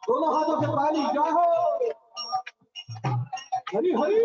दोनों हाथों से ताली जय हो Hari Hari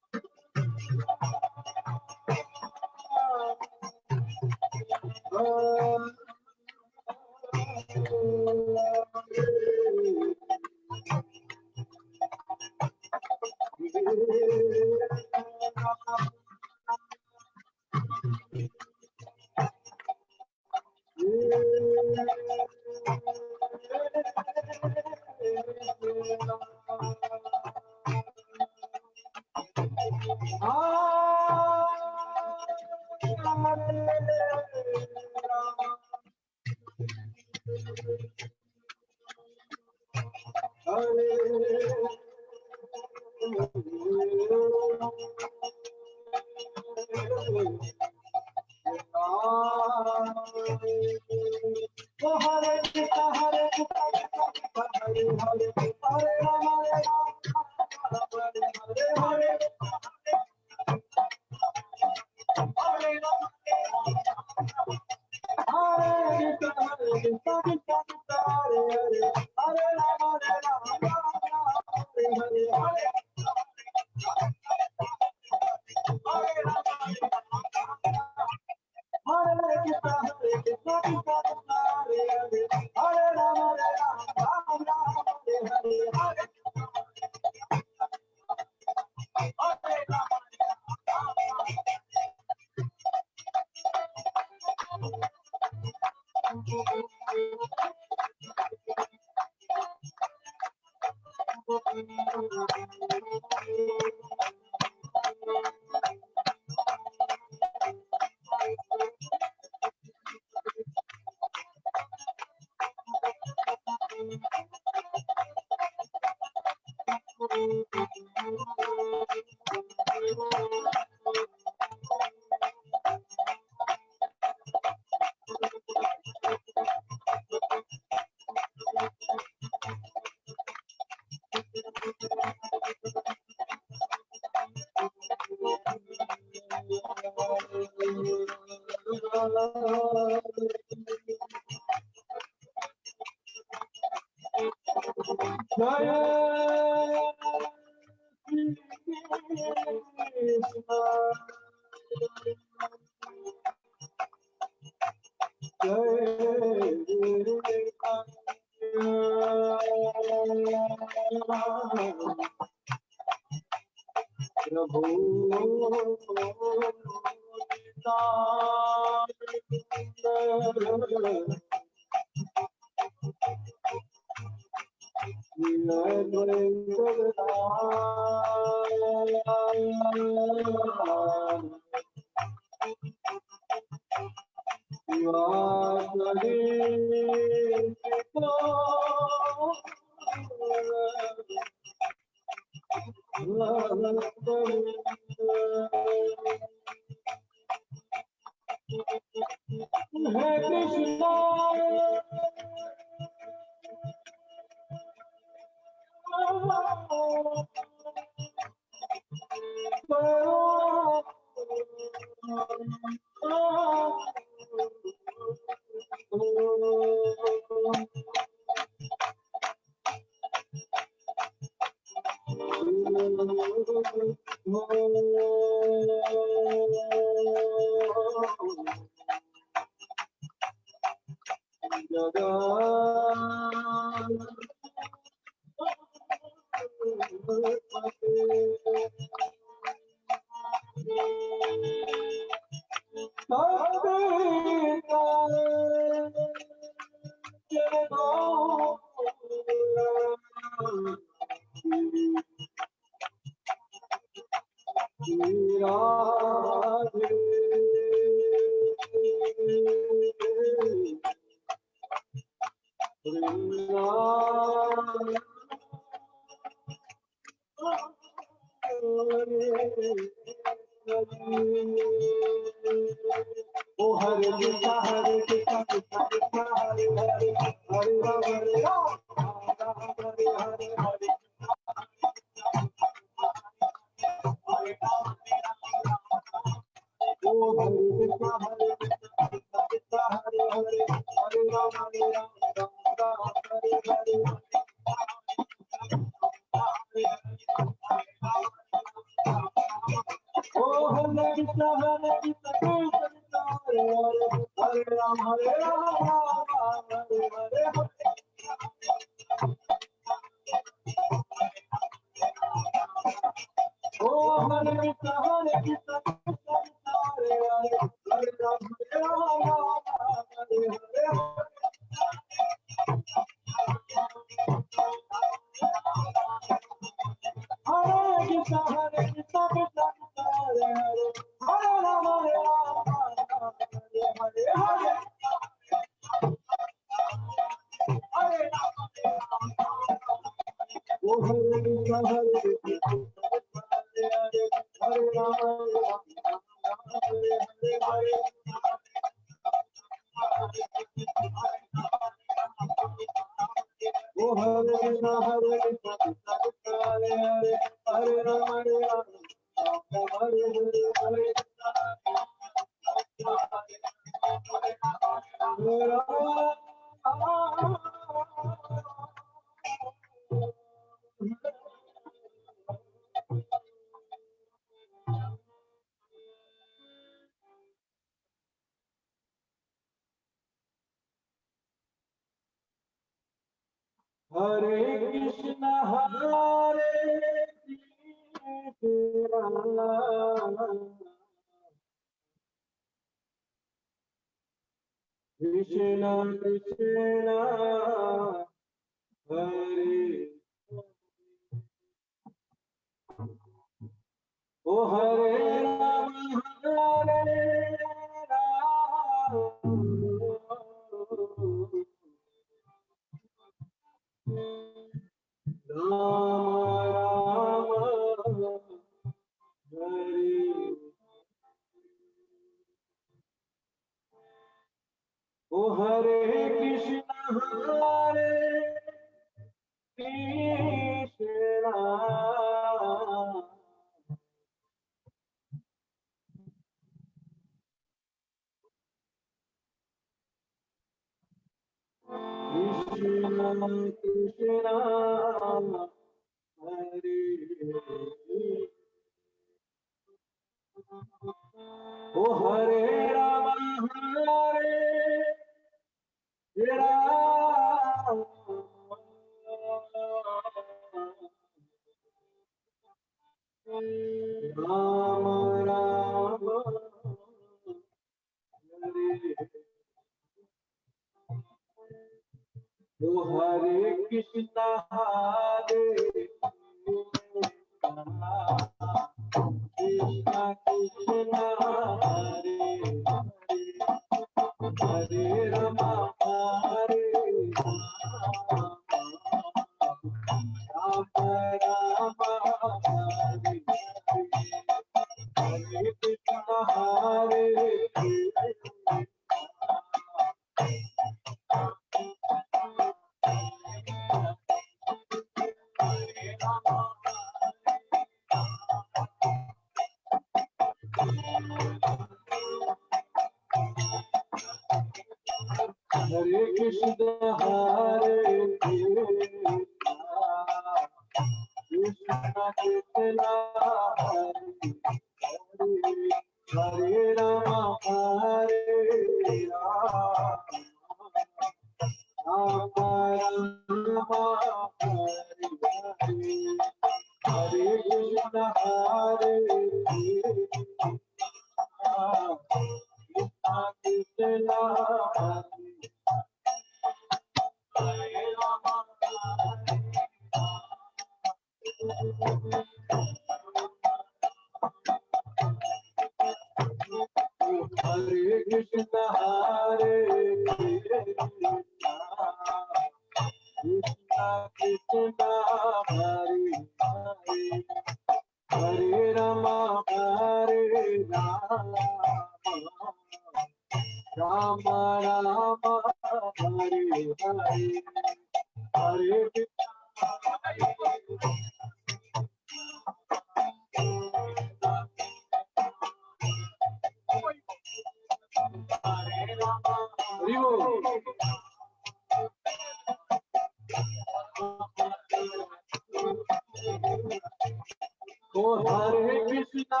Hare Krishna,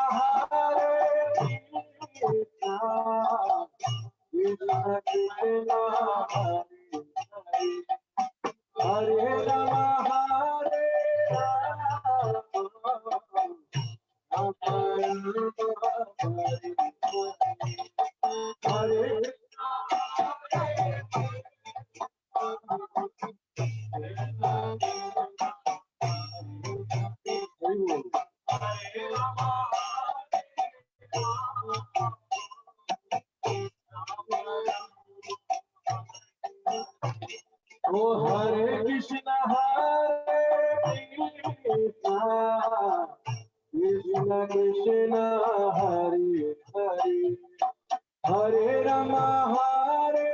Krishna Krishna, Hare Rama, Hare Oh Hare Krishna, Krishna Krishna, Hare Hare, Hare Rama, Hare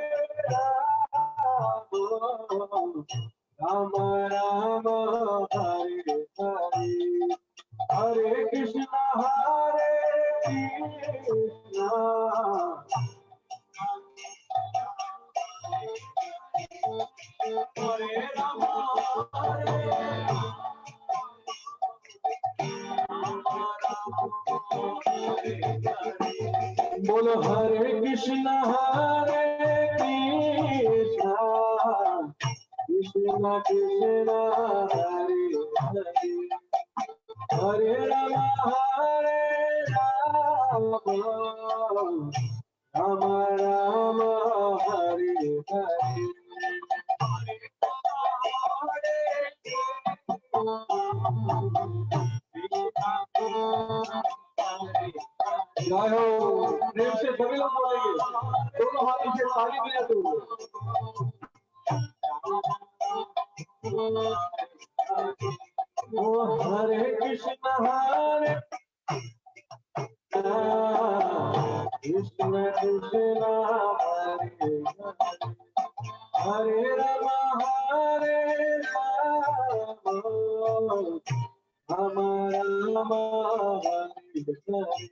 Rama, Rama Rama, Hare Hare, Hare Krishna, Krishna. बोलो हरे कृष्णा कृष्णा कृष्णा हरे हरे, हरे राम राम राम हरे हरे। जय हो, प्रेम से सभी लोग बोलेंगे, दोनों हाथ नीचे ताली बजा दो। ओ हरे Krishna Krishna Krishna Hare Hare Ram Ram Ram Hare Hare.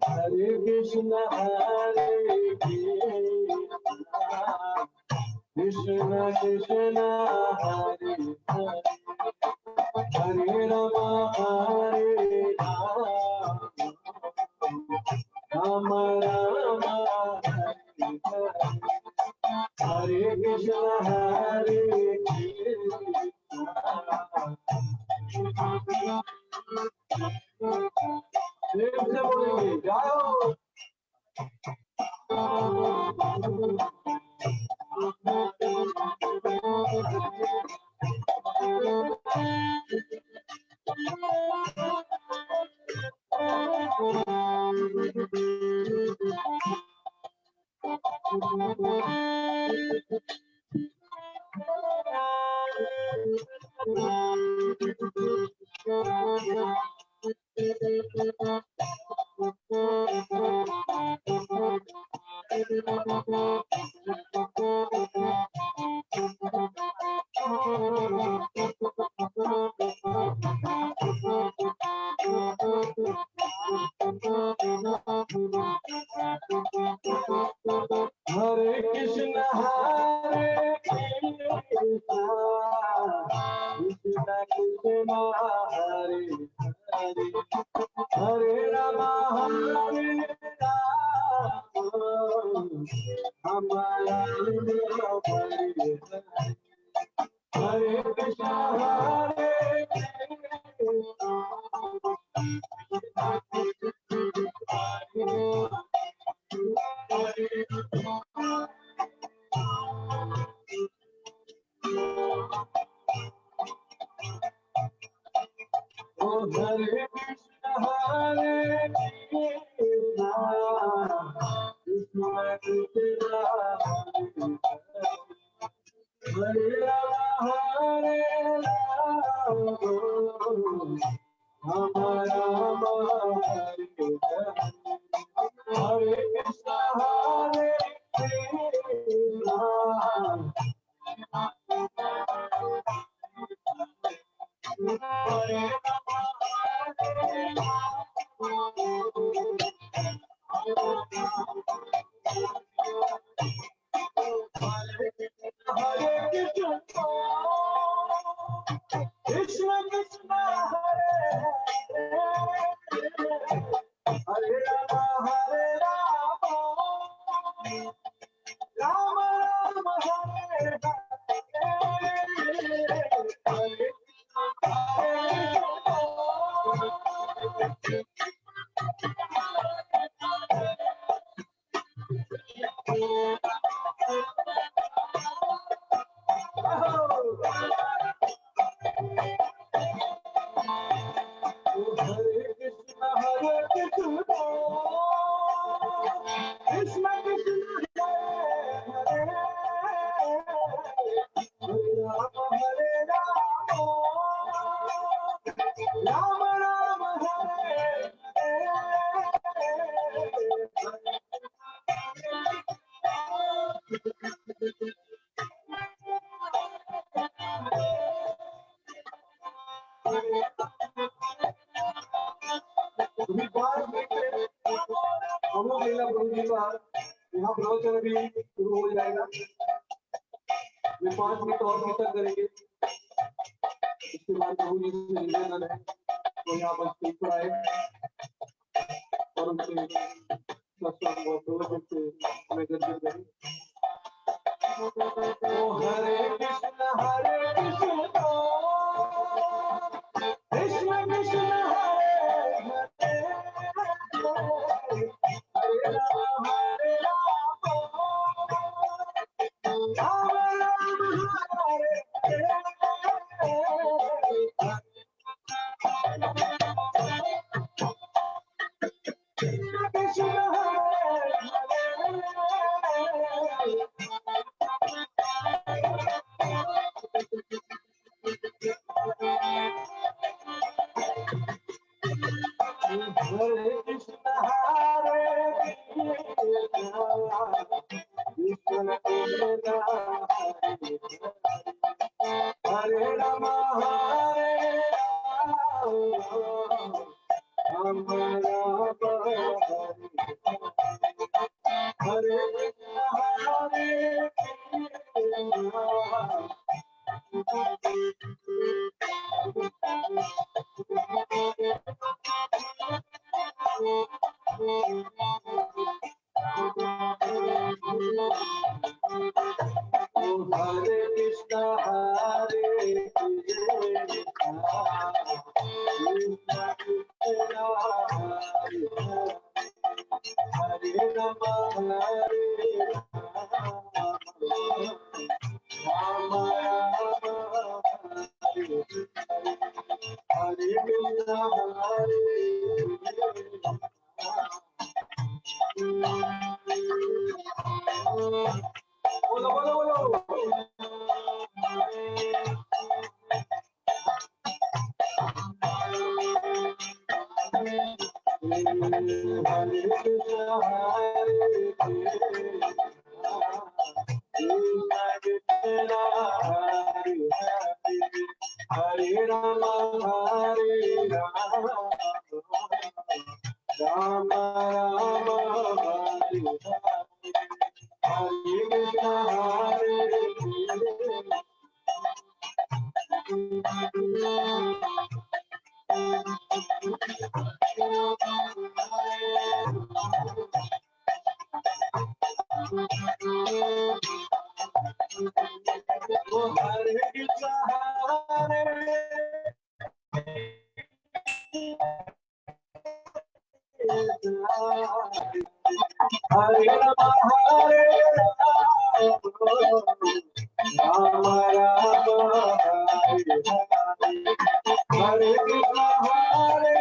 Hare Krishna, Krishna Krishna, Hare Hare, Hare Rama, Hare Rama, Rama Rama, Hare Hare, Hare Krishna, Hare Krishna. प्रेम से बोलेंगे जाओ। Hare Krishna, Krishna Krishna, Hare Hare, Hare Rama, Hare Rama, Rama Hare Hare, Hare Krishna, Hare Oh Hare Krishna, Krishna Krishna, Hare Rama, Hare Rama, Rama Hare Hare, Hare Krishna, Hare Krishna. Rama Rama Hare Hare यहाँ प्रवचन भी शुरू हो जाएगा। वे 5 minute और कीर्तन करेंगे। इसके बाद प्रभु जी से निवेदन है तो यहाँ पर स्टेज पर आए और उनसे सत्संग और प्रवचन से हमें दर्शन करें। हरे कृष्ण कृष्ण कृष्ण हरे हरे हरे राम राम राम हरे हरे कृष्ण हरे कृष्ण हरे राम हरे राम राम हरे हरे कृष्ण हरे हरे राम राम हरे कृष्ण बोलो बोलो बोलो हरे कृष्ण हरे राम हरे राम राम राम हरे हरे कृष्ण हरे कृष्ण हरे राम हरे राम राम हरे कृष्ण हरे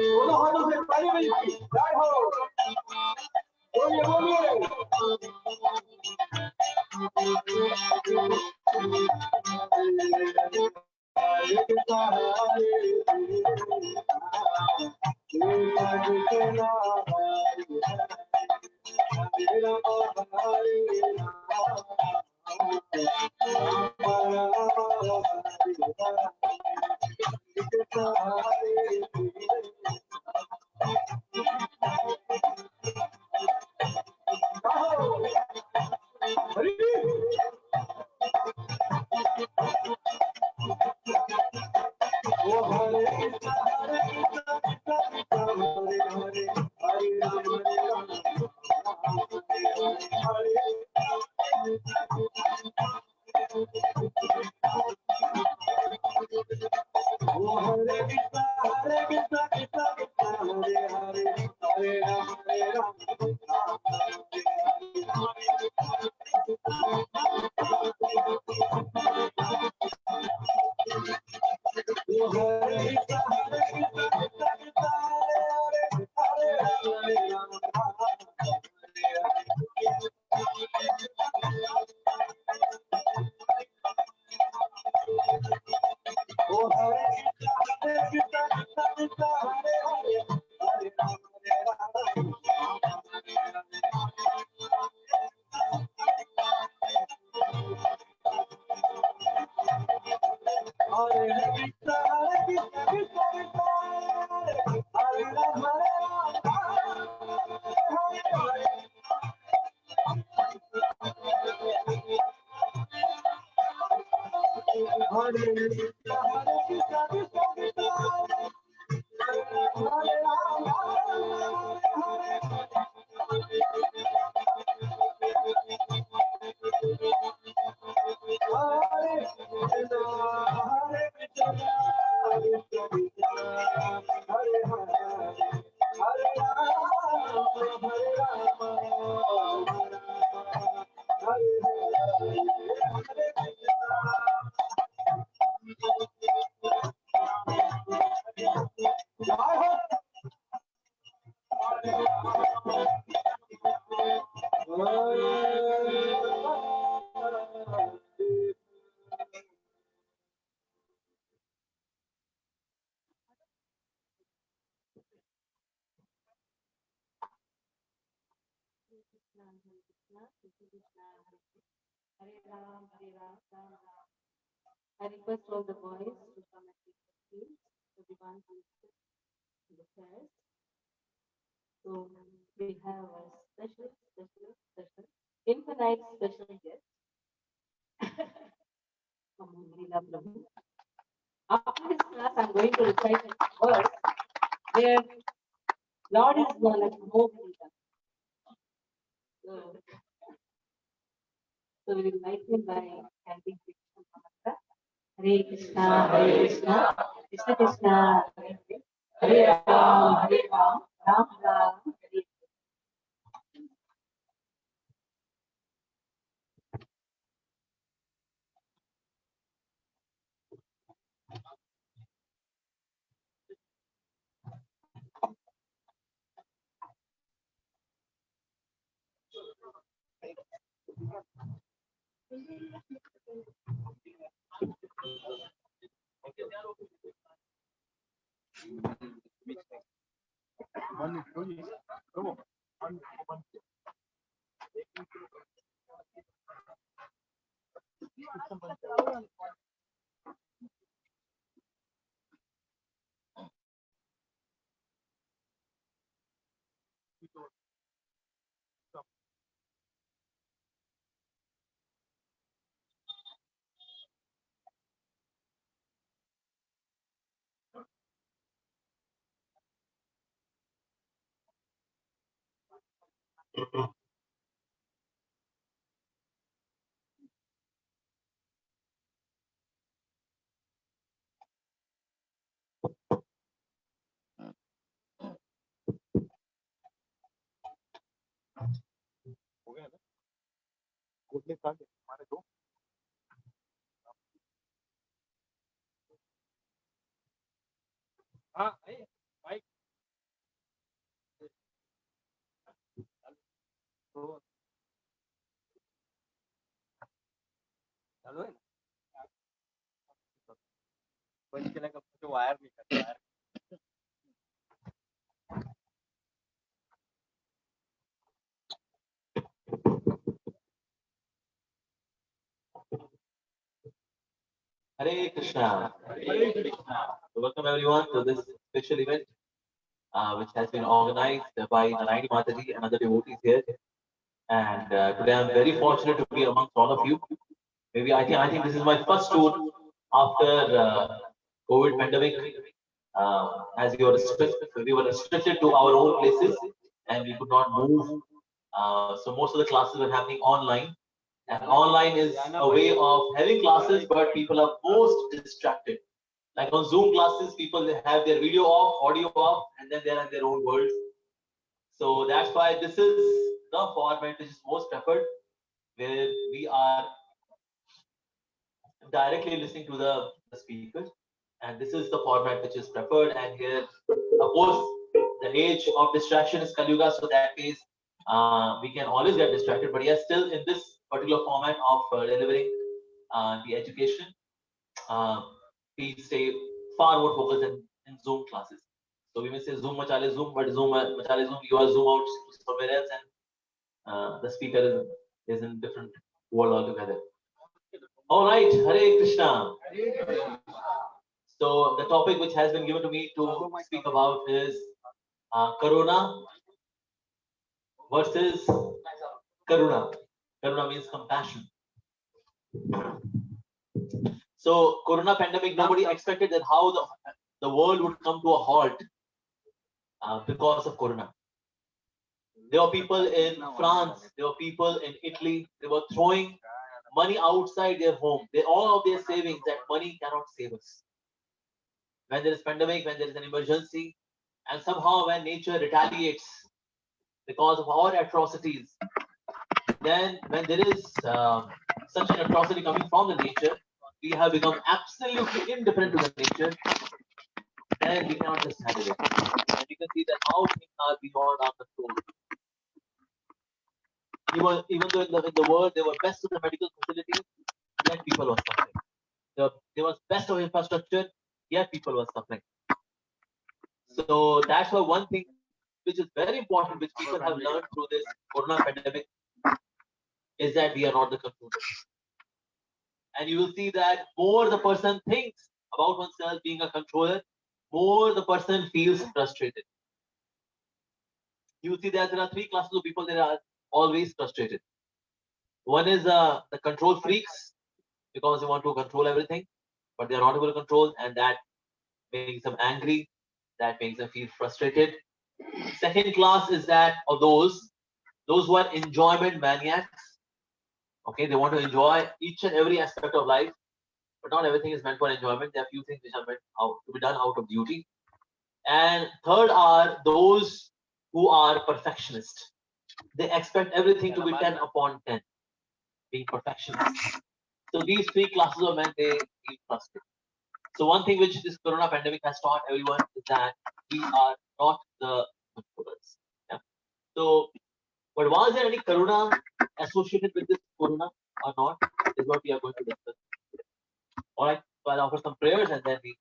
बोलो हाथों से ताली बजाइए जय हो बोलिए बोलिए हरे कृष्ण हरे राम हरे I request all the boys to come and take the seats. Everyone who is in the chairs. So we have a special, infinite special guest from Leela Prabhu. After this class, I'm going to recite a verse where Lord is one and nobody else. So we invite him by chanting Krishna mantra. Hare Krishna, Krishna Krishna, Hare Ram, Ram Ram, Hare. Hare Krishna. Hare Krishna. So welcome everyone to this special event, which has been organized by Narayani Mataji and other devotees here. And today I'm very fortunate to be amongst all of you. Maybe I think this is my first tour after COVID pandemic. As we were restricted to our own places and we could not move. So most of the classes were happening online. And online is a way of having classes, but people are most distracted. Like on Zoom classes, people they have their video off, audio off, and then they're in their own worlds. So that's why this is the format which is most preferred, where we are directly listening to the speaker, and this is the format which is preferred. And here, of course, the age of distraction is Kali Yuga, so that case we can always get distracted. But yes, still in this particular format of delivering the education, uh, we stay far more focused in Zoom classes. So we may say Zoom Machale Zoom, but Zoom Machale Zoom, you are Zoom out somewhere else, and the speaker is in different world altogether. All right, Hare Krishna. So the topic which has been given to me to speak about is Corona versus Karuna. Karuna means compassion. So Corona pandemic, nobody expected that how the world would come to a halt because of Corona. There were people in France, there were people in Italy, they were throwing money outside their home. All of their savings, that money cannot save us. When there is pandemic, when there is an emergency, and somehow when nature retaliates because of our atrocities, then when there is such an atrocity coming from the nature, we have become absolutely indifferent to the nature, then we cannot just handle it. And you can see that how things are beyond our control. Even though in the world there were best of the medical facilities, yet people were suffering. There was best of infrastructure, yet people were suffering. So that's why one thing which is very important, which people have learned through this Corona pandemic, is that we are not the controllers. And you will see that more the person thinks about oneself being a controller, more the person feels frustrated. You will see that there are three classes of people that are always frustrated. One is the control freaks, because they want to control everything, but they are not able to control, and that makes them angry, that makes them feel frustrated. Second class is that of those who are enjoyment maniacs. Okay, they want to enjoy each and every aspect of life, but not everything is meant for enjoyment. There are few things which are meant to be done out of duty. And third are those who are perfectionists. They expect everything to be 10 upon 10, being perfectionists. So these three classes of men, they feel frustrated. So one thing which this Corona pandemic has taught everyone is that we are not the controllers. Yeah. So, but was there any Corona associated with this Corona or not? Is what we are going to discuss. All right. So I'll offer some prayers and then we.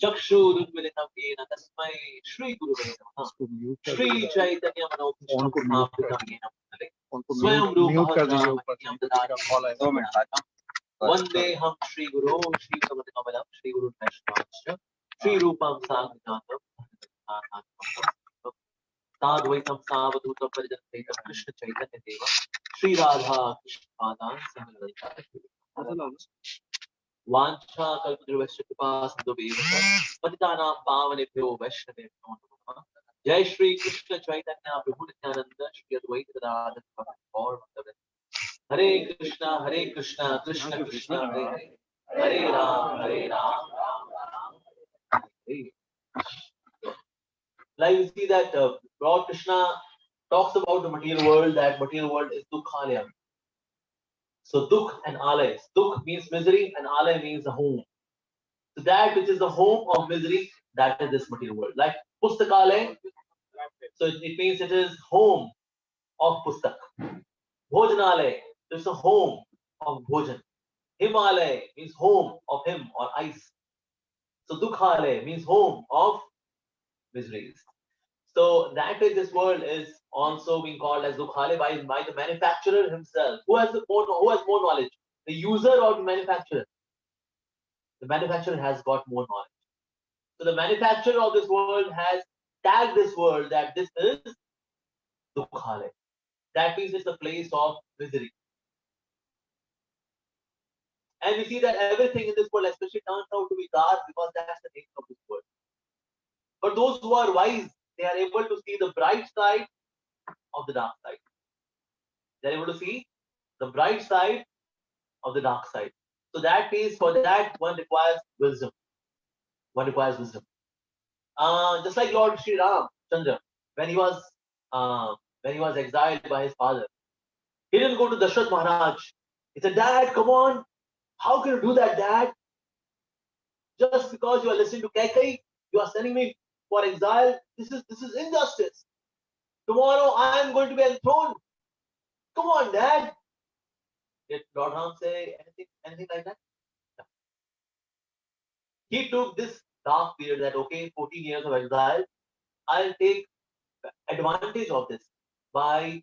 चक्षुरुन्मिलितं येन तस्मै श्रीगुरुवे नमः श्रीचैतन्यमनोभीष्टं येन स्वयं रूपः वन्देऽहं श्रीगुरो श्रीपदकमलं श्रीगुरुर्वैष्णवश्च श्रीरूपं साग्रजातं साद्वैतं सावधूतं परिजनसहितं कृष्ण चैतन्यदेव श्रीराधा कृष्णपादान् सह वाञ्छा कल्पद्रुवश्च कृपा सिन्धुभ्येव पतितानां पावनेभ्यो वैष्णवेभ्यो नमः। जय श्री कृष्ण चैतन्य प्रभु नित्यानंद श्री अद्वैत गदाधर गौर भक्तवृंद। हरे कृष्णा कृष्ण कृष्ण हरे हरे हरे राम राम राम हरे। Like you see that Lord Krishna talks about the material world, that material world is dukhalaya. So dukh and alay. Dukh means misery and alay means the home. So that which is the home of misery, that is this material world. Like pustakalay, so it means it is home of pustak. Bhojanalay, it's a home of bhojan. Himalaya means home of him or ice. So dukhalay means home of miseries. So that way this world is also being called as dukhalay by the manufacturer himself. Who has more knowledge? The user or the manufacturer? The manufacturer has got more knowledge. So the manufacturer of this world has tagged this world that this is dukhalay. That means it's a place of misery. And we see that everything in this world especially turns out to be dark because that's the nature of this world. But those who are wise, they are able to see the bright side of the dark side. They are able to see the bright side of the dark side. So that means for that one requires wisdom. One requires wisdom. Just like Lord Sri Ram Chandra, when he was exiled by his father, he didn't go to Dashrath Maharaj. He said, "Dad, come on, how can you do that, Dad? Just because you are listening to Kaikai, you are sending me for exile. This is injustice. Tomorrow I am going to be enthroned. Come on, Dad." Did Lord Ram say anything like that? No. He took this dark period that, okay, 14 years of exile, I'll take advantage of this by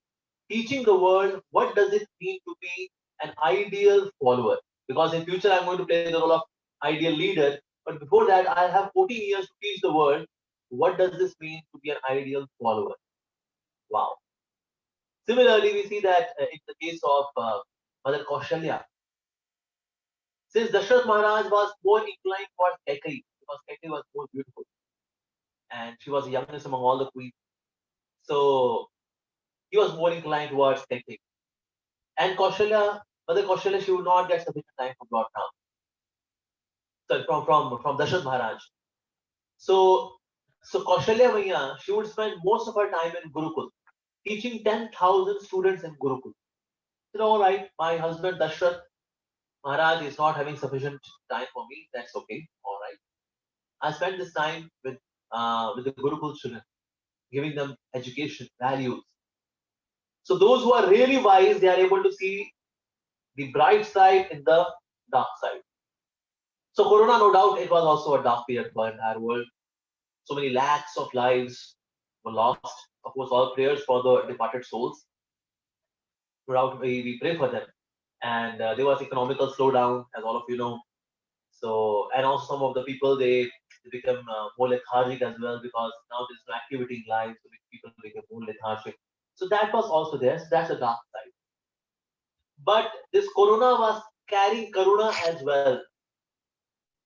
teaching the world what does it mean to be an ideal follower. Because in future I'm going to play the role of ideal leader, but before that I'll have 14 years to teach the world what does this mean to be an ideal follower. Wow. Similarly, we see that in the case of Mother Kaushalya, since Dashrath Maharaj was more inclined towards Kaikai, because Kaikai was more beautiful and she was the youngest among all the queens, so he was more inclined towards Kaikai. And Mother Kaushalya, she would not get sufficient time from Lord Ram. Sorry, from Dashrath Maharaj. So Kaushalya Maiya, she would spend most of her time in Gurukul, teaching 10,000 students in Gurukul. So, all right, my husband Dashrath Maharaj is not having sufficient time for me. That's okay. All right. I spend this time with the Gurukul children, giving them education, values. So those who are really wise, they are able to see the bright side in the dark side. So Corona, no doubt, it was also a dark period for the entire world. So many lakhs of lives were lost. Of course, all prayers for the departed souls. No doubt, we pray for them. And there was economical slowdown, as all of you know. So, and also some of the people, they become more lethargic as well, because now there's no activity in life, so people become more lethargic. So that was also there. So that's the dark side. But this Corona was carrying Karuna as well.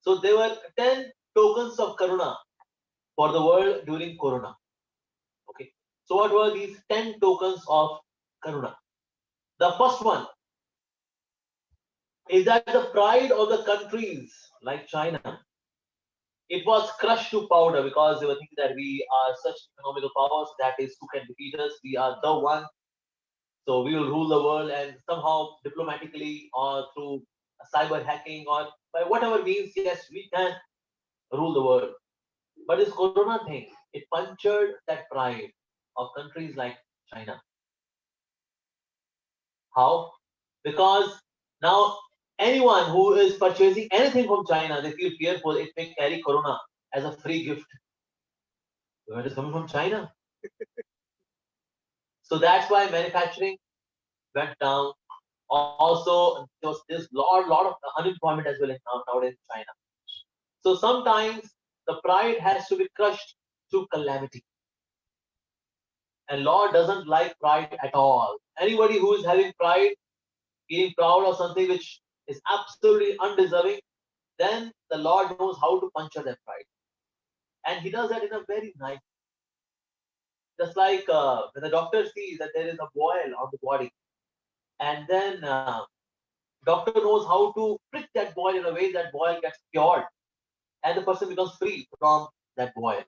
So there were 10 tokens of Karuna for the world during Corona. Okay. So what were these 10 tokens of Karuna? The first one is that the pride of the countries like China, it was crushed to powder, because they were thinking that we are such economical powers, that is, who can defeat us? We are the one. So we will rule the world, and somehow diplomatically or through cyber hacking or by whatever means, yes, we can rule the world. But this Corona thing, it punctured that pride of countries like China. How? Because now anyone who is purchasing anything from China, they feel fearful it may carry Corona as a free gift. Where it is coming from China. So that's why manufacturing went down. Also, there was this lot of unemployment as well nowadays in China. So sometimes the pride has to be crushed through calamity. And Lord doesn't like pride at all. Anybody who is having pride, being proud of something which is absolutely undeserving, then the Lord knows how to puncture that pride. And He does that in a very nice. Just like when the doctor sees that there is a boil on the body, and then doctor knows how to prick that boil in a way that boil gets cured, and the person becomes free from that boil.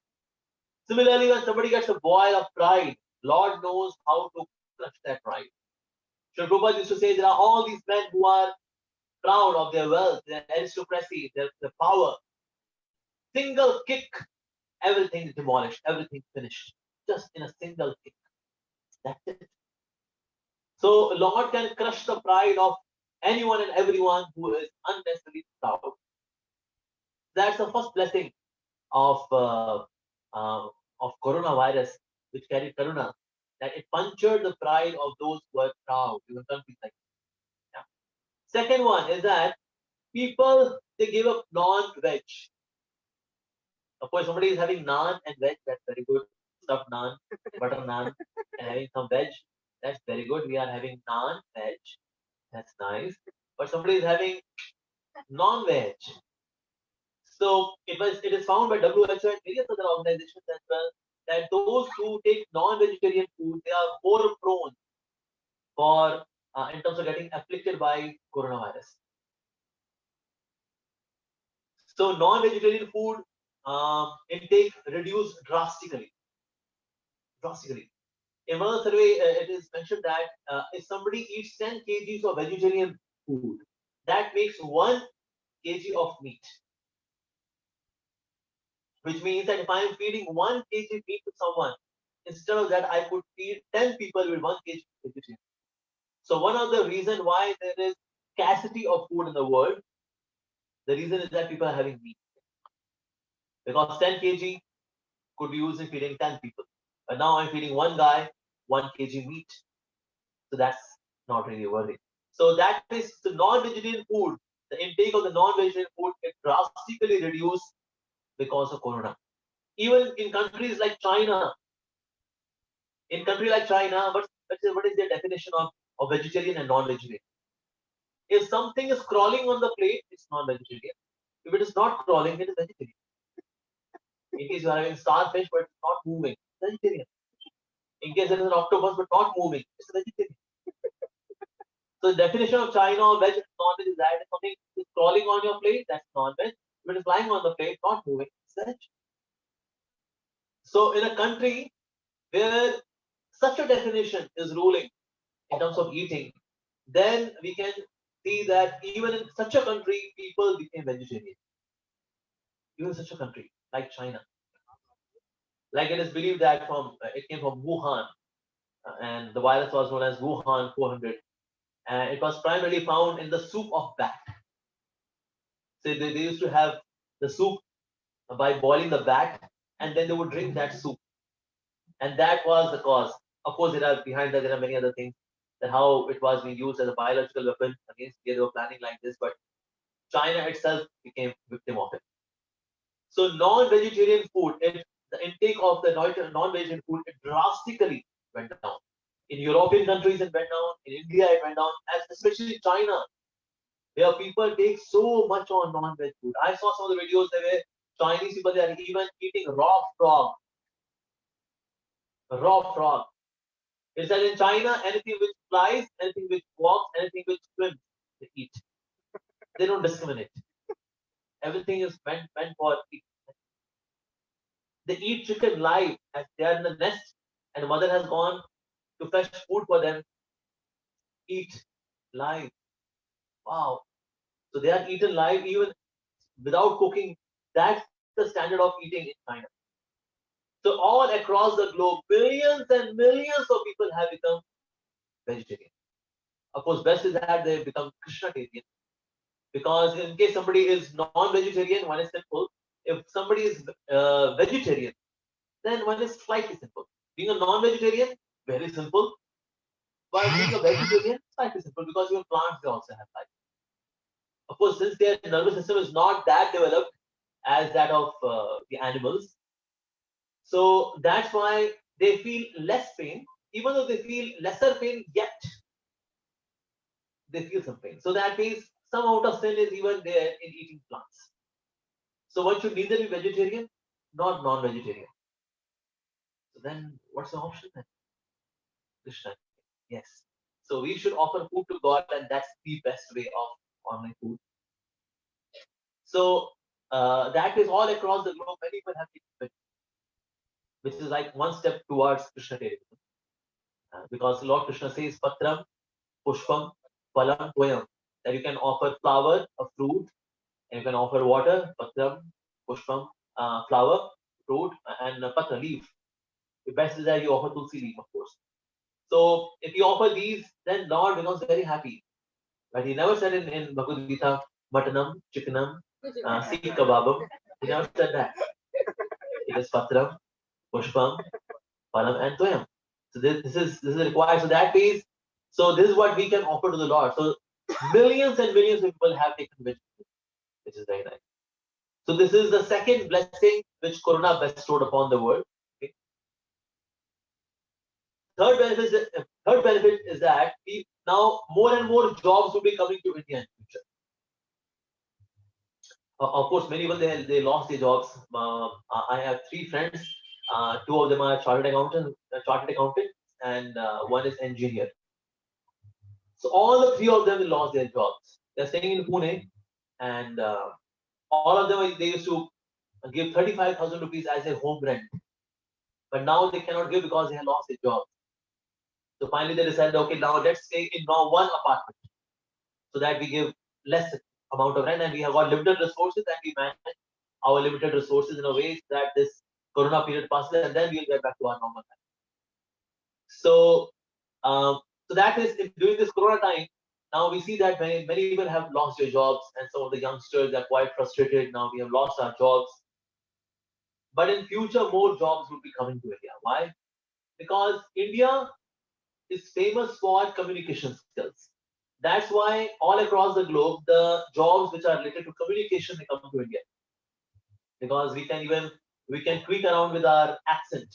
Similarly, when somebody gets a boil of pride, Lord knows how to crush that pride. Sri Prabhupada used to say there are all these men who are proud of their wealth, their aristocracy, their power. Single kick, everything is demolished, everything finished. Just in a single kick. That's it. So Lord can crush the pride of anyone and everyone who is unnecessarily proud. That's the first blessing of coronavirus, which carried Karuna, that it punctured the pride of those who were proud, even countries like that. Yeah. Second one is that people, they give up non-veg. Of course, somebody is having naan and veg, that's very good. Stuffed naan, butter naan, and having some veg, that's very good. We are having naan, veg, that's nice. But somebody is having non-veg. So it is found by WHO and various other organizations as well that those who take non-vegetarian food, they are more prone for in terms of getting afflicted by coronavirus. So non-vegetarian food intake reduced drastically. Drastically. In one survey, it is mentioned that if somebody eats 10 kgs of vegetarian food, that makes 1 kg of meat. Which means that if I am feeding 1 kg meat to someone, instead of that, I could feed 10 people with 1 kg vegetarian. So one of the reasons why there is scarcity of food in the world, the reason is that people are having meat. Because 10 kg could be used in feeding 10 people. But now I'm feeding one guy 1 kg meat. So that's not really worthy. So that is the non-vegetarian food, the intake of the non-vegetarian food, it drastically reduced because of corona. Even in countries like China, what is their definition of vegetarian and non-vegetarian? If something is crawling on the plate, it's non-vegetarian. If it is not crawling, it is vegetarian. In case you are having starfish but it's not moving, it's vegetarian. In case there is an octopus but not moving, it's vegetarian. So the definition of China of veg and non-veg is that if something is crawling on your plate, that's non-veg. If it is lying on the plate, not moving, it's veg. So in a country where such a definition is ruling in terms of eating, then we can see that even in such a country, people became vegetarian. Even such a country like China. Like it is believed that it came from Wuhan, and the virus was known as Wuhan 400, and it was primarily found in the soup of bat. So they used to have the soup by boiling the bat, and then they would drink that soup, and that was the cause. Of course, behind that there are many other things, that how it was being used as a biological weapon against. They were planning like this, but China itself became victim of it. So non-vegetarian food, the intake of the non-vegetarian food, it drastically went down. In European countries, it went down. In India, it went down. Especially China, where people take so much on non-veg food. I saw some of the videos where Chinese people, they are even eating raw frog. Raw frog. It says in China, anything which flies, anything which walks, anything which swims, they eat. They don't discriminate. Everything is meant for eat. They eat chicken live as they are in the nest, and the mother has gone to fetch food for them. Eat live. Wow. So they are eaten live even without cooking. That's the standard of eating in China. So all across the globe, millions and millions of people have become vegetarian. Of course, best is that they become Krishnatarian. Because in case somebody is non-vegetarian, one is simple. If somebody is vegetarian, then one is slightly simple. Being a non-vegetarian, very simple. While being a vegetarian, slightly simple because even plants they also have life. Of course, since their nervous system is not that developed as that of the animals, so that's why they feel less pain. Even though they feel lesser pain, yet they feel some pain. So that means some amount of sin is even there in eating plants. So one should neither be vegetarian nor non-vegetarian. So then what's the option then? Krishna. Yes. So we should offer food to God, and that's the best way of honoring food. So that is all across the globe. Many people have taken, which is like one step towards Krishna Krishnaterianism. Because Lord Krishna says, Patram, Pushpam, Palam, Toyam. That you can offer flower, a fruit, and you can offer water, Patram, Pushpam, flower, fruit, and Patra, leaf. The best is that you offer Tulsi leaf, of course. So if you offer these, then Lord becomes very happy. But he never said in Bhagavad Gita, Matanam, Chickenam, Sikh Kebabam. He never said that. It is Patram, Pushpam, Palam, and Toyam. So this is required. So that means, so this is what we can offer to the Lord. So millions and millions of people have taken vegetarian, which is very nice. So this is the second blessing which Corona bestowed upon the world. Okay. Third benefit is that now more and more jobs will be coming to India in future. Of course, many people they lost their jobs. I have three friends. Two of them are chartered accountant, and one is engineer. So all the three of them lost their jobs. They're staying in Pune, and all of them they used to give 35,000 rupees as a home rent, but now they cannot give because they have lost their jobs. So finally they decided, okay, now let's stay in now one apartment, so that we give less amount of rent and we have got limited resources and we manage our limited resources in a way that this corona period passes and then we'll get back to our normal life. So, so that is during this corona time. Now we see that many people have lost their jobs and some of the youngsters are quite frustrated. Now we have lost our jobs, but in future more jobs will be coming to India. Why? Because India is famous for communication skills. That's why all across the globe, the jobs which are related to communication they come to India because we can tweak around with our accent.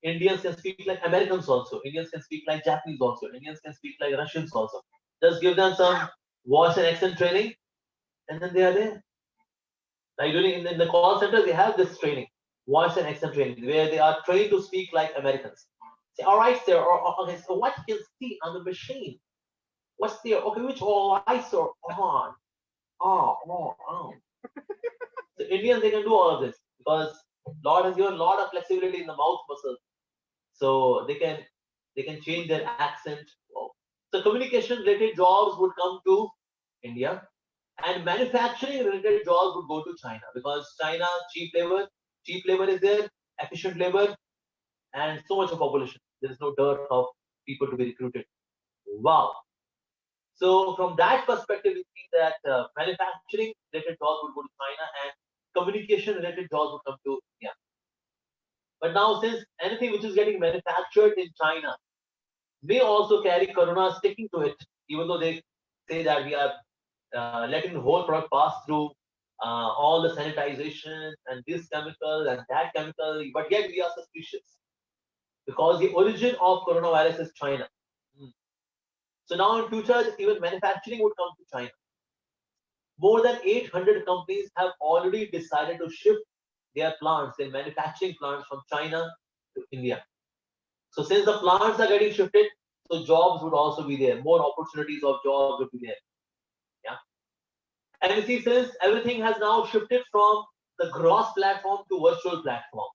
Indians can speak like Americans also. Indians can speak like Japanese also. Indians can speak like Russians also. Just give them some voice and accent training, and then they are there. Like during in the call center, they have this training, voice and accent training, where they are trained to speak like Americans. Say, all right, sir. Okay, so what you can see on the machine? What's there? Okay, which all lights are on? Oh. So Indians they can do all of this because Lord has given a lot of flexibility in the mouth muscles, so they can change their accent. So communication related jobs would come to India, and manufacturing related jobs would go to China because China cheap labor is there, efficient labor, and so much of population. There is no dearth of people to be recruited. Wow. So from that perspective, we see that manufacturing related jobs would go to China and communication related jobs would come to India. But now since anything which is getting manufactured in China may also carry corona sticking to it, even though they say that we are letting the whole product pass through all the sanitization and this chemical and that chemical, but yet we are suspicious because the origin of coronavirus is China. So now in future, even manufacturing would come to China. More than 800 companies have already decided to shift their plants, their manufacturing plants from China to India. So since the plants are getting shifted, so jobs would also be there. More opportunities of jobs would be there. Yeah. And you see, since everything has now shifted from the gross platform to virtual platform.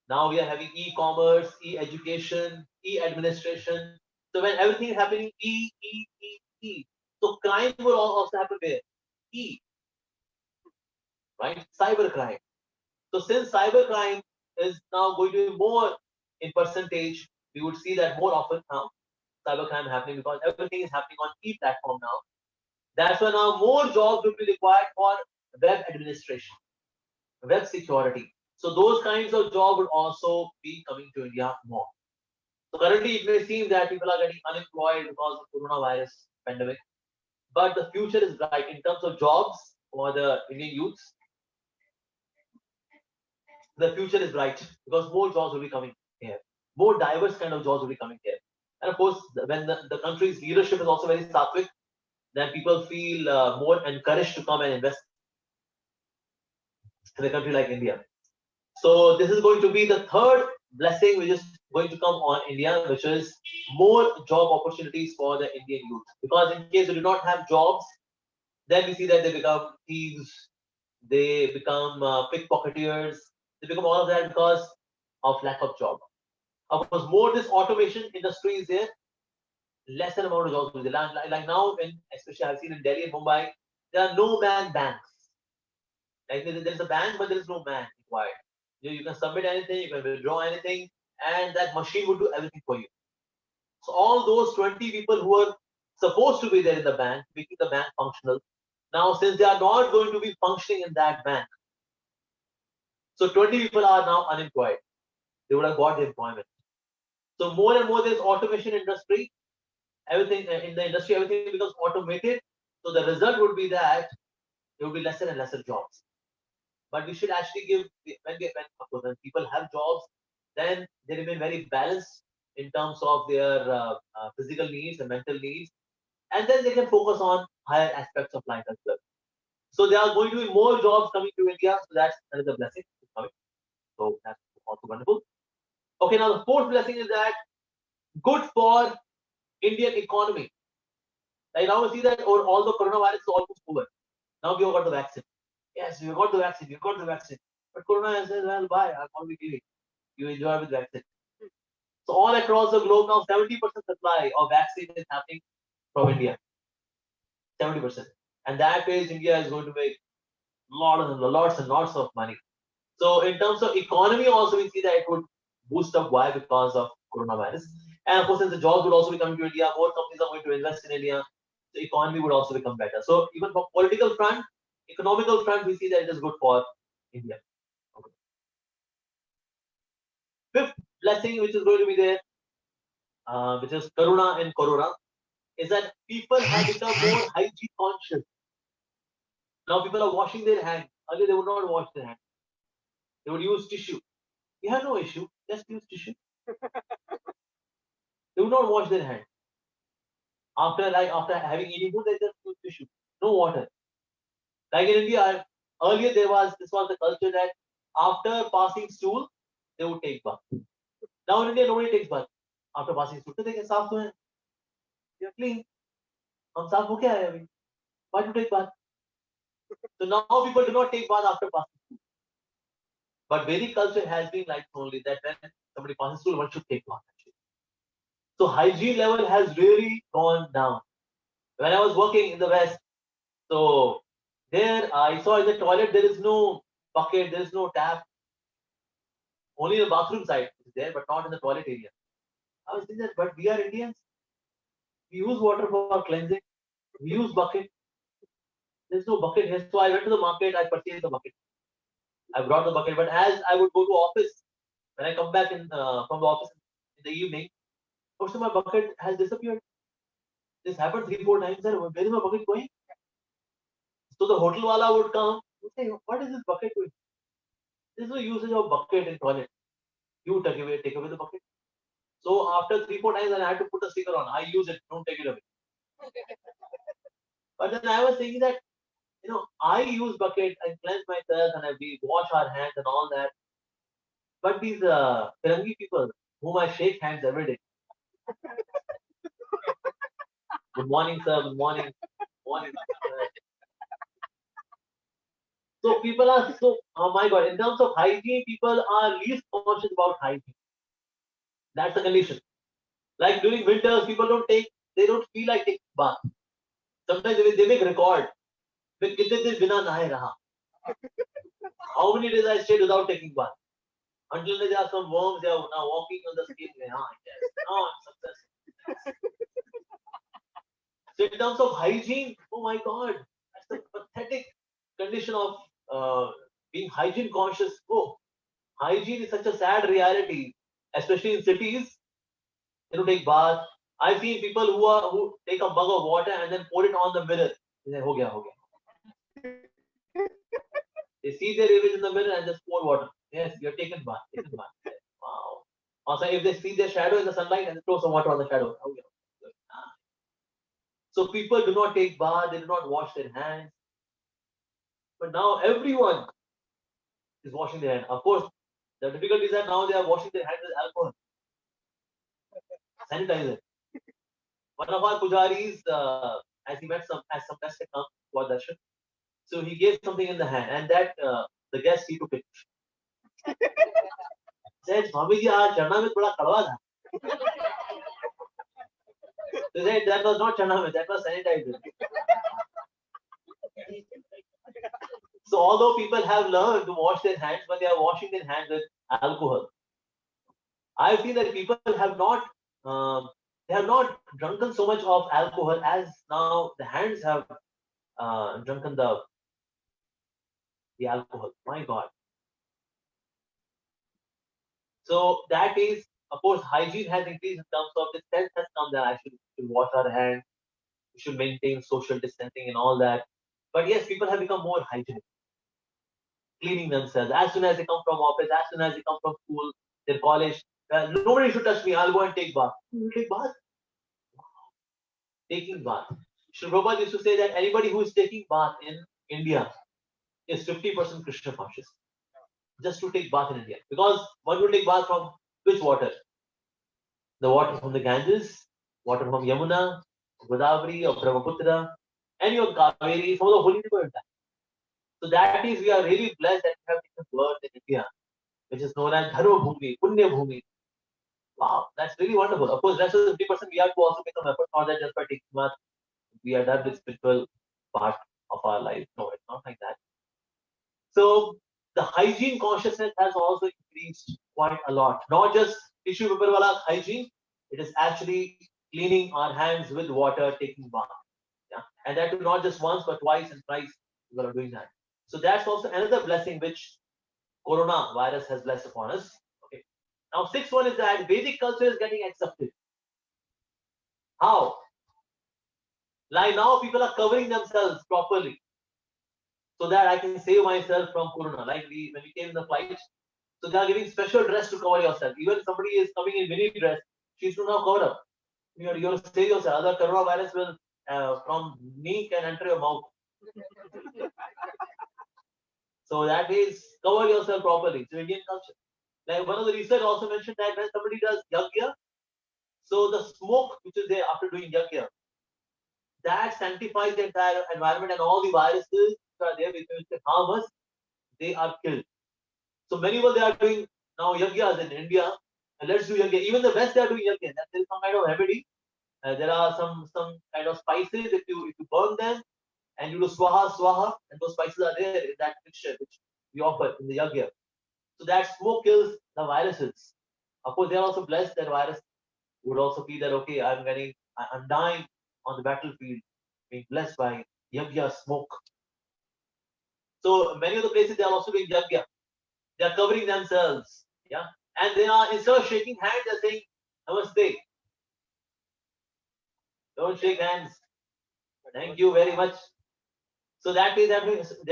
Now we are having e-commerce, e-education, e-administration. So when everything is happening e, so crime will also happen where? E, right? Cybercrime. So since cybercrime is now going to be more in percentage, we would see that more often now cybercrime happening because everything is happening on e-platform now. That's why now more jobs will be required for web administration, web security. So those kinds of jobs will also be coming to India more. So currently it may seem that people are getting unemployed because of coronavirus pandemic, but the future is bright in terms of jobs for the Indian youths. The future is bright because more jobs will be coming here. More diverse kind of jobs will be coming here. And of course, when the country's leadership is also very sattvic, then people feel more encouraged to come and invest in a country like India. So this is going to be the third blessing which is going to come on India, which is more job opportunities for the Indian youth. Because in case they do not have jobs, then we see that they become thieves, they become pickpocketeers, they become all of that because of lack of job. Of course, more this automation industry is there, lesser amount of jobs will be there. Like now, especially I've seen in Delhi and Mumbai, there are no man banks. Like there's a bank, but there is no man required. You can submit anything, you can withdraw anything, and that machine will do everything for you. So all those 20 people who are supposed to be there in the bank, making the bank functional, now since they are not going to be functioning in that bank, so 20 people are now unemployed. They would have got the employment. So more and more there's automation industry. Everything in the industry, everything becomes automated. So the result would be that there will be lesser and lesser jobs. But we should actually give when people have jobs, then they remain very balanced in terms of their physical needs and mental needs, and then they can focus on higher aspects of life as well. So there are going to be more jobs coming to India, so that's another blessing coming. So that's also wonderful. Okay, now the fourth blessing is that good for Indian economy. Like now we see that all the coronavirus is almost over. Now we have got the vaccine. Yes, we got the vaccine. We got the vaccine. But Corona says, well, bye. I'm only giving. You enjoy with vaccine. So all across the globe now, 70% supply of vaccine is happening from India. 70%. And that way, India is going to make lots and lots of money. So in terms of economy, also we see that it would boost up. Why? Because of coronavirus. And of course, since the jobs would also be coming to India, more companies are going to invest in India. The economy would also become better. So even from political front, economical front, we see that it is good for India. Okay. Fifth blessing, which is going to be there, which is Karuna and Corona, is that people have become more hygiene conscious. Now people are washing their hands. Earlier they would not wash their hands. They would use tissue. You have no issue. Just use tissue. They would not wash their hands. After having eating food, they just use tissue. No water. Like in India, earlier this was the culture that after passing stool, they would take bath. Now in India, nobody takes bath after passing stool. So they can saaf to hai. You're clean. हम साफ हो क्या है अभी? Why do you take bath? So now people do not take bath after passing stool. But Vedic culture has been like only that when somebody passes stool, one should take bath. So hygiene level has really gone down. When I was working in the West, so there I saw in the toilet there is no bucket, there is no tap. Only the bathroom side is there, but not in the toilet area. I was thinking that, but we are Indians. We use water for cleansing. We use bucket. There's no bucket here. So I went to the market. I purchased the bucket. I brought the bucket. But as I would go to office, when I come back from the office in the evening, also my bucket has disappeared. This happened 3-4 times. Sir, where is my bucket going? So the hotel wala would come and say, what is this bucket doing? There's no usage of bucket in toilet. You take away the bucket. So after 3-4 times, I had to put a sticker on. I use it. Don't take it away. But then I was thinking that, I use bucket, I cleanse myself, and we wash our hands and all that. But these Chiranjeevi people, whom I shake hands every day. Good morning, sir. Good morning. Morning. So people are oh my God, in terms of hygiene, people are least conscious about hygiene. That's the condition. Like during winters, people they don't feel like taking bath. Sometimes they make record. How many days I stayed without taking bath? Until there are some worms, they are now walking on the skin. Yes. Now I'm successful. So in terms of hygiene, oh my God, that's the pathetic condition of being hygiene conscious. Oh, hygiene is such a sad reality, especially in cities. They don't take bath. I've seen people who take a mug of water and then pour it on the mirror. They say, ho gaya, ho gaya. They see their image in the mirror and just pour water. Yes, you're taken bath. Taken bath. Wow. Also, if they see their shadow in the sunlight and they throw some water on the shadow. Okay. So people do not take bath, they do not wash their hands. But now everyone is washing their hands. Of course, the difficulty is that now they are washing their hands with alcohol. Sanitizer. One of our pujaris, as he met some guests had come for darshan, so he gave something in the hand, and that the guest he took it. Said, Swami ji, aaj charna mein thoda kadwa tha. They said that was not charna mein, that was sanitizer. So although people have learned to wash their hands, but they are washing their hands with alcohol. I've seen that people they have not drunken so much of alcohol as now the hands have drunken the alcohol. My God. So that is, of course, hygiene has increased in terms of the sense has come that I should wash our hands, we should maintain social distancing and all that. But yes, people have become more hygienic, cleaning themselves. As soon as they come from office, as soon as they come from school, their college, nobody should touch me. I'll go and take bath. You take bath? Taking bath. Sri Prabhupada used to say that anybody who is taking bath in India is 50% Krishna conscious. Just to take bath in India. Because one will take bath from which water? The water from the Ganges, water from Yamuna, Godavari, or Brahmaputra, any of Kaveri, some of the holy rivers. So that is, we are really blessed that we have taken birth in India, which is known as Dharma Bhumi, Punya Bhumi. Wow, that's really wonderful. Of course, rest of the 50% we have to also make some effort, not that just by taking math, we are done with spiritual part of our life. No, it's not like that. So the hygiene consciousness has also increased quite a lot. Not just tissue paper wala hygiene, it is actually cleaning our hands with water, taking bath. Yeah, and that too not just once but twice and thrice we are doing that. So that's also another blessing which Corona virus has blessed upon us. Okay. Now, sixth one is that Vedic culture is getting accepted. How? Like now, people are covering themselves properly so that I can save myself from Corona. Like when we came in the flight, so they are giving special dress to cover yourself. Even if somebody is coming in mini dress, she should now cover up. You have to save yourself. Other coronavirus will from knee can enter your mouth. So that is cover yourself properly. It's Indian culture. Like one of the research also mentioned that when somebody does yagya, so the smoke which is there after doing yagya, that sanctifies the entire environment and all the viruses that are there which can harm us, they are killed. So many people they are doing now yagyas in India, and let's do yagya. Even the West they are doing yagya. There is some kind of remedy. There are some kind of spices. If you burn them and you do swaha swaha, and those spices are there in that mixture which we offer in the yagya. So that smoke kills the viruses. Of course, they are also blessed that virus would also feel that okay, I'm dying on the battlefield, being blessed by yagya smoke. So many of the places they are also doing yagya. They are covering themselves, yeah, and they are instead of shaking hands, they are saying namaste. Don't shake hands. Thank you very much. So that way they are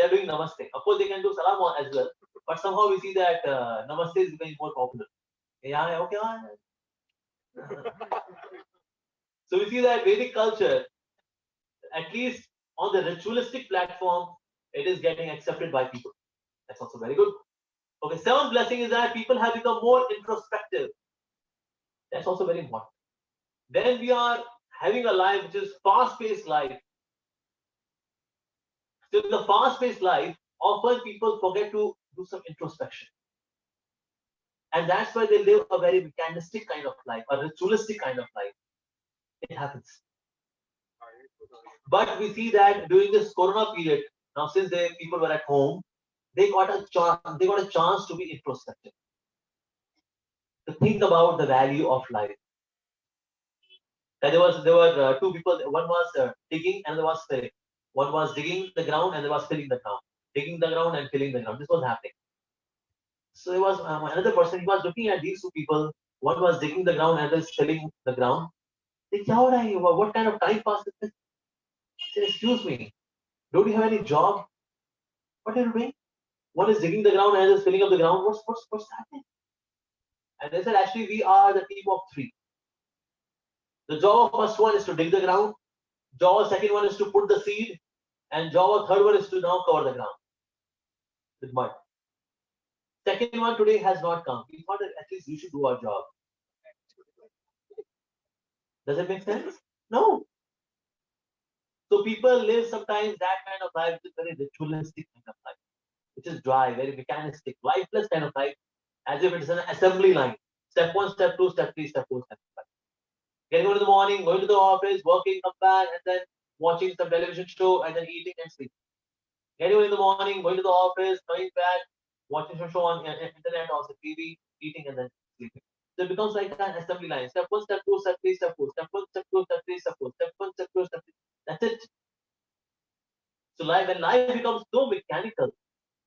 doing namaste. Of course, they can do salam as well, but somehow we see that namaste is becoming more popular. Yeah, okay. So we see that Vedic culture, at least on the ritualistic platform, it is getting accepted by people. That's also very good. Okay, seventh blessing is that people have become more introspective. That's also very important. Then we are having a life which is fast-paced life. So in the fast-paced life, often people forget to do some introspection. And that's why they live a very mechanistic kind of life, a ritualistic kind of life. It happens. But we see that during this Corona period, now since people were at home, they got a chance to be introspective, to think about the value of life. And there were two people. One was digging, and the was filling. One was digging the ground, and the was filling the ground. Digging the ground and filling the ground. This was happening. So there was another person. He was looking at these two people. One was digging the ground, and the was filling the ground. He said, what kind of time pass is this? He said, excuse me, don't you have any job? What are you doing? One is digging the ground, and is filling up the ground. What's happening? And they said, actually, we are the team of three. The job of first one is to dig the ground. Job of second one is to put the seed. And job of third one is to now cover the ground with mud. Second one today has not come. We thought that at least we should do our job. Does it make sense? No. So people live sometimes that kind of life, which is very ritualistic kind of life, which is dry, very mechanistic, lifeless kind of life, as if it is an assembly line. Step one, step two, step three, step four, step five. Getting up in the morning, going to the office, working, come back, and then watching some television show, and then eating and sleeping. Getting up in the morning, going to the office, coming back, watching some show on internet or the TV, eating, and then sleeping. So it becomes like an assembly line. Step one, step two, step three, step four. Step one, step two, step three, step four. Step one, step two, step three. That's it. So when life becomes so mechanical,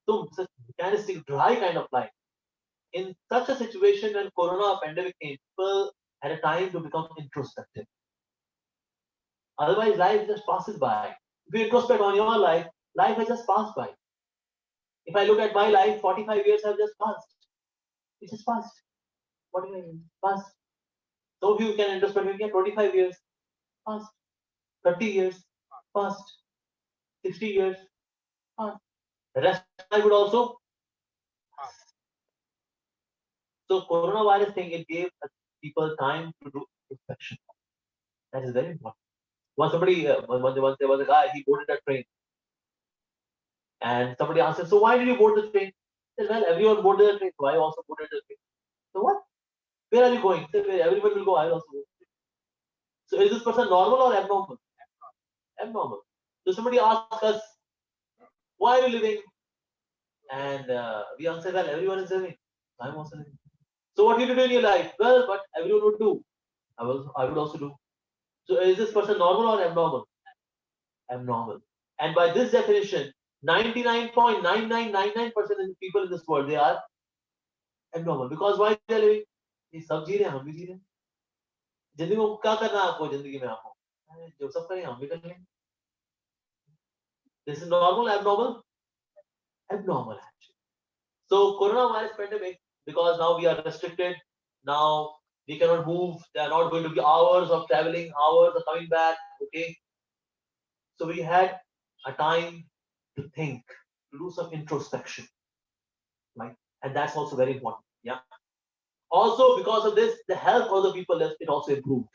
so such mechanistic, dry kind of life, in such a situation when Corona pandemic came, people had a time to become introspective. Otherwise, life just passes by. If you introspect on your life has just passed by. If I look at my life, 45 years have just passed. It just passed. What do you mean? Passed. Some of you can introspect, maybe 25 years, passed. 30 years, passed. 60 years, passed. The rest I would also. So coronavirus thing, it gave people time to do introspection. That is very important. Once there was a guy, he boarded a train, and somebody asked him, "So why did you board the train?" He said, "Well, everyone boarded the train, so I also boarded the train." So what? Where are you going? He said, "Where everyone will go, I will also go." So is this person normal or abnormal? Abnormal. So somebody asked us, "Why are you living?" And we answered, "Well, everyone is living. I'm also living." So what do you do in your life? Well, what everyone would do, I would also do. So is this person normal or abnormal? Abnormal. And by this definition, 99.9999% of the people in this world, they are abnormal. Because why they are living? ये सब जी रहे हैं, हम भी जी रहे हैं. जिंदगी में क्या करना है आपको, जिंदगी में आपको जो सब करें हम भी कर लेंगे. This is normal, abnormal, abnormal actually. So coronavirus pandemic, because now we are restricted, now we cannot move. There are not going to be hours of traveling, hours of coming back. Okay, so we had a time to think, to do some introspection, right? And that's also very important. Yeah. Also, because of this, the health of the people it also improved.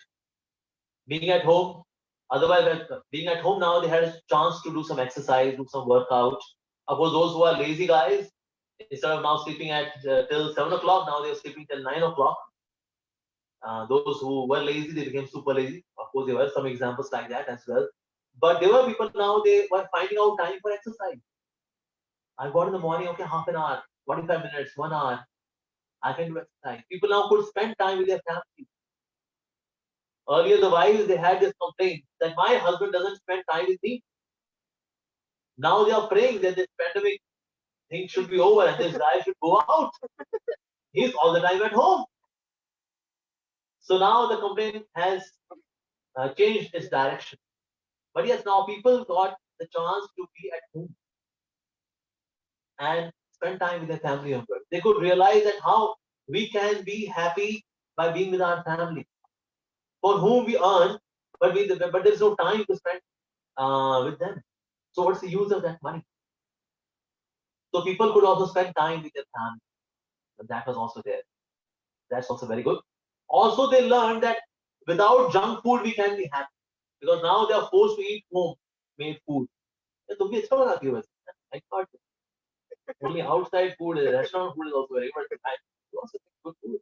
Being at home, otherwise, being at home now, they had a chance to do some exercise, do some workout. Of course, those who are lazy guys, instead of now sleeping at till 7 o'clock, now they're sleeping till 9 o'clock. Those who were lazy, they became super lazy. Of course, there were some examples like that as well. But there were people now, they were finding out time for exercise. I got in the morning, okay, half an hour, 45 minutes, 1 hour, I can do exercise. People now could spend time with their family. Earlier, the wives, they had this complaint that my husband doesn't spend time with me. Now they are praying that this pandemic thing should be over and this guy should go out. He's all the time at home. So now the complaint has changed its direction. But yes, now people got the chance to be at home and spend time with their family members. They could realize that how we can be happy by being with our family, for whom we earn, but there's no time to spend with them. So what's the use of that money? So people could also spend time with their family. And that was also there. That's also very good. Also, they learned that without junk food we can be happy, because now they are forced to eat home made food. तुम भी अच्छा बनाती हो वैसे. I thought only outside food, restaurant food is also very good. I also think good food.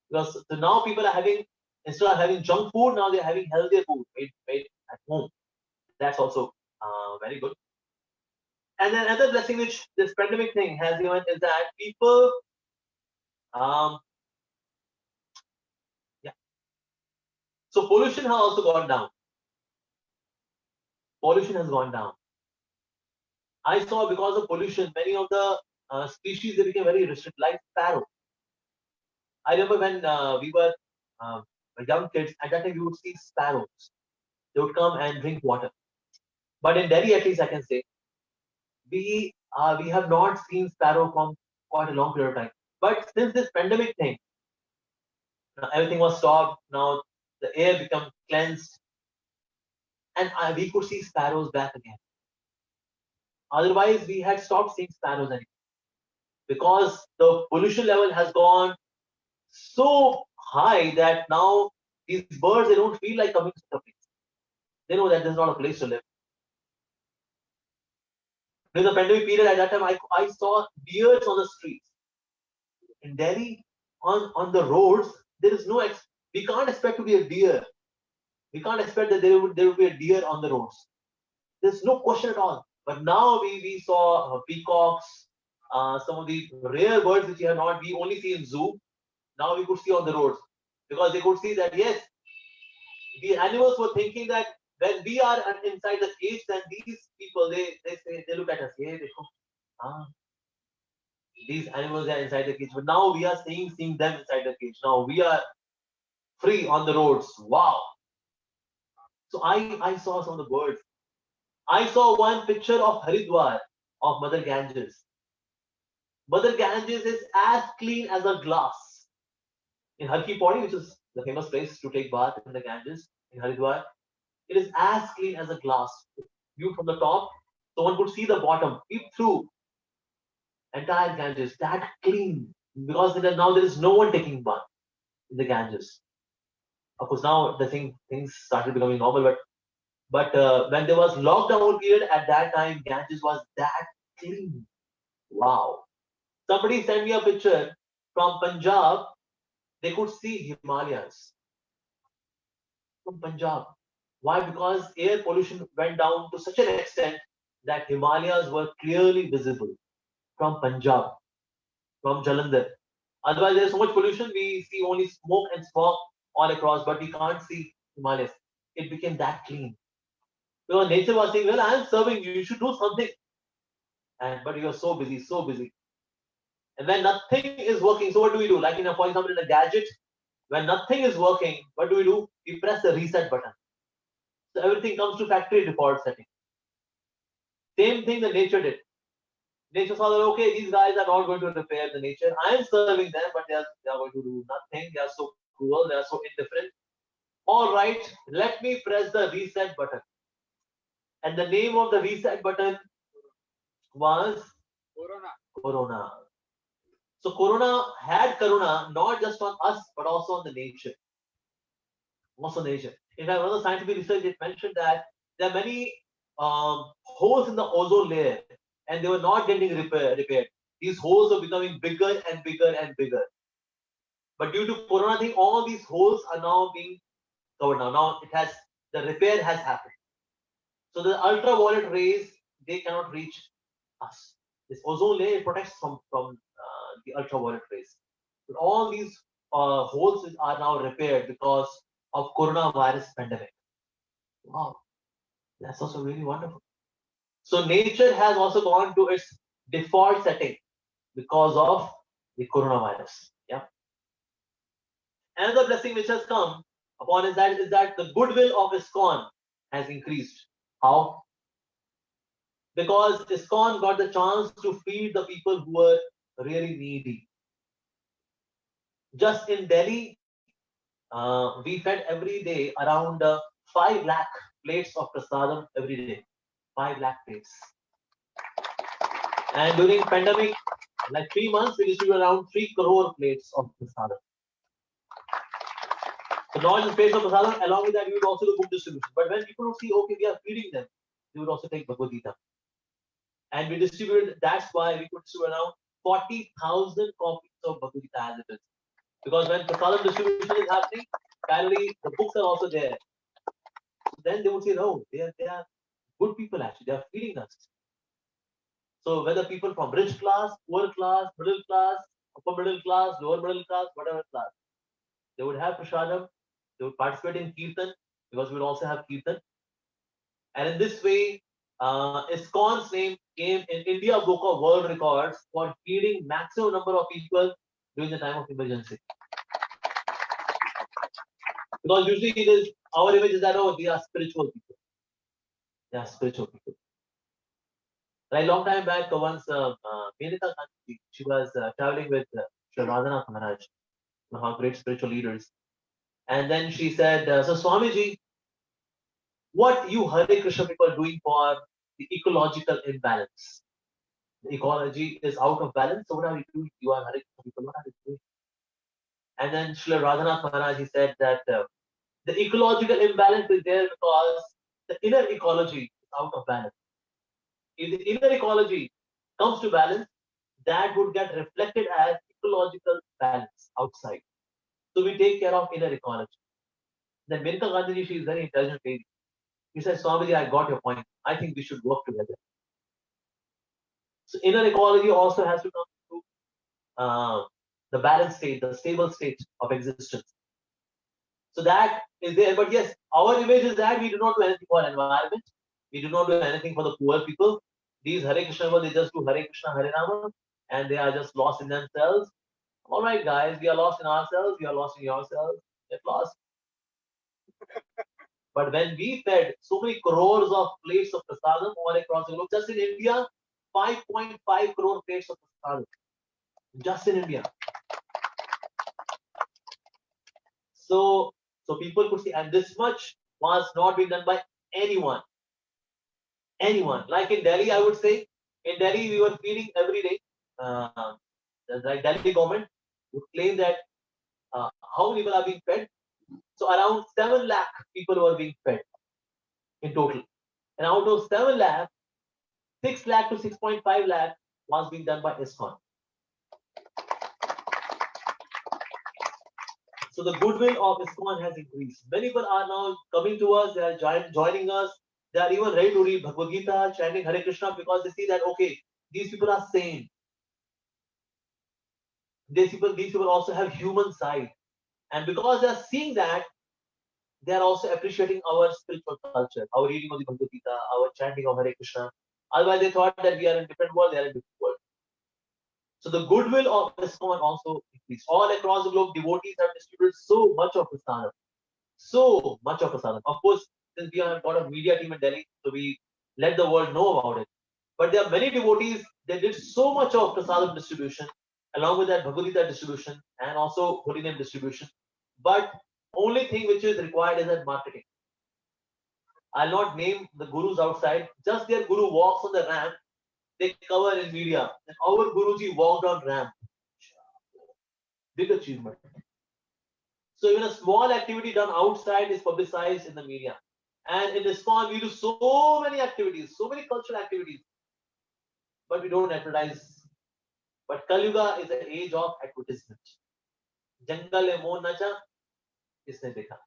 Because so now people are having, instead of having junk food, now they're having healthier food made at home. That's also very good. And then another blessing which this pandemic thing has given is that people, um, yeah. So pollution has also gone down. Pollution has gone down. I saw because of pollution, many of the species they became very restricted, like sparrow. I remember when we were uh, young kids, at that time we would see sparrows. They would come and drink water. But in Delhi, at least I can say, we have not seen sparrow from quite a long period of time. But since this pandemic thing, everything was stopped. Now the air became cleansed, and we could see sparrows back again. Otherwise, we had stopped seeing sparrows anymore because the pollution level has gone so high that now these birds they don't feel like coming to the place. They know that there's not a place to live. During the pandemic period, at that time, I saw deers on the streets in Delhi on the roads. There is no we can't expect to be a deer. We can't expect that there would be a deer on the roads. There's no question at all. But now we saw peacocks, some of the rare birds which we only see in zoo. Now we could see on the roads, because they could see that yes, the animals were thinking that when we are inside the cage, then these people they look at us. Yeah, ah, these animals are inside the cage, but now we are seeing them inside the cage. Now we are free on the roads. Wow! So I saw some of the birds. I saw one picture of Haridwar of Mother Ganges. Mother Ganges is as clean as a glass. In Har Ki Pauri, which is the famous place to take bath in the Ganges in Haridwar, it is as clean as a glass. Viewed from the top, so one could see the bottom, peep through entire Ganges, that clean. Because now there is no one taking bath in the Ganges. Of course, now the things started becoming normal, but when there was lockdown period, at that time, Ganges was that clean. Wow. Somebody sent me a picture from Punjab. They could see Himalayas from Punjab. Why? Because air pollution went down to such an extent that Himalayas were clearly visible from Punjab, from Jalandhar. Otherwise, there's so much pollution, we see only smoke and smog all across, but we can't see Himalayas. It became that clean. Because nature was saying, well, I am serving you, you should do something. And but you are so busy, so busy. And when nothing is working, so what do we do? Like for example, in a gadget, when nothing is working, what do? We press the reset button. So everything comes to factory default setting. Same thing the nature did. Nature saw that okay, these guys are not going to repair the nature. I am serving them, but they are going to do nothing. They are so cruel, they are so indifferent. All right, let me press the reset button. And the name of the reset button was Corona. So Corona had Karuna not just on us, but also on the nature. Also nature. In fact, one of the scientific research it mentioned that there are many holes in the ozone layer, and they were not getting repaired. These holes are becoming bigger and bigger and bigger. But due to Corona thing, all these holes are now being covered now. Now the repair has happened. So the ultraviolet rays they cannot reach us. This ozone layer protects from the ultraviolet rays. But all these holes are now repaired because of coronavirus pandemic. Wow, that's also really wonderful. So nature has also gone to its default setting because of the coronavirus. Yeah. Another blessing which has come upon is that the goodwill of ISKCON has increased. How? Because ISKCON got the chance to feed the people who were really needy. Just in Delhi, we fed every day around 5 lakh plates of prasadam every day. 5 lakh plates. And during pandemic, like 3 months, we distributed around 3 crore plates of prasadam. So not just plates of prasadam, along with that, we would also do book distribution. But when people would see, okay, we are feeding them, we would also take Bhagavad Gita. And we distributed, that's why we could distribute around 40,000 copies of Bhagavad Gita as it is. Because when prasadam distribution is happening, finally the books are also there. So then they would say, no, they are good people actually, they are feeding us. So whether people from rich class, poor class, middle class, upper middle class, lower middle class, whatever class, they would have prasadam, they would participate in kirtan, because we would also have kirtan. And in this way, ISKCON's name came in India Book of World Records for feeding maximum number of people during the time of emergency. Because usually it is our image is that oh, they are spiritual people. They are spiritual people. Like long time back, once Menaka Gandhi, she was traveling with Sri Maharaj, one of our great spiritual leaders. And then she said, so Swamiji, what you Hare Krishna people are doing for the ecological imbalance? The ecology is out of balance. So what are you doing? You are Hare Krishna people. What are you doing? And then Srila Radhanath Maharaj, he said that the ecological imbalance is there because the inner ecology is out of balance. If the inner ecology comes to balance, that would get reflected as ecological balance outside. So we take care of inner ecology. Then Menaka Gandhiji, she is very intelligent lady. He says, Swamiji, I got your point. I think we should work together. So inner ecology also has to come to the balanced state, the stable state of existence. So that is there. But yes, our image is that we do not do anything for environment. We do not do anything for the poor people. These Hare Krishna, they just do Hare Krishna, Hare Rama, and they are just lost in themselves. All right, guys, we are lost in ourselves. You are lost in yourselves. Get lost. But when we fed so many crores of plates of prasadam all across the globe, just in India, 5.5 crore plates of prasadam. Just in India. So people could see, and this much was not being done by anyone. Anyone. Like in Delhi, I would say, in Delhi, we were feeding every day. The Delhi government would claim that how many people are being fed. So around 7 lakh people were being fed in total. And out of 7 lakh, 6 lakh to 6.5 lakh was being done by ISKCON. So the goodwill of ISKCON has increased. Many people are now coming to us, they are joining us, they are even ready to read Bhagavad Gita, chanting Hare Krishna, because they see that, okay, these people are sane. These people also have human side. And because they are seeing that, they are also appreciating our spiritual culture, our reading of the Bhagavad Gita, our chanting of Hare Krishna. Otherwise, they thought that we are in a different world, they are in a different world. So the goodwill of ISKCON also increased. All across the globe, devotees have distributed so much of prasadam. So much of prasadam. Of course, since we have got a media team in Delhi, so we let the world know about it. But there are many devotees, they did so much of prasadam distribution, along with that Bhagavad Gita distribution and also holy name distribution. But only thing which is required is that marketing. I'll not name the gurus outside, just their guru walks on the ramp, they cover in media. And our Guruji walked on ramp. Big achievement. So even a small activity done outside is publicized in the media. And in ISKCON, we do so many activities, so many cultural activities, but we don't advertise. But Kali Yuga is the age of advertisement. Jungle mein moor nacha, isne dekha.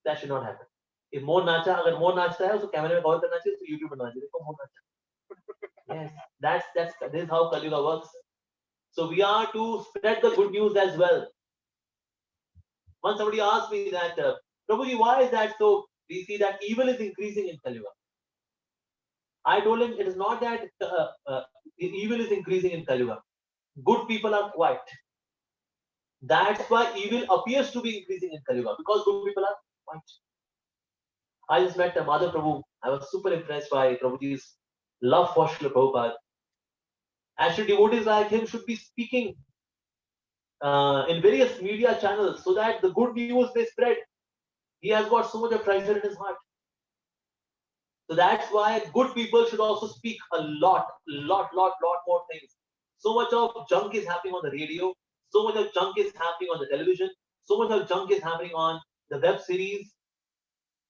That should not happen. If moor nacha, agar moor nachta hai, usko camera mein cover karna chahiye, usko YouTube banana chahiye. Dekho moor nacha. Yes, this is how Kali Yuga works. So we are to spread the good news as well. Once somebody asked me that, Prabhuji, why is that so? We see that evil is increasing in Kali Yuga. I told him it is not that evil is increasing in Kali Yuga. Good people are quiet. That's why evil appears to be increasing in Kali Yuga, because good people are quiet. I just met Madhav Prabhu. I was super impressed by Prabhuji's love for Srila Prabhupada. Actually, devotees like him should be speaking in various media channels so that the good news may spread. He has got so much of treasure in his heart. So that's why good people should also speak a lot more things. So much of junk is happening on the radio. So much of junk is happening on the television. So much of junk is happening on the web series.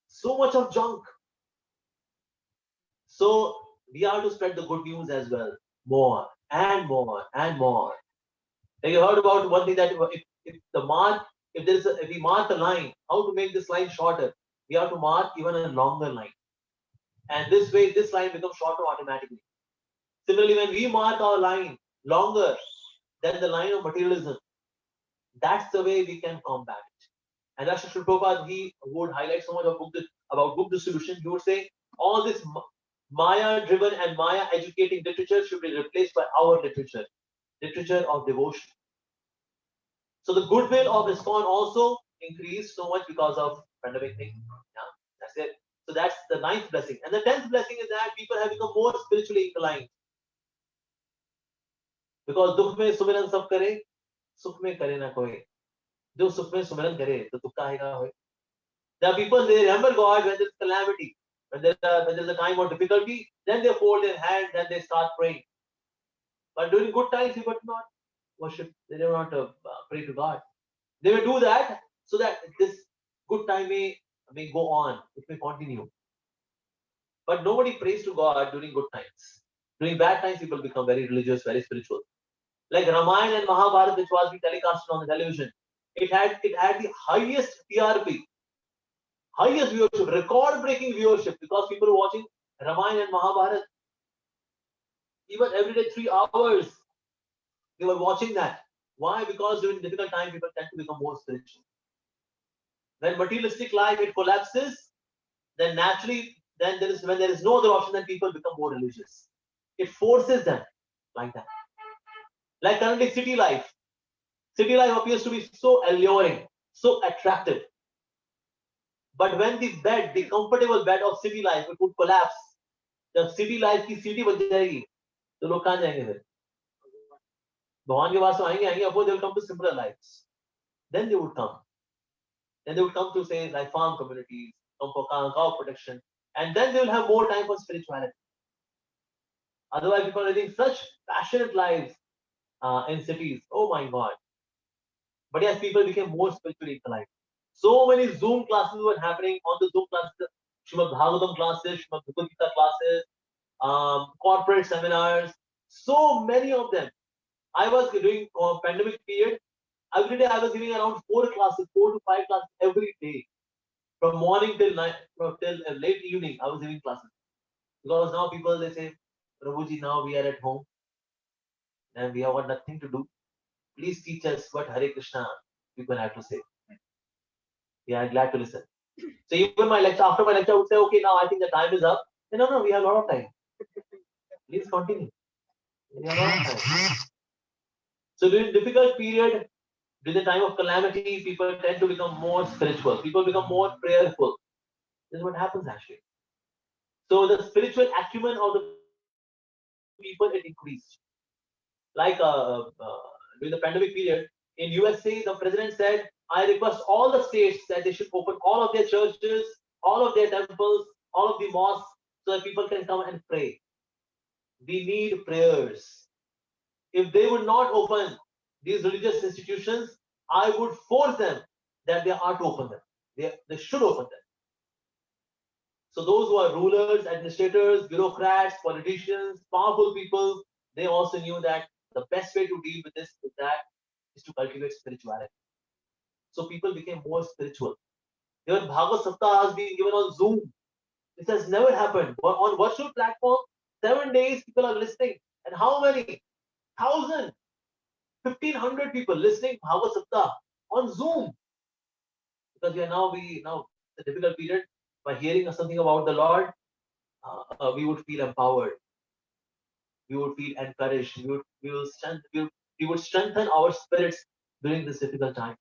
So much of junk. So we are to spread the good news as well. More and more and more. Like you heard about one thing that if we mark a line, how to make this line shorter? We have to mark even a longer line. And this way, this line becomes shorter automatically. Similarly, when we mark our line longer than the line of materialism, that's the way we can combat it. And that's Srila Prabhupada, he would highlight so much about book distribution. He would say, all this Maya-driven and Maya-educating literature should be replaced by our literature of devotion. So the goodwill of ISKCON also increased so much because of pandemic thing. Yeah, that's it. So that's the 9th blessing. And the 10th blessing is that people have become more spiritually inclined. Because दुख में सुमिरन सब करे, सुख में करे ना कोई. जो सुख में सुमिरन करे, तो दुख आएगा होए. There are people, they remember God when there's calamity, when there's a time of difficulty, then they fold their hands and they start praying. But during good times, they would not worship, they do not pray to God. They will do that so that this good time may go on, it may continue. But nobody prays to God during good times. During bad times, people become very religious, very spiritual. Like Ramayana and Mahabharata, which was being telecasted on the television, it had the highest TRP, highest viewership, record-breaking viewership, because people were watching Ramayana and Mahabharata. Even every day, 3 hours, they were watching that. Why? Because during difficult time, people tend to become more spiritual. When materialistic life it collapses, then naturally, when there is no other option, then people become more religious. It forces them like that. Like currently city life. City life appears to be so alluring, so attractive. But when the comfortable bed of city life, it would collapse. जब city life की city बन जाएगी, तो लोग कहाँ जाएंगे फिर? भगवान के पास आएंगे, of course they will come to simpler lives. Then they would come. Then they would come to say like farm communities, come for cow protection, and then they will have more time for spirituality. Otherwise, people are living such passionate lives in cities. Oh my God! But yes, people became more spiritually inclined. So many Zoom classes were happening. On the Zoom classes, Srimad Bhagavatam classes, Srimad Bhagavad Gita classes, corporate seminars, so many of them. I was doing pandemic period. Every day I was giving around 4 classes, 4 to 5 classes every day. From morning till night, till late evening, I was giving classes. Because now people, they say, Prabhuji, now we are at home and we have got nothing to do. Please teach us what Hare Krishna people have to say. Yeah, I'm glad to listen. So even my lecture, after my lecture, I would say, okay, now I think the time is up. No, we have a lot of time. Please continue. We have a lot of time. So during difficult period, during the time of calamity, people tend to become more spiritual. People become more prayerful. This is what happens actually. So the spiritual acumen of the people, it increased. Like during the pandemic period in USA, the president said, "I request all the states that they should open all of their churches, all of their temples, all of the mosques, so that people can come and pray. We need prayers. If they would not open these religious institutions, I would force them that they are to open them. They should open them." So those who are rulers, administrators, bureaucrats, politicians, powerful people, they also knew that the best way to deal with this is to cultivate spirituality. So people became more spiritual. Even Bhagavad Saptah has been given on Zoom. This has never happened. But on virtual platform, 7 days people are listening. And how many? 1,000, 1,500 people listening Bhagavad Saptah on Zoom. Because we now the difficult period, by hearing something about the Lord, we would feel empowered. We would feel encouraged. We would strengthen our spirits during this difficult time.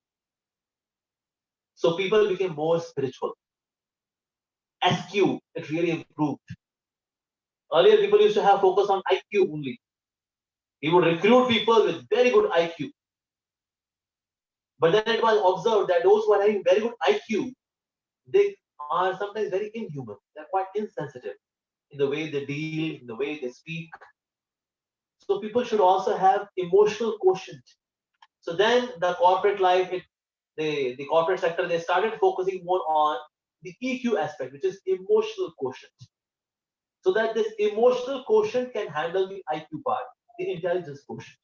So people became more spiritual. SQ, it really improved. Earlier, people used to have focus on IQ only. We would recruit people with very good IQ. But then it was observed that those who are having very good IQ, they are sometimes very inhuman. They're quite insensitive in the way they deal, in the way they speak. So people should also have emotional quotient. So then the corporate life, the corporate sector, they started focusing more on the EQ aspect, which is emotional quotient. So that this emotional quotient can handle the IQ part, the intelligence quotient.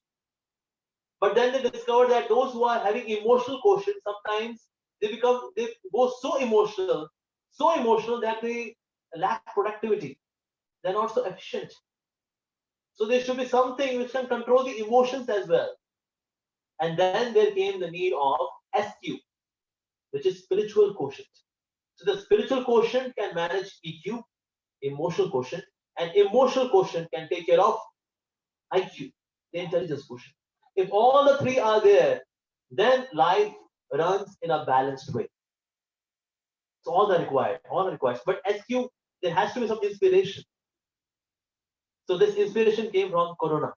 But then they discovered that those who are having emotional quotient, sometimes they go so emotional that they lack productivity. They're not so efficient. So there should be something which can control the emotions as well. And then there came the need of SQ, which is spiritual quotient. So the spiritual quotient can manage EQ, emotional quotient, and emotional quotient can take care of IQ, the intelligence quotient. If all the three are there, then life runs in a balanced way. So all are required, But SQ, there has to be some inspiration. So this inspiration came from Corona,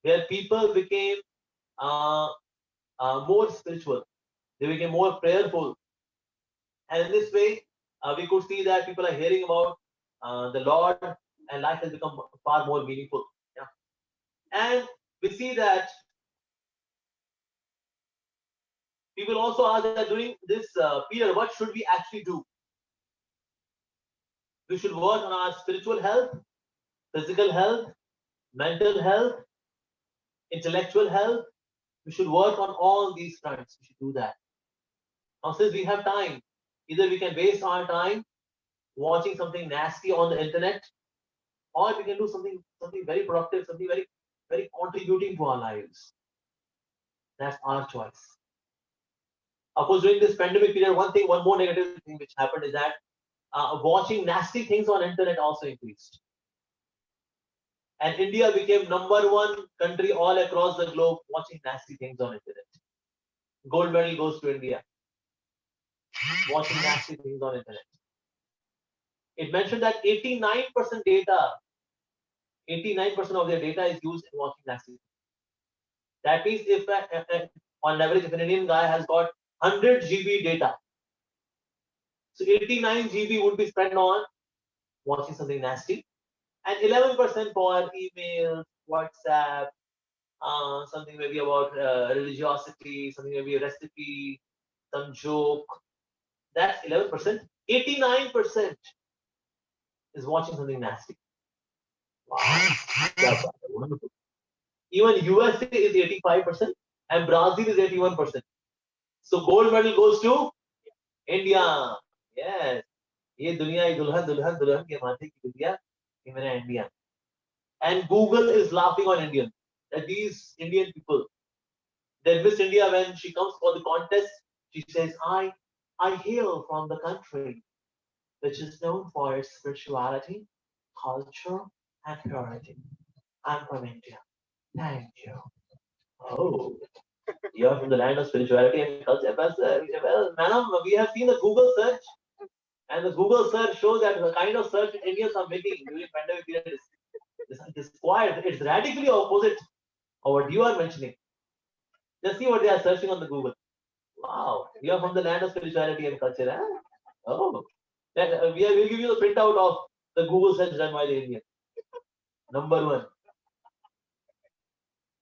where people became uh, more spiritual. They became more prayerful. And in this way, we could see that people are hearing about the Lord, and life has become far more meaningful. Yeah. And we see that people also ask that during this period, what should we actually do? We should work on our spiritual health, physical health, mental health, intellectual health. We should work on all these fronts. We should do that. Now, since we have time, either we can waste our time watching something nasty on the internet, or we can do something very productive, something very very contributing to our lives. That's our choice. Of course, during this pandemic period, one more negative thing which happened is that watching nasty things on internet also increased. And India became #1 country all across the globe watching nasty things on internet. Gold medal goes to India. Watching nasty things on internet. It mentioned that 89% of their data is used in watching nasty things. That means if on average, if an Indian guy has got 100 GB data, so 89 GB would be spent on watching something nasty, and 11% for emails, WhatsApp, something maybe about religiosity, something maybe a recipe, some joke, That's 11%. 89% is watching something nasty. Wow. Wonderful. Even USA is 85% and Brazil is 81%. So gold medal goes to India. Yes. ये दुनिया ही दुल्हन दुल्हन दुल्हन के माथे की दुनिया ये मेरा India. And Google is laughing on Indian. That these Indian people, then Miss India, when she comes for the contest, she says, I hail from the country which is known for its spirituality, culture, and purity. I'm from India. Thank you. Oh, you're from the land of spirituality and culture. Well, madam, we have seen the Google search, and the Google search shows that the kind of search Indians are making during pandemic period is quite, it's radically opposite of what you are mentioning. Just see what they are searching on the Google. Wow, you are from the land of spirituality and culture, huh? Oh, we'll give you the printout of the Google search done by the Indian. Number one.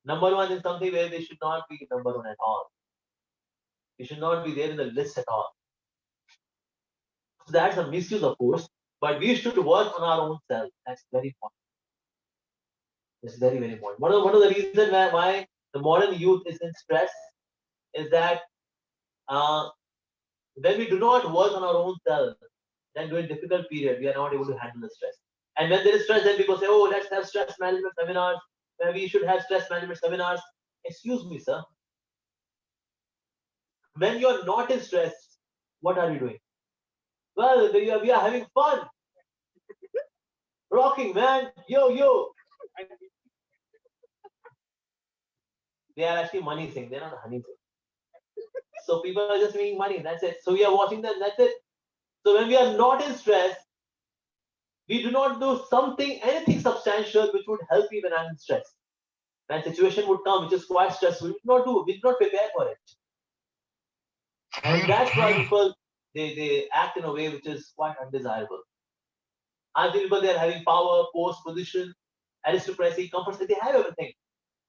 Number one is something where they should not be number one at all. They should not be there in the list at all. So that's a misuse, of course, but we should work on our own self. That's very important. It's very, very important. One of the reasons why the modern youth is in stress is that when we do not work on our own self, then during difficult period, we are not able to handle the stress. And when there is stress, then people say, oh, let's have stress management seminars. We should have stress management seminars. Excuse me, sir. When you are not in stress, what are you doing? Well, we are having fun. Rocking, man. Yo, yo. They are actually money thing. They're not honey thing. So people are just making money. That's it. So we are watching them. That's it. So when we are not in stress, we do not do something, anything substantial which would help me when I'm in stress. When situation would come, which is quite stressful, we do not prepare for it. And that's why people, they act in a way which is quite undesirable. I think people, they're having power, post, position, aristocracy, comfort, they have everything.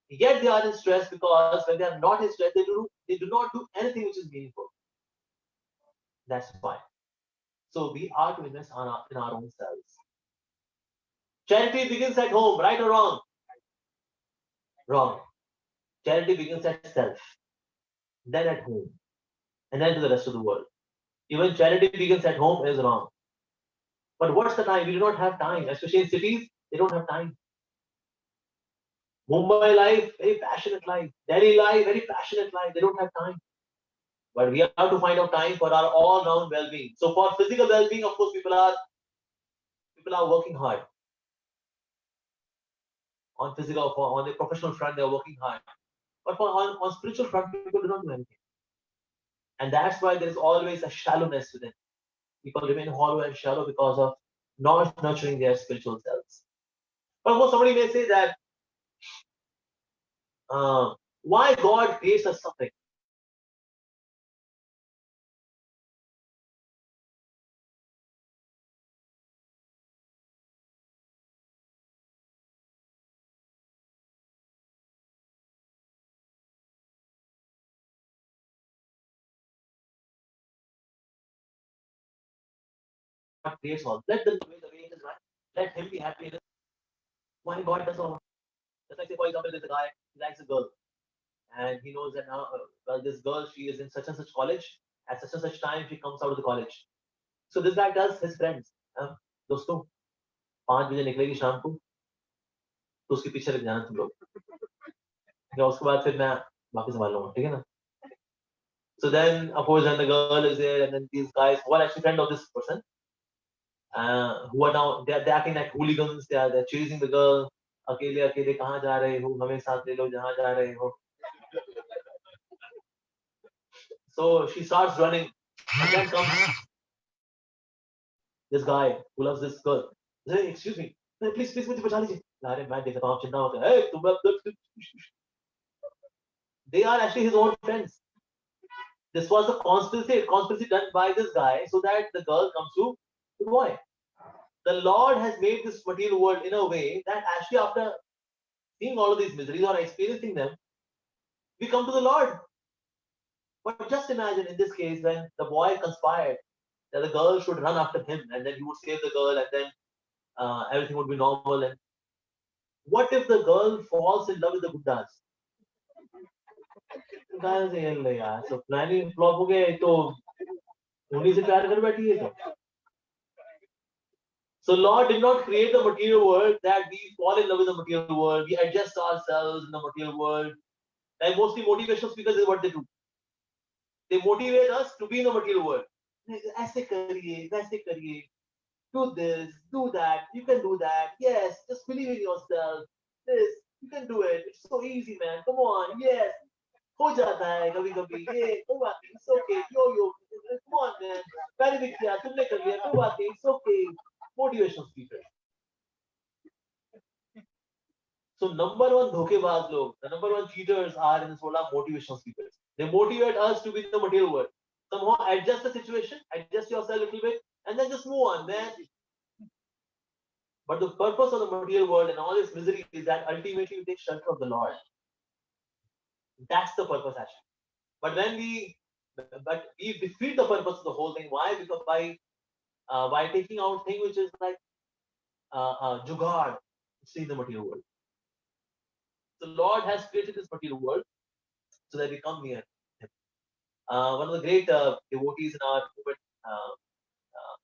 Yet they are in stress because when they are not in stress, they do not do anything which is meaningful. That's why. So we are to invest in our own selves. Charity begins at home, right or wrong? Wrong. Charity begins at self, then at home, and then to the rest of the world. Even charity begins at home is wrong. But what's the time? We do not have time, especially in cities, they don't have time. Mumbai life, very passionate life. Delhi life, very passionate life. They don't have time. But we have to find out time for our all-round well-being. So for physical well-being, of course, people are working hard. On physical, on the professional front, they are working hard. But on spiritual front, people do not do anything. And that's why there is always a shallowness within. People remain hollow and shallow because of not nurturing their spiritual selves. But of course, somebody may say that why God creates us suffering? God creates all. Let them do it the way it is right. Let him be happy. Why God does all? Just like say, for example, there's a guy, he likes a girl. And he knows that now, well, this girl, she is in such and such college. At such and such time, she comes out of the college. So this guy tells his friends, दोस्तों 5 बजे निकलेगी शाम को तो उसके पीछे लग जाना तुम लोग या उसके बाद फिर मैं बाकी संभाल लूंगा ठीक है ना. So then of course then the girl is there and then these guys who are actually friend of this person who are now they're acting like hooligans. They're chasing the girl. अकेले अकेले कहाँ जा रहे हो हमें साथ ले लो जहाँ जा रहे हो. So she starts running and then comes this guy who loves this girl. Hey, excuse me, please मुझे बचा लीजिए. अरे मैं देखता हूँ आप चिंता मत करो. Hey, they are actually his own friends. This was a conspiracy done by this guy so that the girl comes to the boy. The Lord has made this material world in a way that actually after seeing all of these miseries or experiencing them, we come to the Lord. But just imagine in this case when the boy conspired that the girl should run after him, and then he would save the girl, and then everything would be normal. And what if the girl falls in love with the Buddhas? तो कहाँ से खेल रहे यार? So planning flop हो गया तो उन्हीं से प्यार कर बैठी है तो. So Lord did not create the material world that we fall in love with the material world. We adjust ourselves in the material world. Like mostly motivational speakers is what they do. They motivate us to be in the material world. ऐसे करिए, वैसे करिए. Do this, do that. You can do that. Yes, just believe in yourself. This, you can do it. It's so easy, man. Come on. Yes. हो जाता है कभी कभी ये कोई बात नहीं. It's okay. Yo. Come on, man. मैंने भी किया, तुमने कर लिया, कोई बात नहीं. It's okay. Motivational speakers. So number one धोखेबाज लोग, the number one cheaters are in this world are motivational speakers. They motivate us to be in the material world. Somehow adjust the situation, adjust yourself a little bit, and then just move on, man. But the purpose of the material world and all this misery is that ultimately you take shelter of the Lord. That's the purpose actually. But we defeat the purpose of the whole thing. Why? Because by taking out thing which is like jugaad, see the material world. The Lord has created this material world so that we come near Him. One of the great devotees in our movement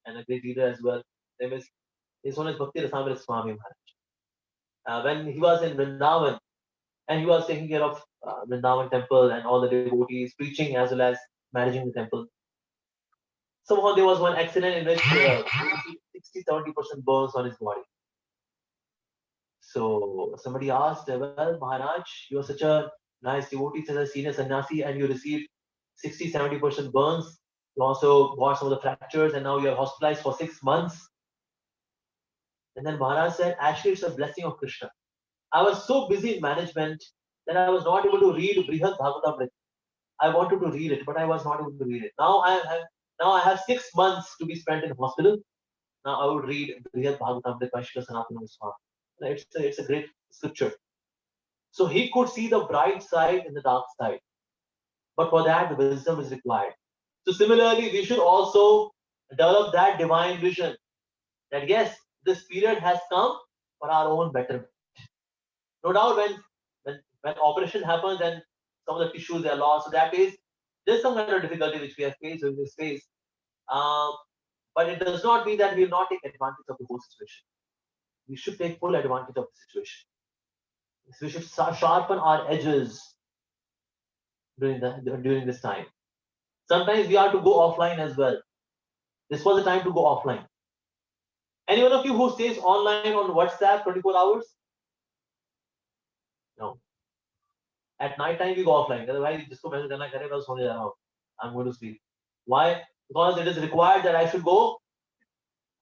and a great leader as well, his name is Bhakti Rasamrita Swami Maharaj. When he was in Vrindavan and he was taking care of Vrindavan temple and all the devotees, preaching as well as managing the temple. Somehow there was one accident in which 60-70% burns on his body. So somebody asked, well, Maharaj, you are such a nice devotee, such a senior sannyasi, and you received 60-70% burns. You also got some of the fractures, and now you are hospitalized for 6 months. And then Maharaj said, actually, it's a blessing of Krishna. I was so busy in management that I was not able to read Brihad Bhagavatamrita. I wanted to read it, but I was not able to read it. Now I have 6 months to be spent in hospital. Now I would read Brihad Bhagavatamrita by Srila Sanatana Goswami. It's a great scripture. So he could see the bright side and the dark side. But for that, wisdom is required. So similarly, we should also develop that divine vision that yes, this period has come for our own betterment. No doubt when operation happens and some of the tissues are lost, so that is there's some kind of difficulty which we have faced in this phase. But it does not mean that we will not take advantage of the whole situation. We should take full advantage of the situation. So we should sharpen our edges during this time. Sometimes we have to go offline as well. This was the time to go offline. Any one of you who stays online on WhatsApp 24 hours? No. At night time we go offline. Otherwise, I'm going to sleep. Why? Because it is required that I should go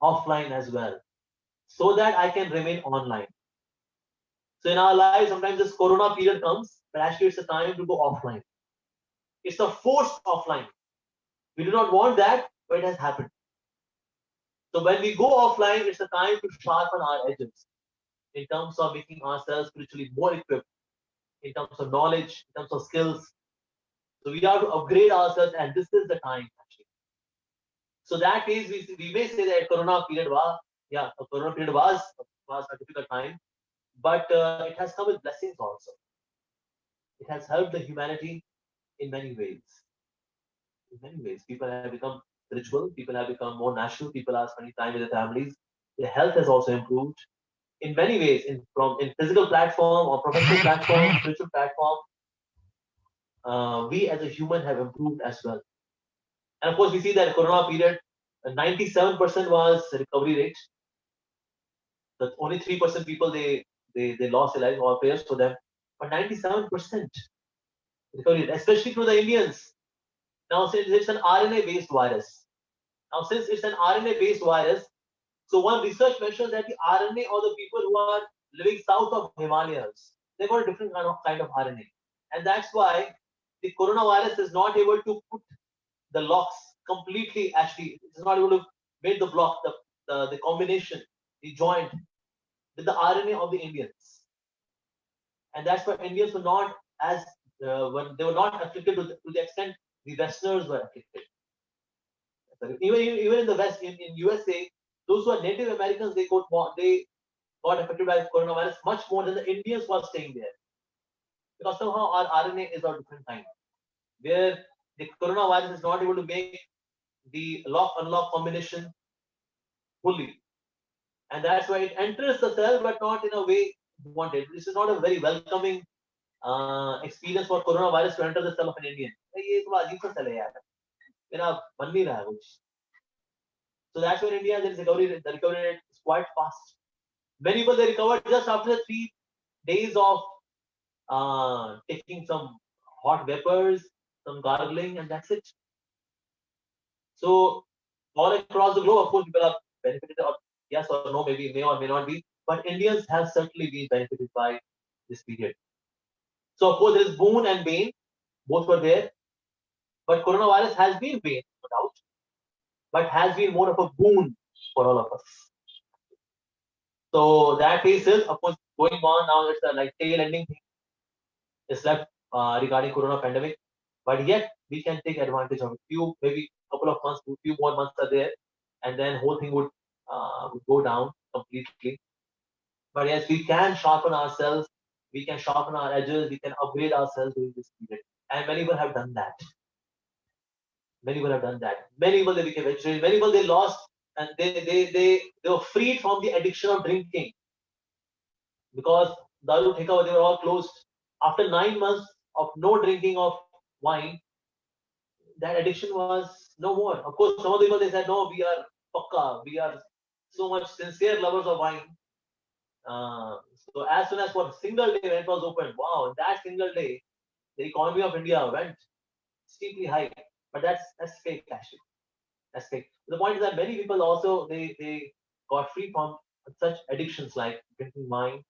offline as well, so that I can remain online. So in our lives, sometimes this Corona period comes, but actually it's a time to go offline. It's a forced offline. We do not want that, but it has happened. So when we go offline, it's a time to sharpen our edges in terms of making ourselves spiritually more equipped, in terms of knowledge, in terms of skills. So we have to upgrade ourselves, and this is the time actually. So that is, we may say that Corona period was a difficult time, but it has come with blessings also. It has helped the humanity in many ways. In many ways, people have become spiritual, people have become more natural, people are spending time with their families. Their health has also improved in many ways, in physical platform or professional platform, spiritual platform. We as a human have improved as well. And of course, we see that Corona period, 97% was recovery rate. That only 3% people they lost their life, or prayers for them, but 97% recovery rate, especially to the Indians. Now, since it's an RNA-based virus, so one research mentions that the RNA or the people who are living south of Himalayas, they got a different kind of RNA, and that's why the coronavirus is not able to put the locks completely. Actually, it's not able to make the block, the combination, the joint with the RNA of the Indians, and that's why Indians were not as when they were not afflicted to the extent the Westerners were afflicted. Even in the West, in USA, those who are Native Americans, they got affected by coronavirus much more than the Indians who are staying there. Because somehow our RNA is of different kind, where the coronavirus is not able to make the lock-unlock combination fully. And that's why it enters the cell, but not in a way wanted. This is not a very welcoming experience for coronavirus to enter the cell of an Indian. ये थोड़ा अजीब सा cell है यार, मेरा बन नहीं रहा है कुछ. So that's why in India the recovery rate is quite fast. Many people they recovered just after 3 days of taking some hot vapors, some gargling, and that's it. So all across the globe, of course, people are benefited, or yes or no, maybe may or may not be, but Indians have certainly been benefited by this period. So of course there is boon and bane, both were there, but coronavirus has been bane, no doubt, but has been more of a boon for all of us. So that phase is of course going on now. It's a like tail ending thing is left regarding corona pandemic, but yet we can take advantage of it. Maybe couple of months, few more months are there, and then whole thing would go down completely. But yes, we can sharpen ourselves, we can sharpen our edges, we can upgrade ourselves during this period, and many people have done that. Many people have done that. Many people they became vegetarian. Many people they lost and they were freed from the addiction of drinking because daru theka they were all closed. After 9 months of no drinking of wine, that addiction was no more. Of course, some of the people they said, no, we are pakka, we are so much sincere lovers of wine. So as soon as for a single day when it was opened, wow, that single day, the economy of India went steeply high. But that's fake actually. That's fake. The point is that many people also they got free from such addictions like drinking wine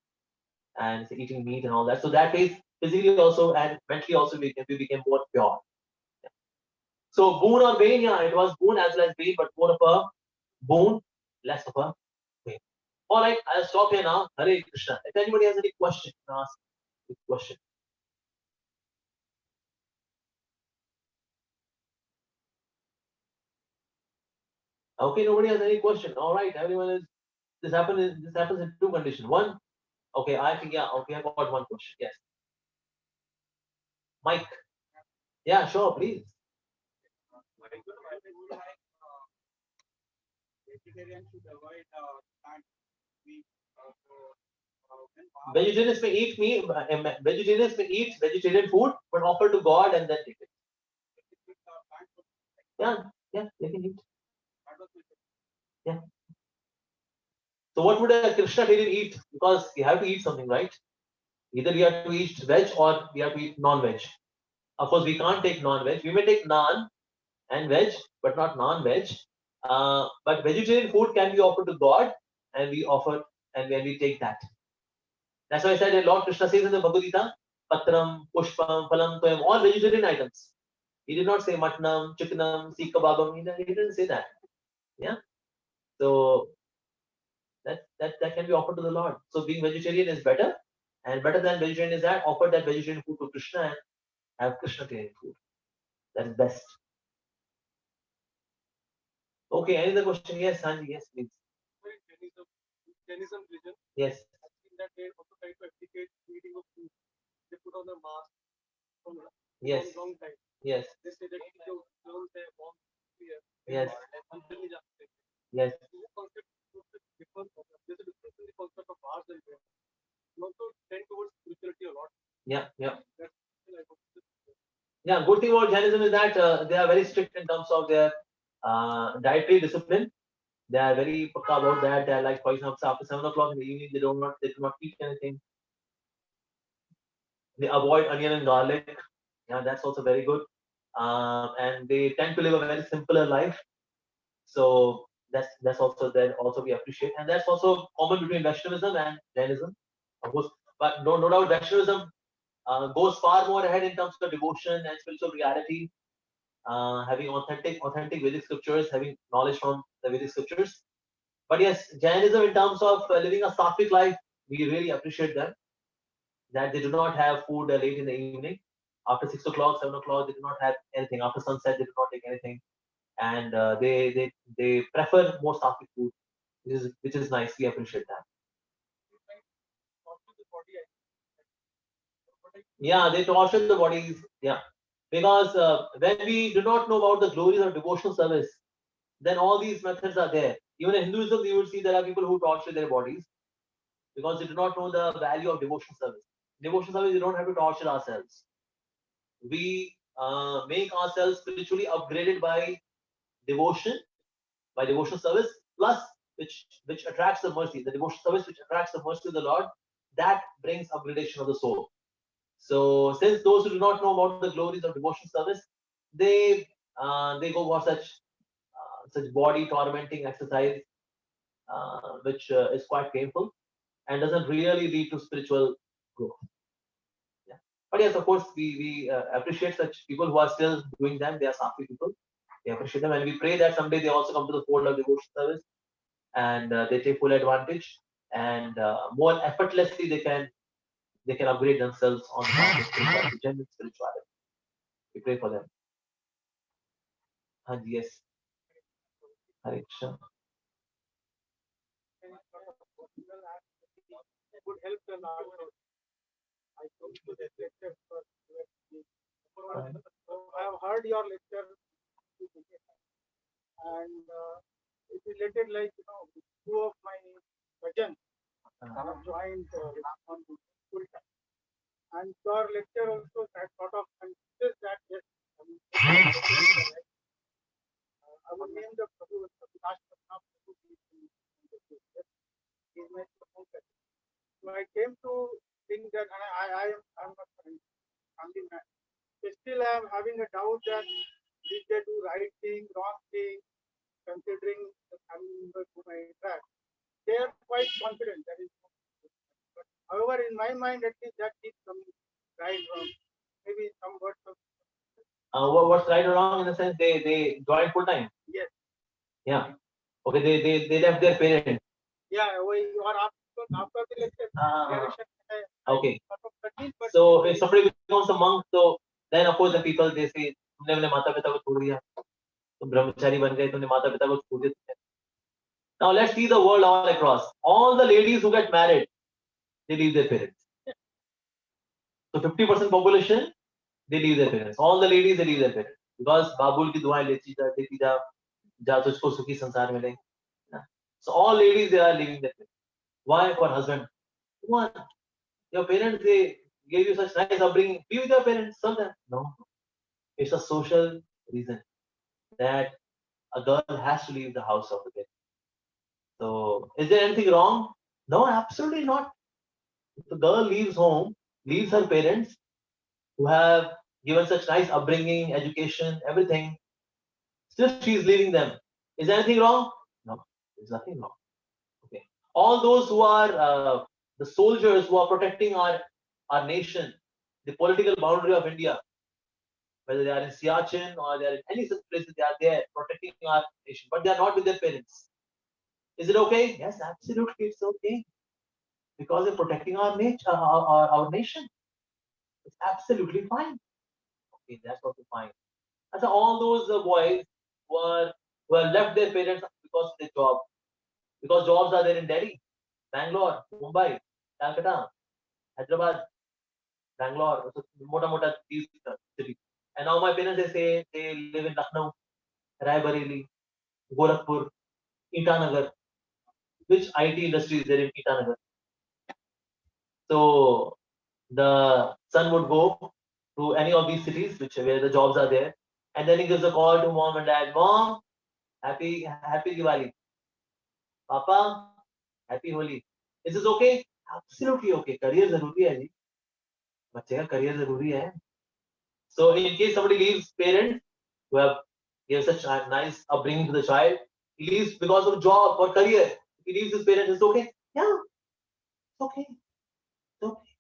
and eating meat and all that. So that way, physically also and mentally also we became more pure. So boon or bane, yeah, it was boon as well as bane, but more of a boon, less of a bane. All right, I'll stop here now. Hare Krishna. If anybody has any question, ask the question. Okay, nobody has any question. All right, everyone is. This happens. This happens in two conditions. One, okay, I think yeah. Okay, I got one question. Yes, Mike. Yeah, sure, please. Vegetarians may eat meat. Vegetarians may eat vegetarian food, but offer to God and then take it. Yeah, yeah, they can eat. Yeah. So what would a Krishna eat? Because you have to eat something, right? Either we have to eat veg or we have to eat non-veg. Of course, we can't take non-veg. We may take naan and veg, but not non-veg. But vegetarian food can be offered to God, and we offer, and when we take that. That's why I said Lord Krishna says in the Bhagavad Gita, Patram, Pushpam, Phalam, Toyam, all vegetarian items. He did not say matnam, chickenam, seek kebabam. He didn't say that. Yeah. So that can be offered to the Lord. So being vegetarian is better, and better than vegetarian is that offer that vegetarian food to Krishna and have Krishna created food. That is best. Okay, any other question? Yes, Sanji, yes, please. Jainism religion. Yes. In that they also try to abdicate eating of food. They put on the mask from Yes. long time. Yes. They say that girls they bomb here. Yes. Yes. This concept different. There's a difference in the concept of ours and theirs. We also tend towards spirituality a lot. Yeah, yeah. That's Yeah, good thing about Jainism is that they are very strict in terms of their dietary discipline. They are very pakka about that. They are like, for example, after 7 o'clock in the evening, they do not eat anything. They avoid onion and garlic. Yeah, that's also very good. And they tend to live a very simpler life. So that's also there. Also we appreciate, and that's also common between Vaishnavism and Jainism, of course. But no doubt Vaishnavism goes far more ahead in terms of devotion and spiritual reality, having authentic Vedic scriptures, having knowledge from the Vedic scriptures. But yes, Jainism in terms of living a sattvic life, we really appreciate them. That they do not have food late in the evening. After 6 o'clock, 7 o'clock, they do not have anything. After sunset, they do not take anything. and they prefer more sattvic food, which is nice. We appreciate that. Yeah, they torture the bodies. Yeah, because when we do not know about the glories of devotional service, then all these methods are there. Even in Hinduism, you will see there are people who torture their bodies because they do not know the value of devotional service. Devotional service, we don't have to torture ourselves. We make ourselves spiritually upgraded devotion, by devotional service, plus which attracts the mercy. The devotional service which attracts the mercy of the Lord, that brings upgradation of the soul. So since those who do not know about the glories of devotional service, they go for such body tormenting exercise, which is quite painful and doesn't really lead to spiritual growth. Yeah. But yes, of course, we appreciate such people who are still doing them. They are sattvic people. We appreciate them, and we pray that someday they also come to the fold of devotional service and they take full advantage, and more effortlessly they can upgrade themselves on the path of spirituality, genuine spirituality. We pray for them. And yes, Hare Krishna. would help the Lord. I come to this lecture for so I have heard your lecture and it related like two of my bhajan have joined on full time. And your lecture also that sort of considers that yes, I would name the Prabhu last Prabhu. He is my focus. So I came to think that I'm not family man. Still I am having a doubt that did they do right thing, wrong thing, considering the family members whom I interact. They are quite confident that is. But however, in my mind, at least that keeps coming right wrong. Maybe some words of. What's right or wrong in the sense they joined full time? Yes. Yeah. Okay, they left their parents. Yeah, you are after the lecture. Okay. So if somebody becomes a monk, so then of course the people they say, तुमने अपने माता पिता को छोड़ दिया, तुम ब्रह्मचारी बन गए, तुमने माता पिता को छोड़ दिया. Now let's see the world all across. All the ladies who get married, they leave their parents. So 50% population, they leave their parents. All the ladies, they leave their parents. Because Babul की दुआएं लेती जा, जा तुझको सुखी संसार मिले. So all ladies, they are leaving their parents. Why? For husband. One, your parents, they gave you such nice upbringing. Be with your parents, serve them. No. It's a social reason that a girl has to leave the house of the parents. So, is there anything wrong? No, absolutely not. If the girl leaves home, leaves her parents who have given such nice upbringing, education, everything, still she is leaving them. Is there anything wrong? No, there's nothing wrong. Okay. All those who are the soldiers who are protecting our nation, the political boundary of India, whether they are in Siachen or they are in any such places, they are there protecting our nation, but they are not with their parents. Is it okay? Yes, absolutely, it's okay. Because they're protecting our nature, our nation. It's absolutely fine. Okay, that's also fine. And so all those boys who are left their parents because of their job, because jobs are there in Delhi, Bangalore, Mumbai, Calcutta, Hyderabad, Bangalore, so mota these cities. And now my parents they say they live in Lucknow, Raebareli, Gorakhpur, Itanagar. Which IT industry is there in Itanagar? So the son would go to any of these cities, which where the jobs are there, and then he gives a call to mom and dad. Mom, happy Diwali. Papa, happy Holi. Is this okay? Absolutely okay. Career जरूरी है जी. बच्चे का career जरूरी है. So in case somebody leaves parents who have given such a nice upbringing to the child, he leaves because of job or career. He leaves his parents. It's okay. Yeah, it's okay. It's okay.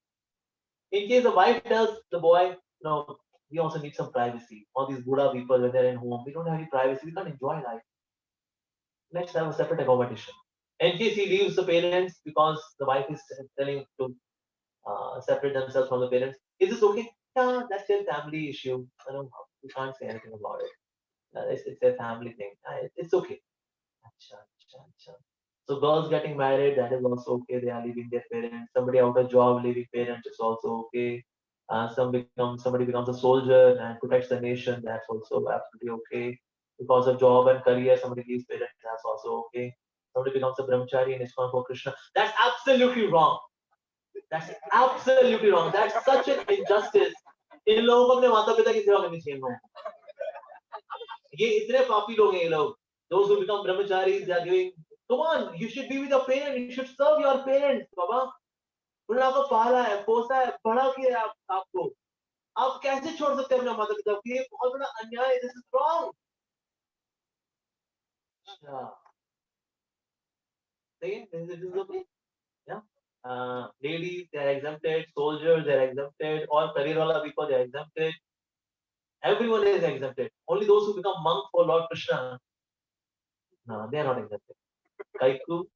In case the wife tells the boy, no, we also need some privacy. All these Buddha people, when they're in home, we don't have any privacy. We can't enjoy life. Let's have a separate accommodation. In case he leaves the parents because the wife is telling to separate themselves from the parents, is this okay? Yeah, that's their family issue. I don't know. We can't say anything about it. It's a family thing. It's okay. Acha, acha, acha. So girls getting married, that is also okay. They are leaving their parents. Somebody out of job leaving parents is also okay. Somebody becomes a soldier and protects the nation. That's also absolutely okay. Because of job and career, somebody leaves parents. That's also okay. Somebody becomes a brahmachari and ISKCON for Krishna. That's absolutely wrong. That's absolutely wrong. That's such an injustice. इन लोगों को अपने माता पिता की सेवा करनी चाहिए इन लोगों को। ये इतने पापी लोग हैं ये लोग। Those who become brahmacharis, they are giving. Come on, you should be with your parents. You should serve your parents, बाबा। उन्होंने आपको पाला है, पोसा है, बड़ा किया है आपको। आप कैसे छोड़ सकते हैं अपने माता पिता को? ये बहुत बड़ा अन्याय है। This is wrong. अच्छा, सही है? This is okay. Yeah. Ladies, they are exempted. Soldiers, they are exempted. All career wala people, they are exempted. Everyone is exempted. Only those who become monks for Lord Krishna, no, they are not exempted. Kaiku.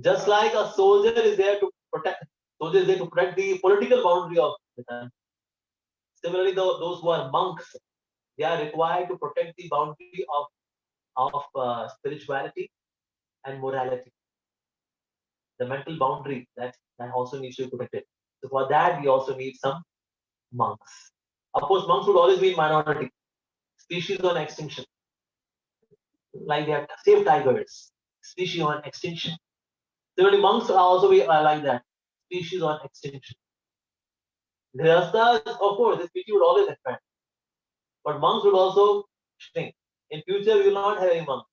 Just like a soldier is there to protect, soldier is there to protect the political boundary of the country. Similarly, those who are monks, they are required to protect the boundary of spirituality and morality. The mental boundary that also needs to be protected. So for that, we also need some monks. Of course, monks would always be in minority. Species on extinction. Like they have saved tigers. Species on extinction. Similarly, monks are also like that. Species on extinction. Grihasthas, of course, the species would always expand. But monks would also shrink. In future, we will not have any monks.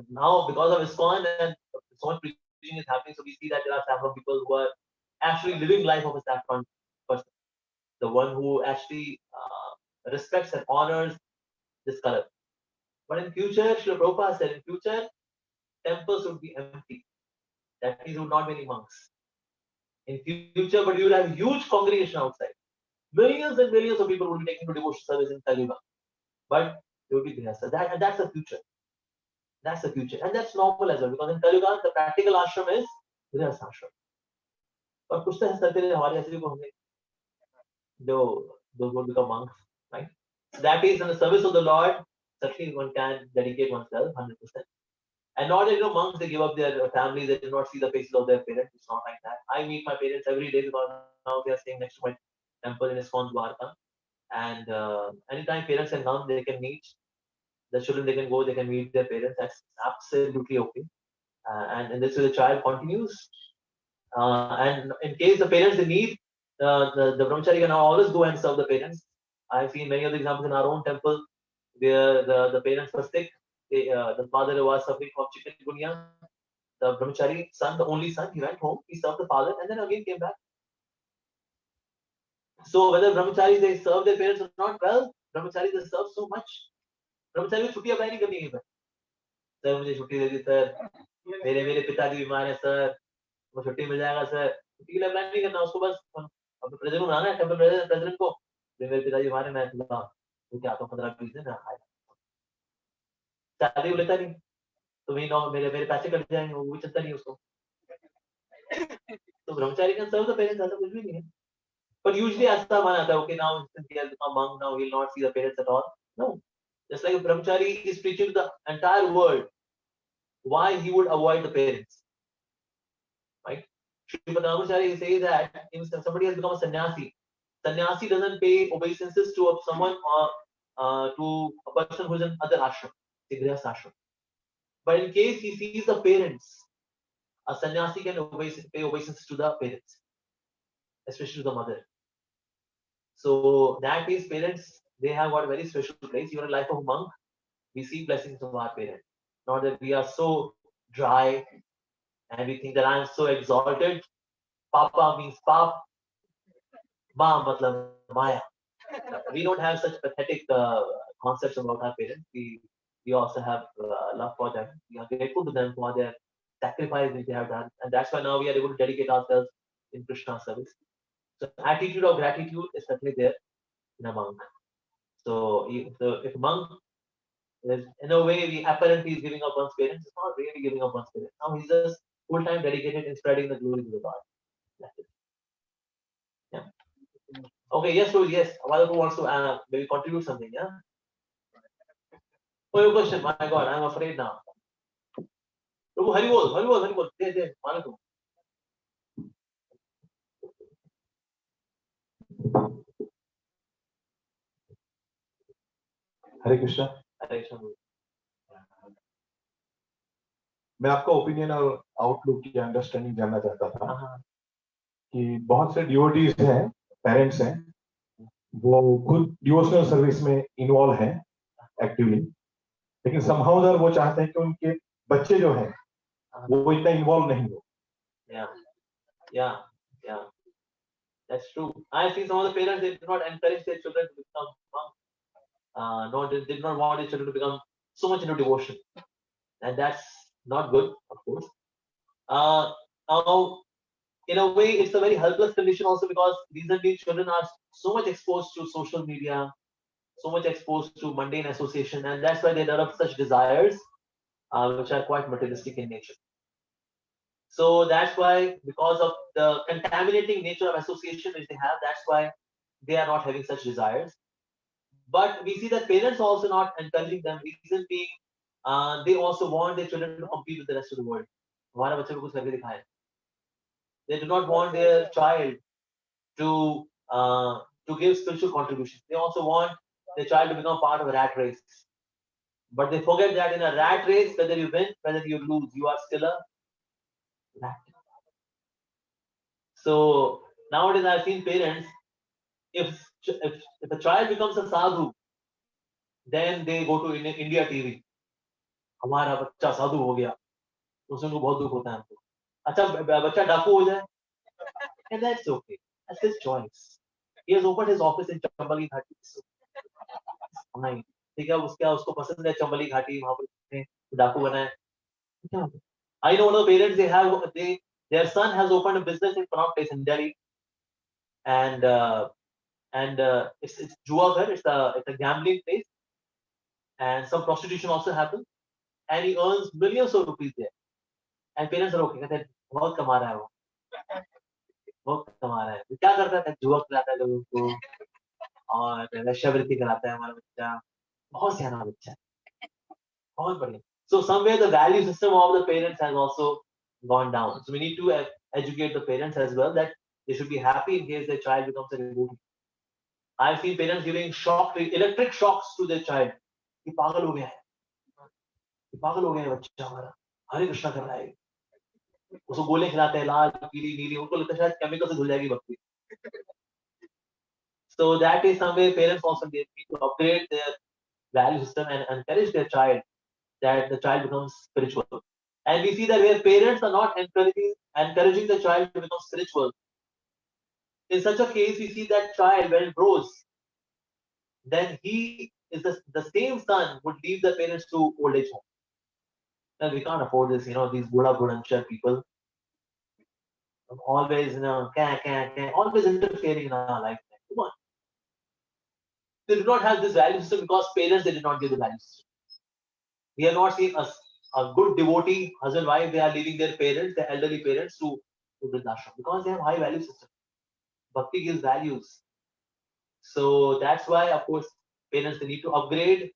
Now, because of ISKCON and so much preaching is happening, so we see that there are saffron people who are actually living life of a saffron person. The one who actually respects and honors this color. But in future, Srila Prabhupada said, in future, temples would be empty. That means there would not be any monks. In future, but you will have huge congregation outside. Millions and millions of people will be taking to devotional service in Kali Yuga. But there will be grihastha. That's the future. That's the future. And that's normal as well. Because in Kali Yuga, the practical ashram is grihastha ashram. But कुछ तो ऐसा तेरे हमारे ऐसे को होंगे those will become monks, right? So that is in the service of the Lord. Certainly, one can dedicate oneself 100%. And not that monks they give up their families, they do not see the faces of their parents. It's not like that. I meet my parents every day because now they are staying next to my temple in ISKCON Dwarka. And anytime parents can come, they can meet the children. They can go, they can meet their parents. That's absolutely okay. And this way the child continues. And in case the parents they need, the brahmachari can always go and serve the parents. I've seen many of the examples in our own temple where the parents were sick. The father was suffering from chikungunya. The brahmachari son, the only son, he went home, he served the father, and then again came back. So whether brahmacharis they serve their parents or not, well, brahmacharis they serve so much. ब्रह्मचारी को छुट्टी apply नहीं करनी है sir मुझे छुट्टी दे दी sir मेरे पिताजी बीमार है सर वो छुट्टी मिल जाएगा सर छुट्टी के लिए अप्लाई नहीं करना उसको बस अब प्रेसिडेंट बनाना है टेंपल प्रेसिडेंट को मेरे पिताजी बीमार है मैं वो क्या आता हूँ 15-20 दिन आया शादी को लेता नहीं तो मेरे पैसे कट जाएंगे वो भी चलता नहीं उसको तो ब्रह्मचारी का सर्व द पेरेंट्स ऐसा कुछ भी नहीं है but usually ऐसा माना जाता है okay now since he has become monk now he will not see the parents at all no. Just like a brahmachari is preaching to the entire world, why he would avoid the parents, right? Srimad Brahmachari says that if somebody has become a sannyasi, sannyasi doesn't pay obeisances to someone or to a person who is in other ashram, the grihastha ashram. But in case he sees the parents, a sannyasi can pay obeisances to the parents, especially to the mother. So that means parents, they have got a very special place. Even in life of a monk, we see blessings of our parents. Not that we are so dry and we think that I am so exalted. Papa means pap. Ma matlab maya. We don't have such pathetic concepts about our parents. We also have love for them. We are grateful to them for their sacrifice which they have done. And that's why now we are able to dedicate ourselves in Krishna service. So attitude of gratitude is certainly there in a monk. So if a monk is, in a way, we apparently is giving up one's parents, it's not really giving up one's parents. Now he's just full time dedicated in spreading the glory of the God. That's it. Yeah. Okay, yes, Prabhuji, yes. One who wants to maybe contribute something, yeah? Oh, your question, my God, I'm afraid now. Prabhu, Hari Bol, Hari Bol, Hari Bol. There, Malakum. Hare Krishna. Hare Krishna. मैं आपका opinion और outlook की understanding जानना चाहता था हाँ, कि बहुत से डिवोटीज हैं, पेरेंट्स हैं, वो खुद डिवोशनल सर्विस में इन्वॉल्व हैं एक्टिवली, लेकिन समहाउ दर वो चाहते हैं कि उनके बच्चे जो हैं वो इतना इन्वॉल्व नहीं हो। Yeah, that's true. I see some of the parents, they do not encourage their children to become monks. No, they did not want their children to become so much into devotion, and that's not good, of course. Now, in a way, it's a very helpless condition also, because recently children are so much exposed to social media, so much exposed to mundane association, and that's why they develop such desires, which are quite materialistic in nature. So that's why, because of the contaminating nature of association which they have, that's why they are not having such desires. But we see that parents also not encouraging them. Reason being, they also want their children to compete with the rest of the world. हमारा बच्चे को कुछ करके दिखाए. They do not want their child to give spiritual contribution. They also want their child to become part of a rat race. But they forget that in a rat race, whether you win, whether you lose, you are still a rat. So nowadays I've seen parents, if a child becomes a sadhu, then they go to India TV. हमारा बच्चा साधु हो गया, उसमें उनको बहुत दुख होता है हमको. अच्छा बच्चा डाकू हो जाए, and that's okay. That's his choice. He has opened his office in Chambal घाटी. Fine. ठीक है, उसको पसंद है चंबल घाटी, वहां पर डाकू बना है. I know one of the parents, their son has opened a business in Connaught Place in Delhi, and it's Jua Ghar, it's a gambling place, and some prostitution also happens, and he earns millions of rupees there. And parents are okay, कहते हैं बहुत कमा रहा है वो, बहुत कमा रहा है. क्या करता है? जुआ खिलाता है लोगों को और वेश्यावृत्ति कराता है हमारा बच्चा. बहुत सियाना बच्चा है, बहुत बढ़िया. So somewhere the value system of the parents has also gone down. So we need to educate the parents as well, that they should be happy in case their child becomes a devotee. I've seen parents giving electric shocks to their child. ये पागल हो गया है, ये पागल हो गया है बच्चा हमारा, हरे कृष्णा कर रहा है. उसको गोले खिलाते हैं लाल पीली नीली, उनको लगता है शायद केमिकल से धुल जाएगी भक्ति. So that is somewhere parents also need to upgrade their value system and encourage their child, that the child becomes spiritual. And we see that where parents are not encouraging the child to become spiritual, in such a case we see that child, when it grows, then he is the same son would leave the parents to old age home. And we can't afford this, these Buddha Buddha people always, always interfering in our life. Come on. They do not have this value system because parents, they did not give the value system. We are not seeing a good devotee, husband, wife, they are leaving their parents, their elderly parents to Vrindavan, because they have high value system. Bhakti gives values. So that's why, of course, parents, they need to upgrade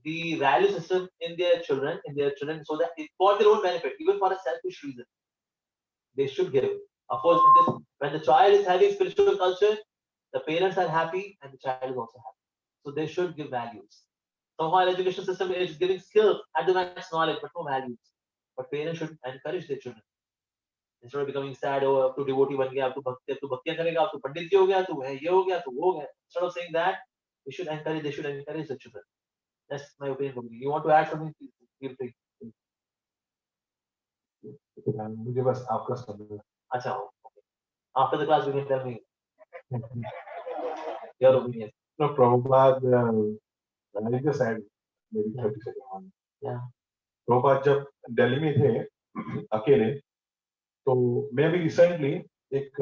the value system in their children, so that for their own benefit, even for a selfish reason, they should give. Of course, when the child is having spiritual culture, the parents are happy and the child is also happy. So they should give values. Somehow our education system is giving skills at the max knowledge, but no values. But parents should encourage their children. Instead of becoming sad, oh, अब तो devotee बन गया, अब तो भक्तियां करेगा, अब तो पंडित जी हो गया, तो है ये हो गया, तो वो हो गया. Instead of saying that, they should encourage the children. That's my opinion. You want to add something? Feel free. मुझे बस आपका समझ. अच्छा, okay. After the class, you can tell me your opinion. No, Prabhupada, I just said maybe 30 seconds. Yeah. Prabhupada जब दिल्ली में थे अकेले, तो मैं भी रिसेंटली एक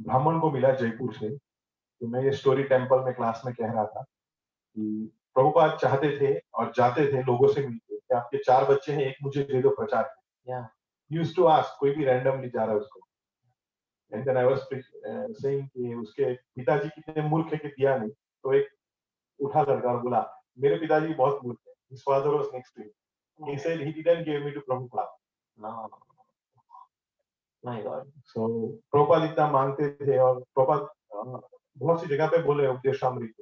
ब्राह्मण को मिला जयपुर से. तो मैं ये स्टोरी टेम्पल में क्लास में कह रहा था कि प्रभुपाद चाहते थे और जाते थे लोगों से मिलते कि आपके 4 बच्चे हैं, एक मुझे दे दो प्रचार. Yeah. Used to ask, कोई भी रैंडमली जा रहा है उसको. And then I was saying कि उसके पिताजी कितने मूर्ख है कि दिया नहीं. तो एक उठा लड़का और बोला मेरे पिताजी बहुत मूर्ख है. His father was next to him. He said he didn't give me to Prabhupada. No. My God. So Prabhupada इतना मांगते थे और Prabhupada बहुत सी जगह पे बोले उपदेशामृत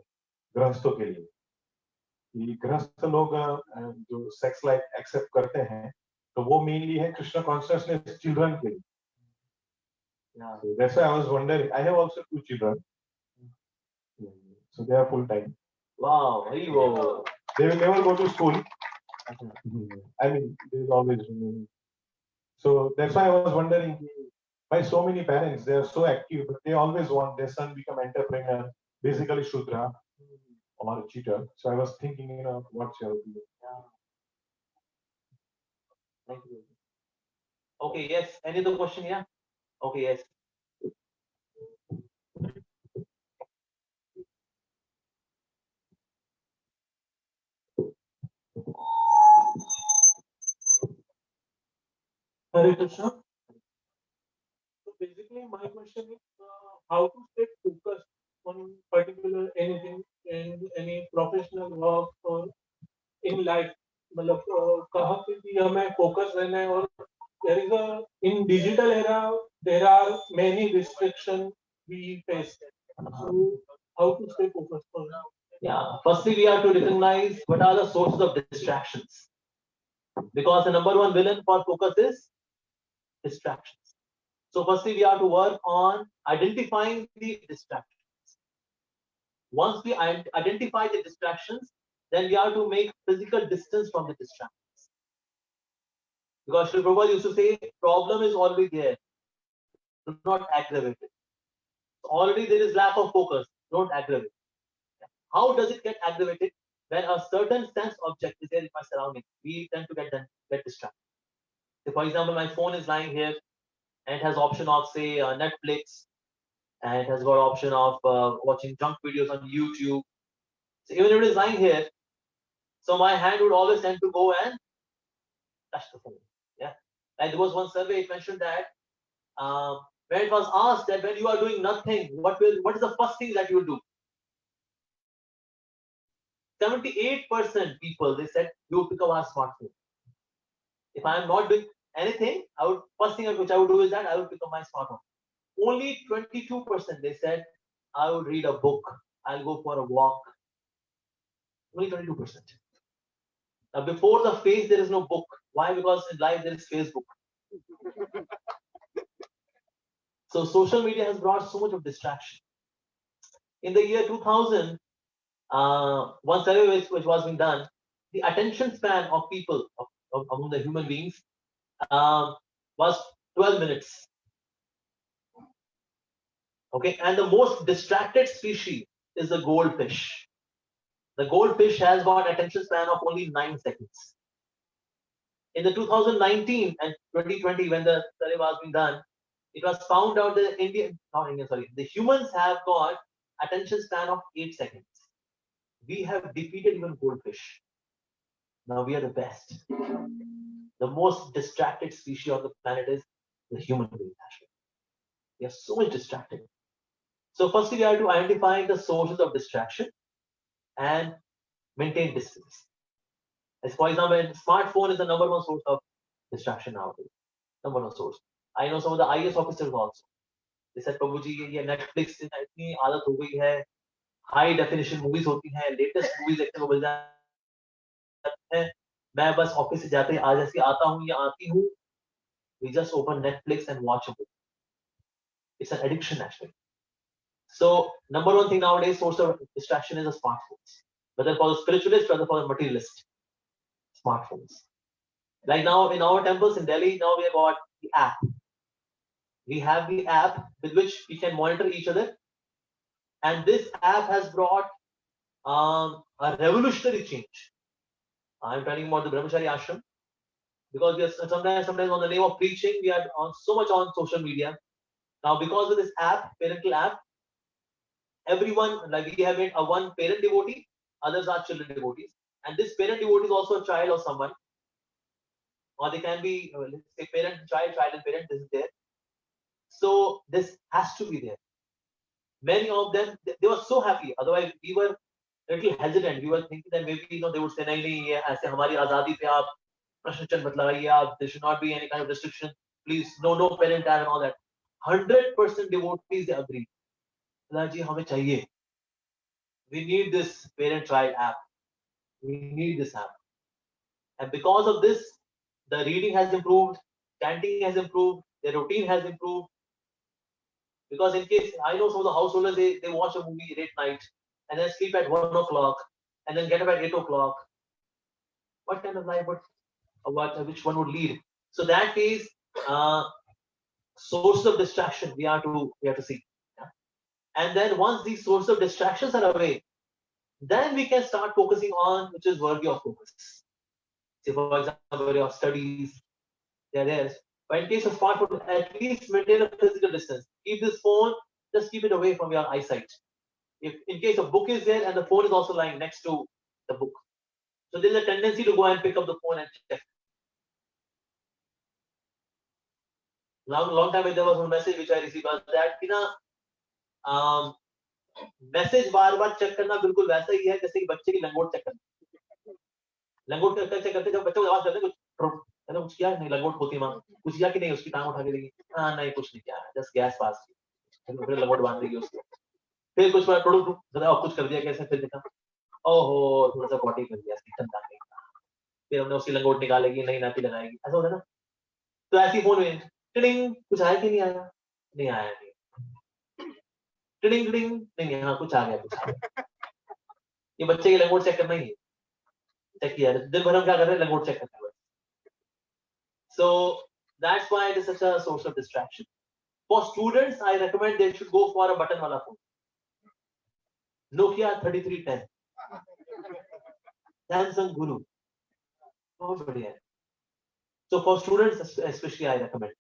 गृहस्थों के लिए कि गृहस्थ लोग जो सेक्स लाइफ एक्सेप्ट करते हैं तो वो मेनली है कृष्ण कॉन्शियसनेस चिल्ड्रन के लिए. Yeah. So that's why I was wondering. I have also 2 children, so they are full time. Wow. Whoa. They will never go to school. I mean, there is always. So that's why I was wondering why so many parents they are so active, but they always want their son become entrepreneur, basically Shudra or a cheater. So I was thinking, what's your opinion? Yeah. Thank you. Okay. Yes. Any other question? Yeah. Okay. Yes. Hare Krishna. So basically, my question is how to stay focused on particular anything in any professional work or in life. मतलब कहाँ पे भी हमें focus रहना है और there is a in digital era there are many restrictions we face. So how to stay focused on that? Yeah. Firstly, we have to recognize what are the sources of distractions. Because the number one villain for focus is distractions. So firstly, we have to work on identifying the distractions. Once we identify the distractions, then we have to make physical distance from the distractions. Because Sri Prabhupada used to say, problem is already there. Do not aggravate it. So already there is lack of focus. Don't aggravate. How does it get aggravated? When a certain sense object is there in my surroundings, we tend to get distracted. So for example, my phone is lying here and it has option of say Netflix, and it has got option of watching junk videos on YouTube. So even if it is lying here, so my hand would always tend to go and touch the phone. Yeah, like there was one survey it mentioned that when it was asked that when you are doing nothing, what is the first thing that you will do? 78% people they said you will pick up our smartphone. If I am not doing anything, first thing which I would do is that I would pick up my smartphone. Only 22% they said I would read a book, I'll go for a walk. Only 22%. Now before the face there is no book. Why? Because in life there is Facebook. So social media has brought so much of distraction. In the year 2000, one survey which was being done, the attention span of people among the human beings was 12 minutes. Okay, and the most distracted species is the goldfish. The goldfish has got attention span of only 9 seconds. In the 2019 and 2020, when the survey was being done, it was found out that the humans have got attention span of 8 seconds. We have defeated even goldfish. Now we are the best. The most distracted species on the planet is the human being. Actually, we are so much distracted. So firstly, we have to identify the sources of distraction and maintain distance. As for example, smartphone is the number one source of distraction nowadays. Number one source. I know some of the IAS officers also. They said, Prabhuji, ये Netflix इतनी आदत हो गई है, high definition movies होती हैं, latest movies देखने को मिल जाते हैं. मैं बस ऑफिस से जाते ही आज ऐसे आता हूँ या आती हूँ. We just open Netflix and watch a movie. It's an addiction actually. So number one thing nowadays, source of distraction is the smartphones. Whether for the spiritualist or for the materialist, smartphones. Like now in our temples in Delhi, now we have got the app. We have the app with which we can monitor each other. And this app has brought a revolutionary change. I'm talking about the Brahmachari Ashram. Because we are sometimes on the name of preaching, we are so much on social media. Now because of this app, parental app, everyone, like we have made a one parent devotee, others are children devotees. And this parent devotee is also a child of someone. Or they can be, let's say, parent, child, and parent, this is there. So this has to be there. Many of them, they were so happy. Otherwise, we were a little hesitant. We were thinking that maybe they would say, नहीं ये ऐसे हमारी आजादी पे आप प्रश्न चिन्ह मत लगाइए आप. There should not be any kind of restriction. Please, no parent tag and all that. 100% devotees they agree. जी हमें चाहिए. We need this parent child app. We need this app. And because of this, the reading has improved, chanting has improved, their routine has improved. Because in case I know some of the householders, they watch a movie late night and then sleep at 1 o'clock and then get up at 8 o'clock. What kind of life which one would lead? So that is source of distraction we have to see. Yeah? And then once these sources of distractions are away, then we can start focusing on which is worthy of focus. Say for example, your studies, they're there. But in case of smartphone, at least maintain a physical distance. Keep this phone, just keep it away from your eyesight. If in case a book is there and the phone is also lying next to the book, so there's a tendency to go and pick up the phone and check. Long time ago, there was one message which I received was that message बार बार check करना बिल्कुल वैसा ही है जैसे कि बच्चे की लंगोट चेक करना. लंगोट चेक करते जब बच्चे को आवाज करते कुछ किया नहीं लंगोट होती माँ कुछ किया कि नहीं उसकी टांग उठा के देगी हाँ नहीं कुछ नहीं किया जस्ट गैस पास की फिर लंगोट बांध देगी उसको फिर कुछ बार थोड़ा कुछ कर दिया कैसे फिर देखा ओहो थोड़ा सा बॉडी कर दिया फिर हमने उसकी लंगोट निकालेगी नई नाती लगाएगी ऐसा होता है ना. तो ऐसी फोन में कुछ आया कि नहीं आया नहीं आया नहीं टिडिंग टिडिंग नहीं हाँ कुछ आ गया ये बच्चे की लंगोट चेक करना ही है चेक किया दिन भर हम क्या कर रहे हैं लंगोट चेक करते हैं. So that's why it is such a source of distraction. For students, I recommend they should go for a button wala phone. Nokia 3310, Samsung Guru. बहुत बढ़िया है. So for students especially I recommend.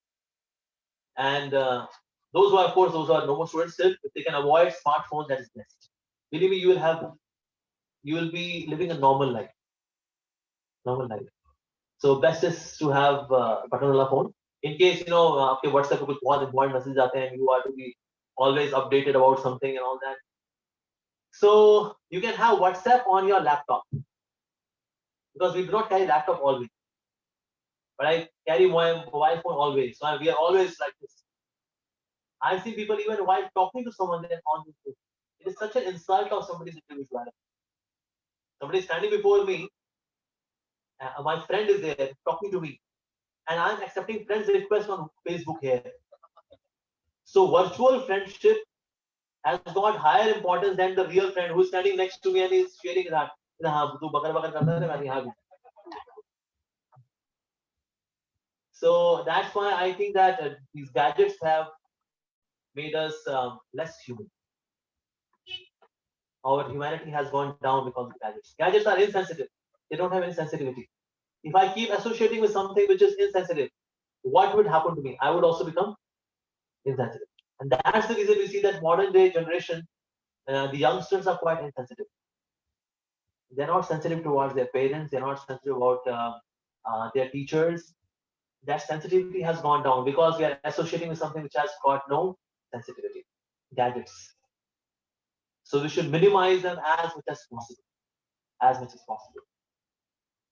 And those who are, of course, those who are no more students still, if they can avoid smartphones, that is best. Believe me, you will be living a normal life. Normal life. So best is to have button wala phone. In case आपके WhatsApp पे कुछ बहुत important messages आते हैं, you are to be always updated about something and all that. So you can have WhatsApp on your laptop because we do not carry laptop always, but I carry my mobile phone always. So we are always like this. I've seen people even while talking to someone then on this phone. It is such an insult of somebody's individuality. Somebody is standing before me. My friend is there talking to me, and I'm accepting friends' requests on Facebook here. So virtual friendship has got higher importance than the real friend who's standing next to me and is sharing his heart. So that's why I think that these gadgets have made us less human. Our humanity has gone down because of gadgets. Gadgets are insensitive. They don't have any sensitivity. If I keep associating with something which is insensitive, what would happen to me? I would also become insensitive. And that's the reason we see that modern day generation, the youngsters are quite insensitive. They're not sensitive towards their parents. They're not sensitive about their teachers. That sensitivity has gone down because we are associating with something which has got no sensitivity. Gadgets. So we should minimize them as much as possible. As much as possible.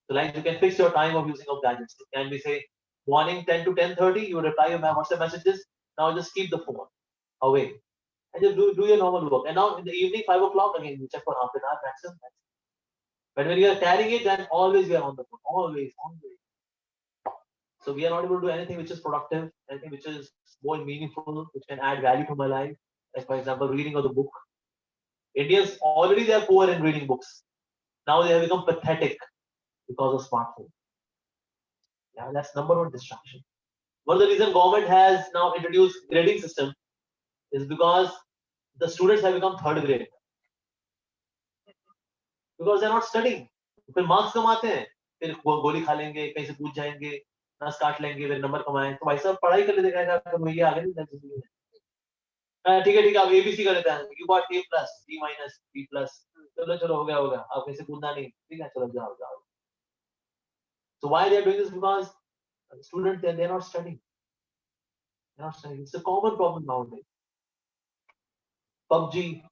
So like you can fix your time of using of gadgets. It can be say morning 10 to 10:30, you reply your WhatsApp messages. Now just keep the phone away. And just do your normal work. And now in the evening, 5 o'clock, again, you check for half an hour, maximum. But when you are carrying it, then always we are on the phone. Always. So we are not able to do anything which is productive, anything which is more meaningful, which can add value to my life. Like for example, reading of the book. Indians already they are poor in reading books. Now they have become pathetic because of smartphone. Yeah, that's number one distraction. One of the reason government has now introduced grading system is because the students have become third grade. Because they're not studying. फिर marks कमाते हैं, फिर गोली खा लेंगे, कहीं से पूछ जाएंगे, नस काट लेंगे, फिर नंबर कमाएं. तो भाई साहब पढ़ाई कर लेते क्या तो भैया आगे नहीं जिंदगी में. ठीक है आप एबीसी कर लेते हैं. You got A plus, B minus, B plus. चलो हो गया. आप कहीं से कूदना नहीं. ठीक है चलो जाओ. So why they are doing this? Because students they're not studying. They're not studying. It's a common problem nowadays. PUBG,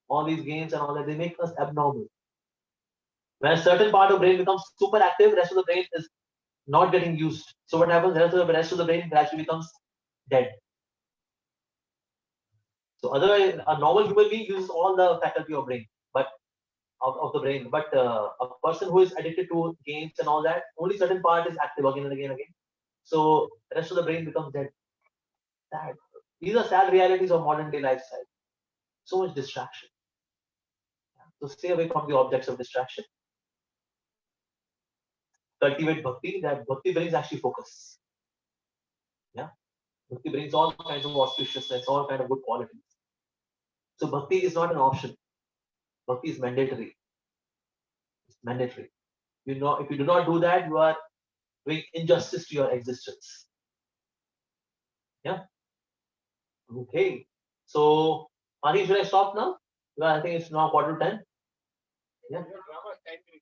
all these games and all that, they make us abnormal. When a certain part of the brain becomes super active, the rest of the brain is not getting used. So what happens? The rest of the brain gradually becomes dead. So otherwise, a normal human being uses all the faculty of brain, but of the brain. But a person who is addicted to games and all that, only certain part is active again and again and again. So the rest of the brain becomes dead. Sad. These are sad realities of modern day lifestyle. So much distraction. So stay away from the objects of distraction. Cultivate bhakti. That bhakti brings actually focus. Yeah, bhakti brings all kinds of auspiciousness, all kind of good qualities. So bhakti is not an option. Bhakti is mandatory. It's mandatory. You know, if you do not do that, you are doing injustice to your existence. Yeah. Okay. So, Ani, should I stop now? Well, I think it's now 9:45. Yeah.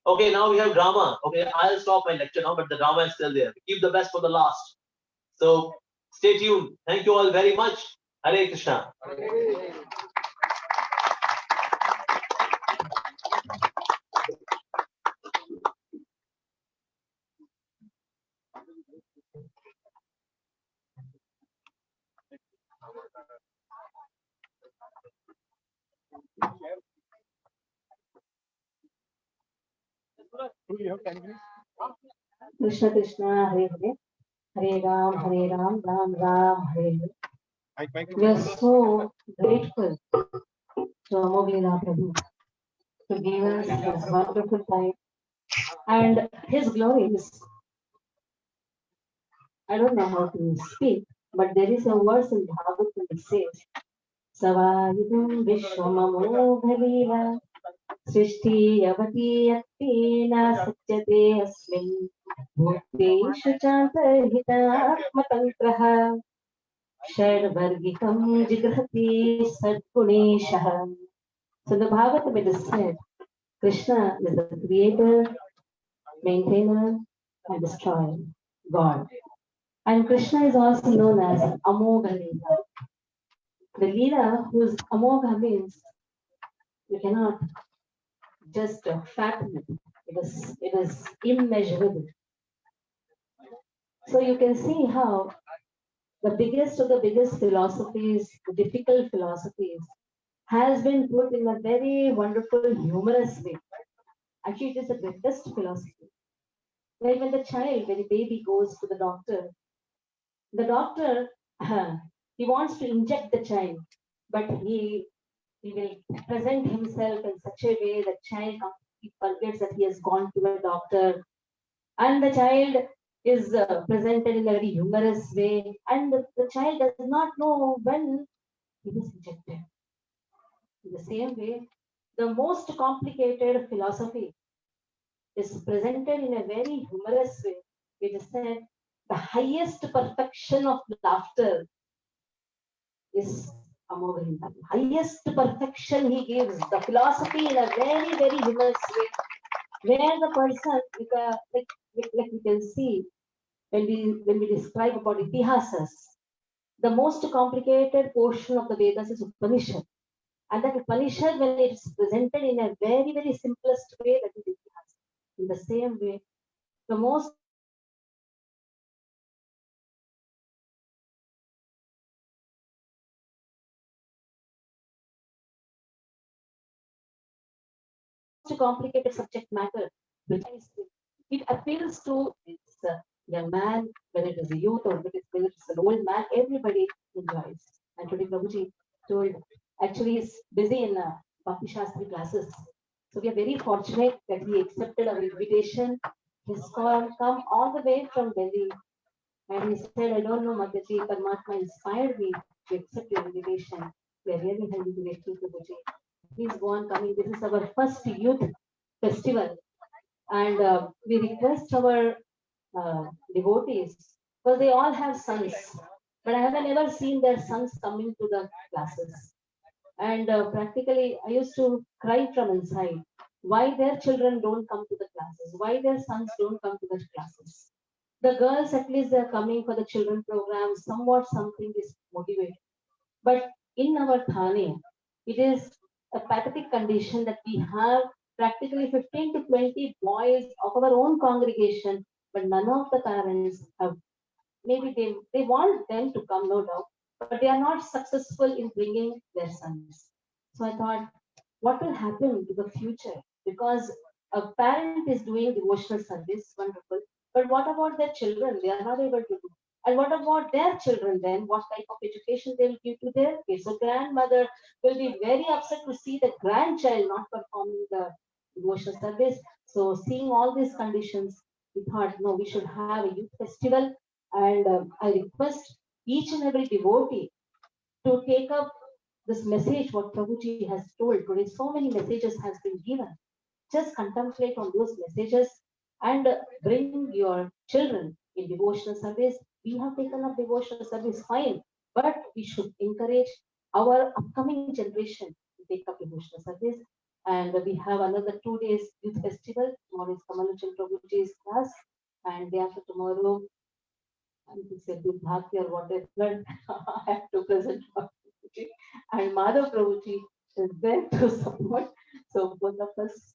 Okay, now we have drama. Okay, I'll stop my lecture now, but the drama is still there. Keep the best for the last. So, stay tuned. Thank you all very much. Hare Krishna. Do you have 10 minutes? Krishna Krishna, Hare Hare, Hare Ram, Ram Ram, Hare Hare. We are so grateful to Amoghila Prabhu to give us this wonderful time and his glories. I don't know how to speak, but there is a verse in Bhagavatam that says, Savayidum Vishwamamo Bhavila Srishti Avati Yaktina Satyate Asmin Bhuteshu Chantarhita Atmatantraha Shadvargikam Jigrhati Sadguneshah. So the Bhagavatam it is said, Krishna is the creator, maintainer, and destroyer, God. And Krishna is also known as Amogha Leela. The Leela whose Amogha means you cannot just fathom it. It is immeasurable. So you can see how the biggest of the biggest philosophies, the difficult philosophies, has been put in a very wonderful, humorous way. Actually, it is the greatest philosophy. Like when the baby goes to the doctor, he wants to inject the child, but he will present himself in such a way that child forgets that he has gone to a doctor, and the child is presented in a very humorous way, and the child does not know when he was injected. In the same way, the most complicated philosophy is presented in a very humorous way. It is said the highest perfection of laughter is Amoghrinda. Highest perfection he gives the philosophy in a very, very humorous way, where the person, like we can see when we describe about Itihasas, the most complicated portion of the Vedas is Upanishad. And that Upanishad, when it is presented in a very, very simplest way, that is Itihasa. In the same way, the most complicated subject matter, which is, it appeals to this young man, whether it is a youth or whether it's an old man, everybody enjoys. And today Prabhuji told, actually is busy in Bhakti Shastri classes. So we are very fortunate that he accepted our invitation. He's come all the way from Delhi. And he said, I don't know, Mataji, Paramatma inspired me to accept your invitation. We are really highly grateful, Prabhuji. Please go on coming. This is our first youth festival. And we request our devotees, because they all have sons. But I have never seen their sons coming to the classes. And practically, I used to cry from inside. Why their children don't come to the classes? Why their sons don't come to the classes? The girls at least they are coming for the children program. Somewhat something is motivated. But in our Thane, it is a pathetic condition that we have practically 15 to 20 boys of our own congregation, but none of the parents have. Maybe they want them to come, no doubt, but they are not successful in bringing their sons. So I thought, what will happen to the future? Because a parent is doing devotional service, wonderful, but what about their children? They are not able to do. And what about their children then? What type of education they will give to their kids? So grandmother will be very upset to see the grandchild not performing the devotional service. So seeing all these conditions, we thought, no, we should have a youth festival. And I request each and every devotee to take up this message, what Prabhuji has told today. So many messages has been given. Just contemplate on those messages and bring your children in devotional service. We have taken up devotional service, fine, but we should encourage our upcoming generation to take up devotional service. And we have another 2 days youth festival. Tomorrow is Kamalachan Prabhuji's class, and day after tomorrow and he said Bhakti or whatever, I have to present Prabhuji. And Madhav Prabhuji is there to support. So both of us,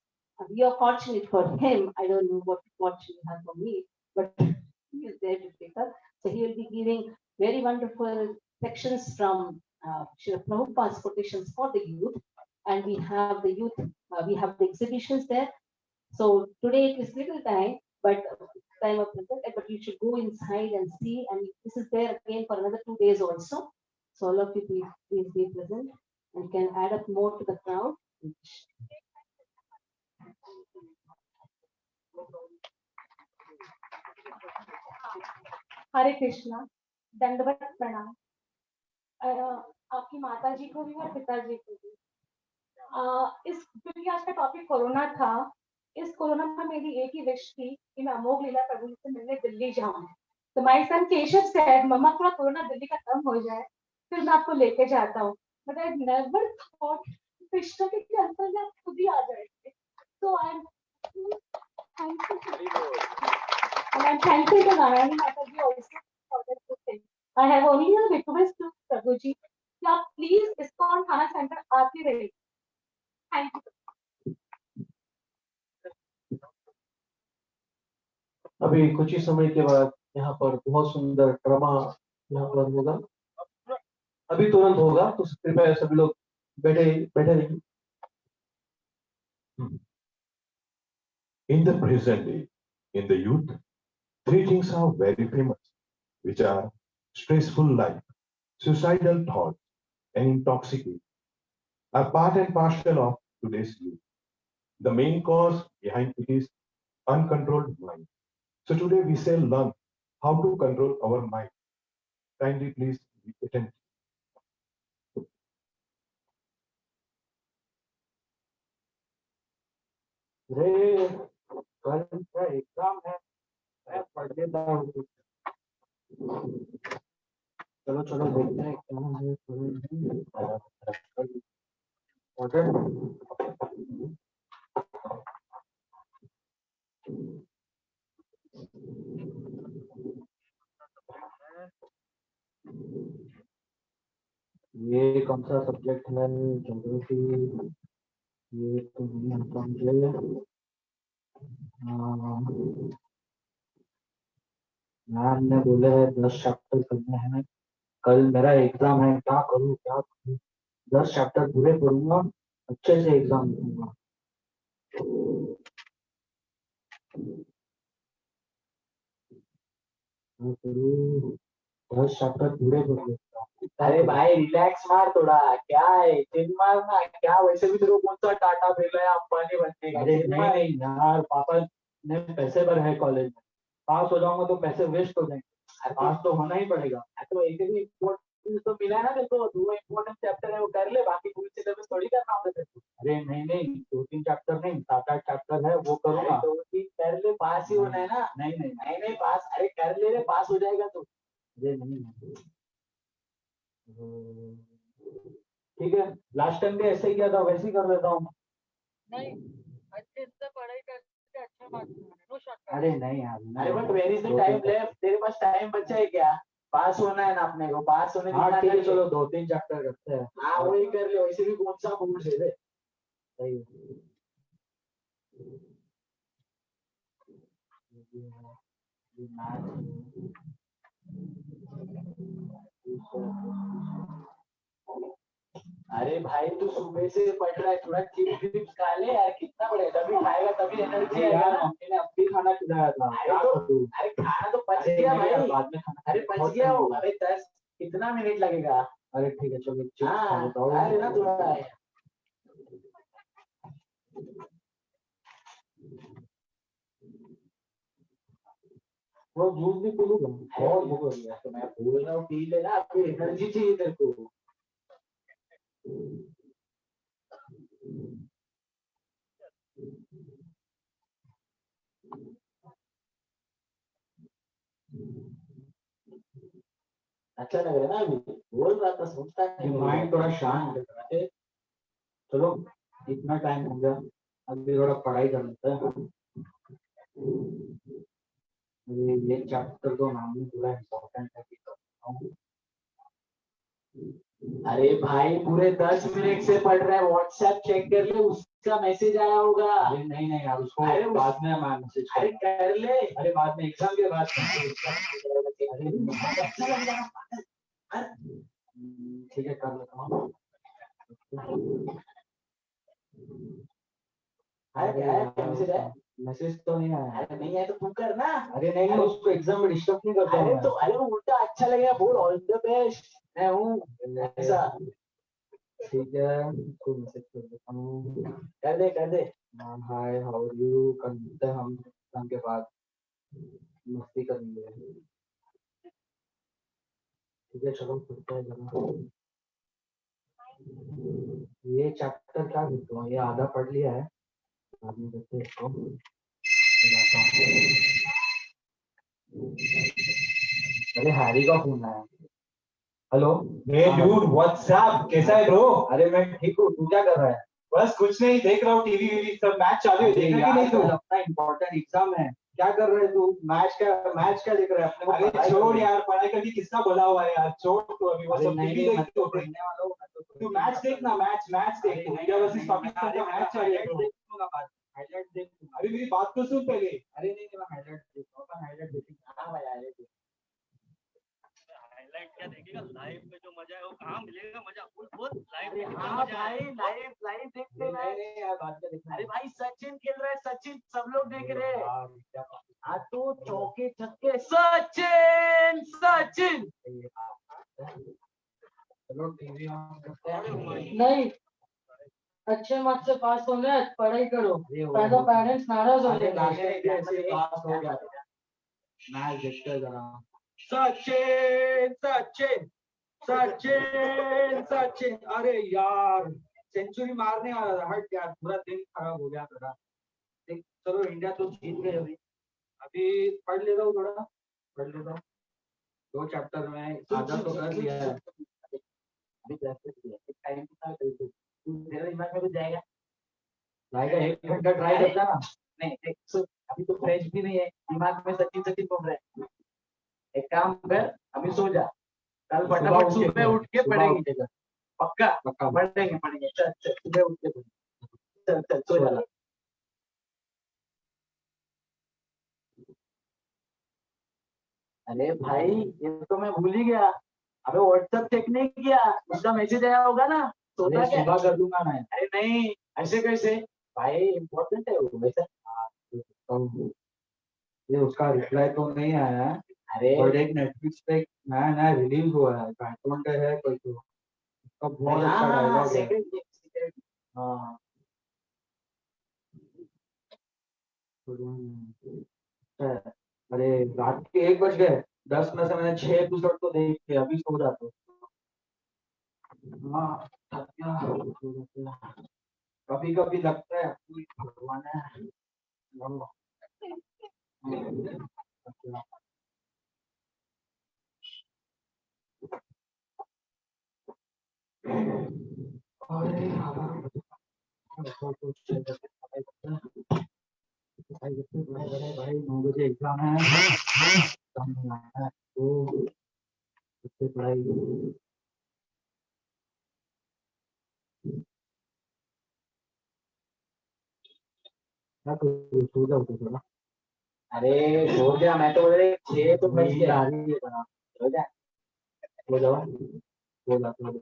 we are fortunate for him. I don't know what fortune he has for me, but he is there to take up. So he will be giving very wonderful sections from Srila Prabhupada's quotations for the youth. And we have the youth, we have the exhibitions there. So today it is little time, but time of present, but you should go inside and see. And this is there again for another 2 days also. So all of you please be present and can add up more to the crowd. हरे कृष्णा दंडवत प्रणाम आपकी माता जी को भी और पिताजी को भी इस क्योंकि आज का टॉपिक कोरोना था इस कोरोना में मेरी एक ही विश थी कि मैं अमोघ लीला प्रभु जी से मिलने दिल्ली जाऊं तो माय सन केशव सेड मम्मा थोड़ा कोरोना दिल्ली का कम हो जाए फिर मैं आपको लेके जाता हूँ but I never thought Krishna के अंकल आप खुद ही आ जाएंगे so I am thankful and I'm thankful to Narayani Mataji also for that good thing. I have only a request to Prabhuji कि आप प्लीज ISKCON थाना सेंटर आते रहिए थैंक यू अभी कुछ ही समय के बाद यहाँ पर बहुत सुंदर ड्रामा यहाँ पर होगा अभी तुरंत होगा तो कृपया सभी लोग बैठे बैठे रहिए In the present day, in the youth, three things are very famous, which are stressful life, suicidal thoughts, and intoxication, are part and parcel of today's youth. The main cause behind it is uncontrolled mind. So today we shall learn how to control our mind. Kindly please be attentive. रे कल का exam है मैं पढ़ लेता हूँ चलो चलो देखते हैं क्या है ये कौन सा सब्जेक्ट है ज्योग्राफी ये तो नहीं समझे मैम ने बोले है 10 चैप्टर करने हैं कल मेरा एग्जाम है क्या करूँ 10 चैप्टर पूरे पढ़ूंगा अच्छे से एग्जाम दूंगा क्या करूँ 10 चैप्टर पूरे पढ़ लेता हूँ अरे भाई रिलैक्स मार थोड़ा क्या है चिल मारना क्या वैसे भी तेरे को कौन सा टाटा मिला है अंबानी बनने का अरे नहीं यार पापा ने पैसे भरे हैं कॉलेज में पास हो जाऊंगा तो पैसे वेस्ट हो जाएंगे पास तो होना ही पड़ेगा तो एक भी इम्पोर्टेंट तो मिला है ना देखो 2 इम्पोर्टेंट चैप्टर है वो कर ले बाकी पूरी सिलेबस थोड़ी करना होता है अरे नहीं 2-3 चैप्टर नहीं 7-8 चैप्टर है वो करूंगा 2-3 कर ले पास ही होना है ना नहीं पास अरे कर ले रे पास हो जाएगा तो अरे नहीं ठीक है लास्ट टाइम भी ऐसे ही किया था वैसे ही कर लेता हूँ नहीं अच्छे से पढ़ाई करके अच्छे मार्क्स अरे नहीं यार, अरे but where is the time left, तेरे पास टाइम बचा है क्या? पास होना है ना अपने को, पास होने हाँ दिखा ठीक है, करके। चलो 2-3 चैप्टर करते हैं। हाँ वही कर ले, वैसे भी कौन सा बोर्ड है रे। सही है। ये मैथ अरे भाई तू सुबह से पढ़ रहा है, थोड़ा चिप्स विप्स खा ले यार, कितना बड़े, तभी खाएगा तभी एनर्जी यार, आएगा ना। मम्मी ने अभी खाना खिलाया था। अरे तो अरे खाना तो पच गया नहीं यार, भाई, बाद में खाना। अरे पच गया हो। अरे 10 कितना मिनट लगेगा? अरे ठीक है, चलो चिप्स खा हाँ लेता हूँ। खा लेना थोड़ा। वो जूस भी पी लूंगा, बहुत भूख लगी है। तो मैं बोल रहा हूँ पी लेना, आपको एनर्जी चाहिए तेरे को। अच्छा लग रहा है ना? अभी बोल रहा था, सोचता है माइंड थोड़ा शांत है। चलो इतना टाइम हो गया, अभी थोड़ा पढ़ाई कर लेते हैं। ये चैप्टर तो नाम में पूरा इम्पोर्टेंट है कि करता हूँ। अरे भाई पूरे 10 मिनट से पढ़ रहा है, व्हाट्सएप चेक कर ले, उसका मैसेज आया होगा। अरे नहीं नहीं यार, उसको अरे बाद में मैं मैसेज अरे कर ले। अरे बाद में एग्जाम के बाद ठीक है, कर लेता हूँ। मैसेज तो नहीं आया। अरे नहीं है तो तू कर ना। अरे नहीं नहीं, उसको एग्जाम में डिस्टर्ब नहीं करता अरे हूँ तो अरे उल्टा अच्छा लगेगा, बोल ऑल द बेस्ट मैं हूँ ऐसा। ठीक है, उसको मैसेज कर देता हूँ। कर दे। हाय, हाउ आर यू? कर लेते हैं हम एग्जाम के बाद, मस्ती करेंगे। ठीक है, चलो करते हैं जरा। ये चैप्टर क्या करता हूँ, ये आधा पढ़ लिया है, बाद में करते हैं इसको। जाता हूँ। अरे हैरी का फोन आया। Hello. Hey dude, what's up? कैसा है ब्रो? अरे मैं ठीक हूँ, तू क्या कर रहा है? बस कुछ नहीं, देख रहा हूँ टीवी वीवी सब, मैच चालू है, देखा कि नहीं तू? अपना इम्पोर्टेंट एग्जाम है, क्या कर रहे तू? मैच क्या देख रहा है अपने को? अरे पढ़ाई छोड़ कर। यार, पढ़ाई करके किसका बोला हुआ है यार, छोड़ तो अभी वो अरे सब नहीं टीवी नहीं, मैं देख तो तो पढ़ने वाला हूँ, मैं तो तू मैच देखना, मैच देख, इंडिया वर्सेस पाकिस्तान का मैच चालू है bro। हाईलाइट देखूंगा। अभी मेरी बात तो सुन पहले। अरे नहीं नहीं, मैं हाईलाइट देखूंगा, हाईलाइट देखूंगा। हाँ भाई हाईलाइट। हाईलाइट क्या देखेगा, लाइव में जो मजा है वो कहाँ मिलेगा मजा, बोल लाइव अरे में हाँ भाई लाइव देखते नहीं हैं। नहीं यार, बाद में देखना। अरे भाई सचिन खेल रहा है, सचिन सब लोग देख रहे हैं। हाँ तो चौके छक्के सचिन सचिन। चलो टीवी ऑन करते हैं। नहीं, अच्छे मार्क्स से पास होना है, पढ़ाई करो, पैदा पेरेंट्स नाराज हो अरे जाएंगे। ऐसे पास हो गया। मैच देखते हैं जरा। सचिन सचिन सचिन सचिन। अरे यार, सेंचुरी मारने वाला था, हट यार, पूरा दिन खराब हो गया मेरा। देख, चलो इंडिया तो जीत गई। अभी अभी पढ़ लेता हूँ, थोड़ा पढ़ लेता हूँ। 2 चैप्टर में आधा तो कर लिया है। अभी टाइम कितना तेरा दिमाग में कुछ जाएगा? लाएगा 1 घंटा ट्राई करता ना। नहीं देख सुन, अभी तो फ्रेश भी नहीं है, दिमाग में सचिन सचिन घूम रहा है। एक काम कर, अभी सो जा, कल फटाफट सुबह उठ के पढ़ेंगे। पक्का पक्का। पढ़ेंगे। चल सुबह उठ के पढ़ेंगे। चल सो जा। अरे भाई ये तो मैं भूल ही गया, अबे व्हाट्सएप चेक नहीं किया, उसका मैसेज आया होगा ना, सोता क्या? सुबह कर दूंगा मैं। अरे नहीं, ऐसे कैसे भाई, इम्पोर्टेंट है वो वैसे। ये उसका रिप्लाई तो नहीं आया है। अरे और एक नेटफ्लिक्स पे नया नया रिलीज हुआ है, कार्टून का है कोई, तो उसका बहुत अच्छा डायलॉग है। सेक्रेट। हाँ। अरे रात के 1 बज गए, 10 में से मैंने 6 एपिसोड तो देख के अभी सो जाता हूँ। हाँ, थक गया। कभी कभी लगता है कोई भगवान है। एग्जाम है, एग्जाम में आना है तो उससे पढ़ाई। क्या करूँ, सो जाओ तो थोड़ा। अरे सो जा, मैं तो बोल रही 6 तो बज गए, आ रही है बना, सो जा, सो जाओ, सो जा, सो जा।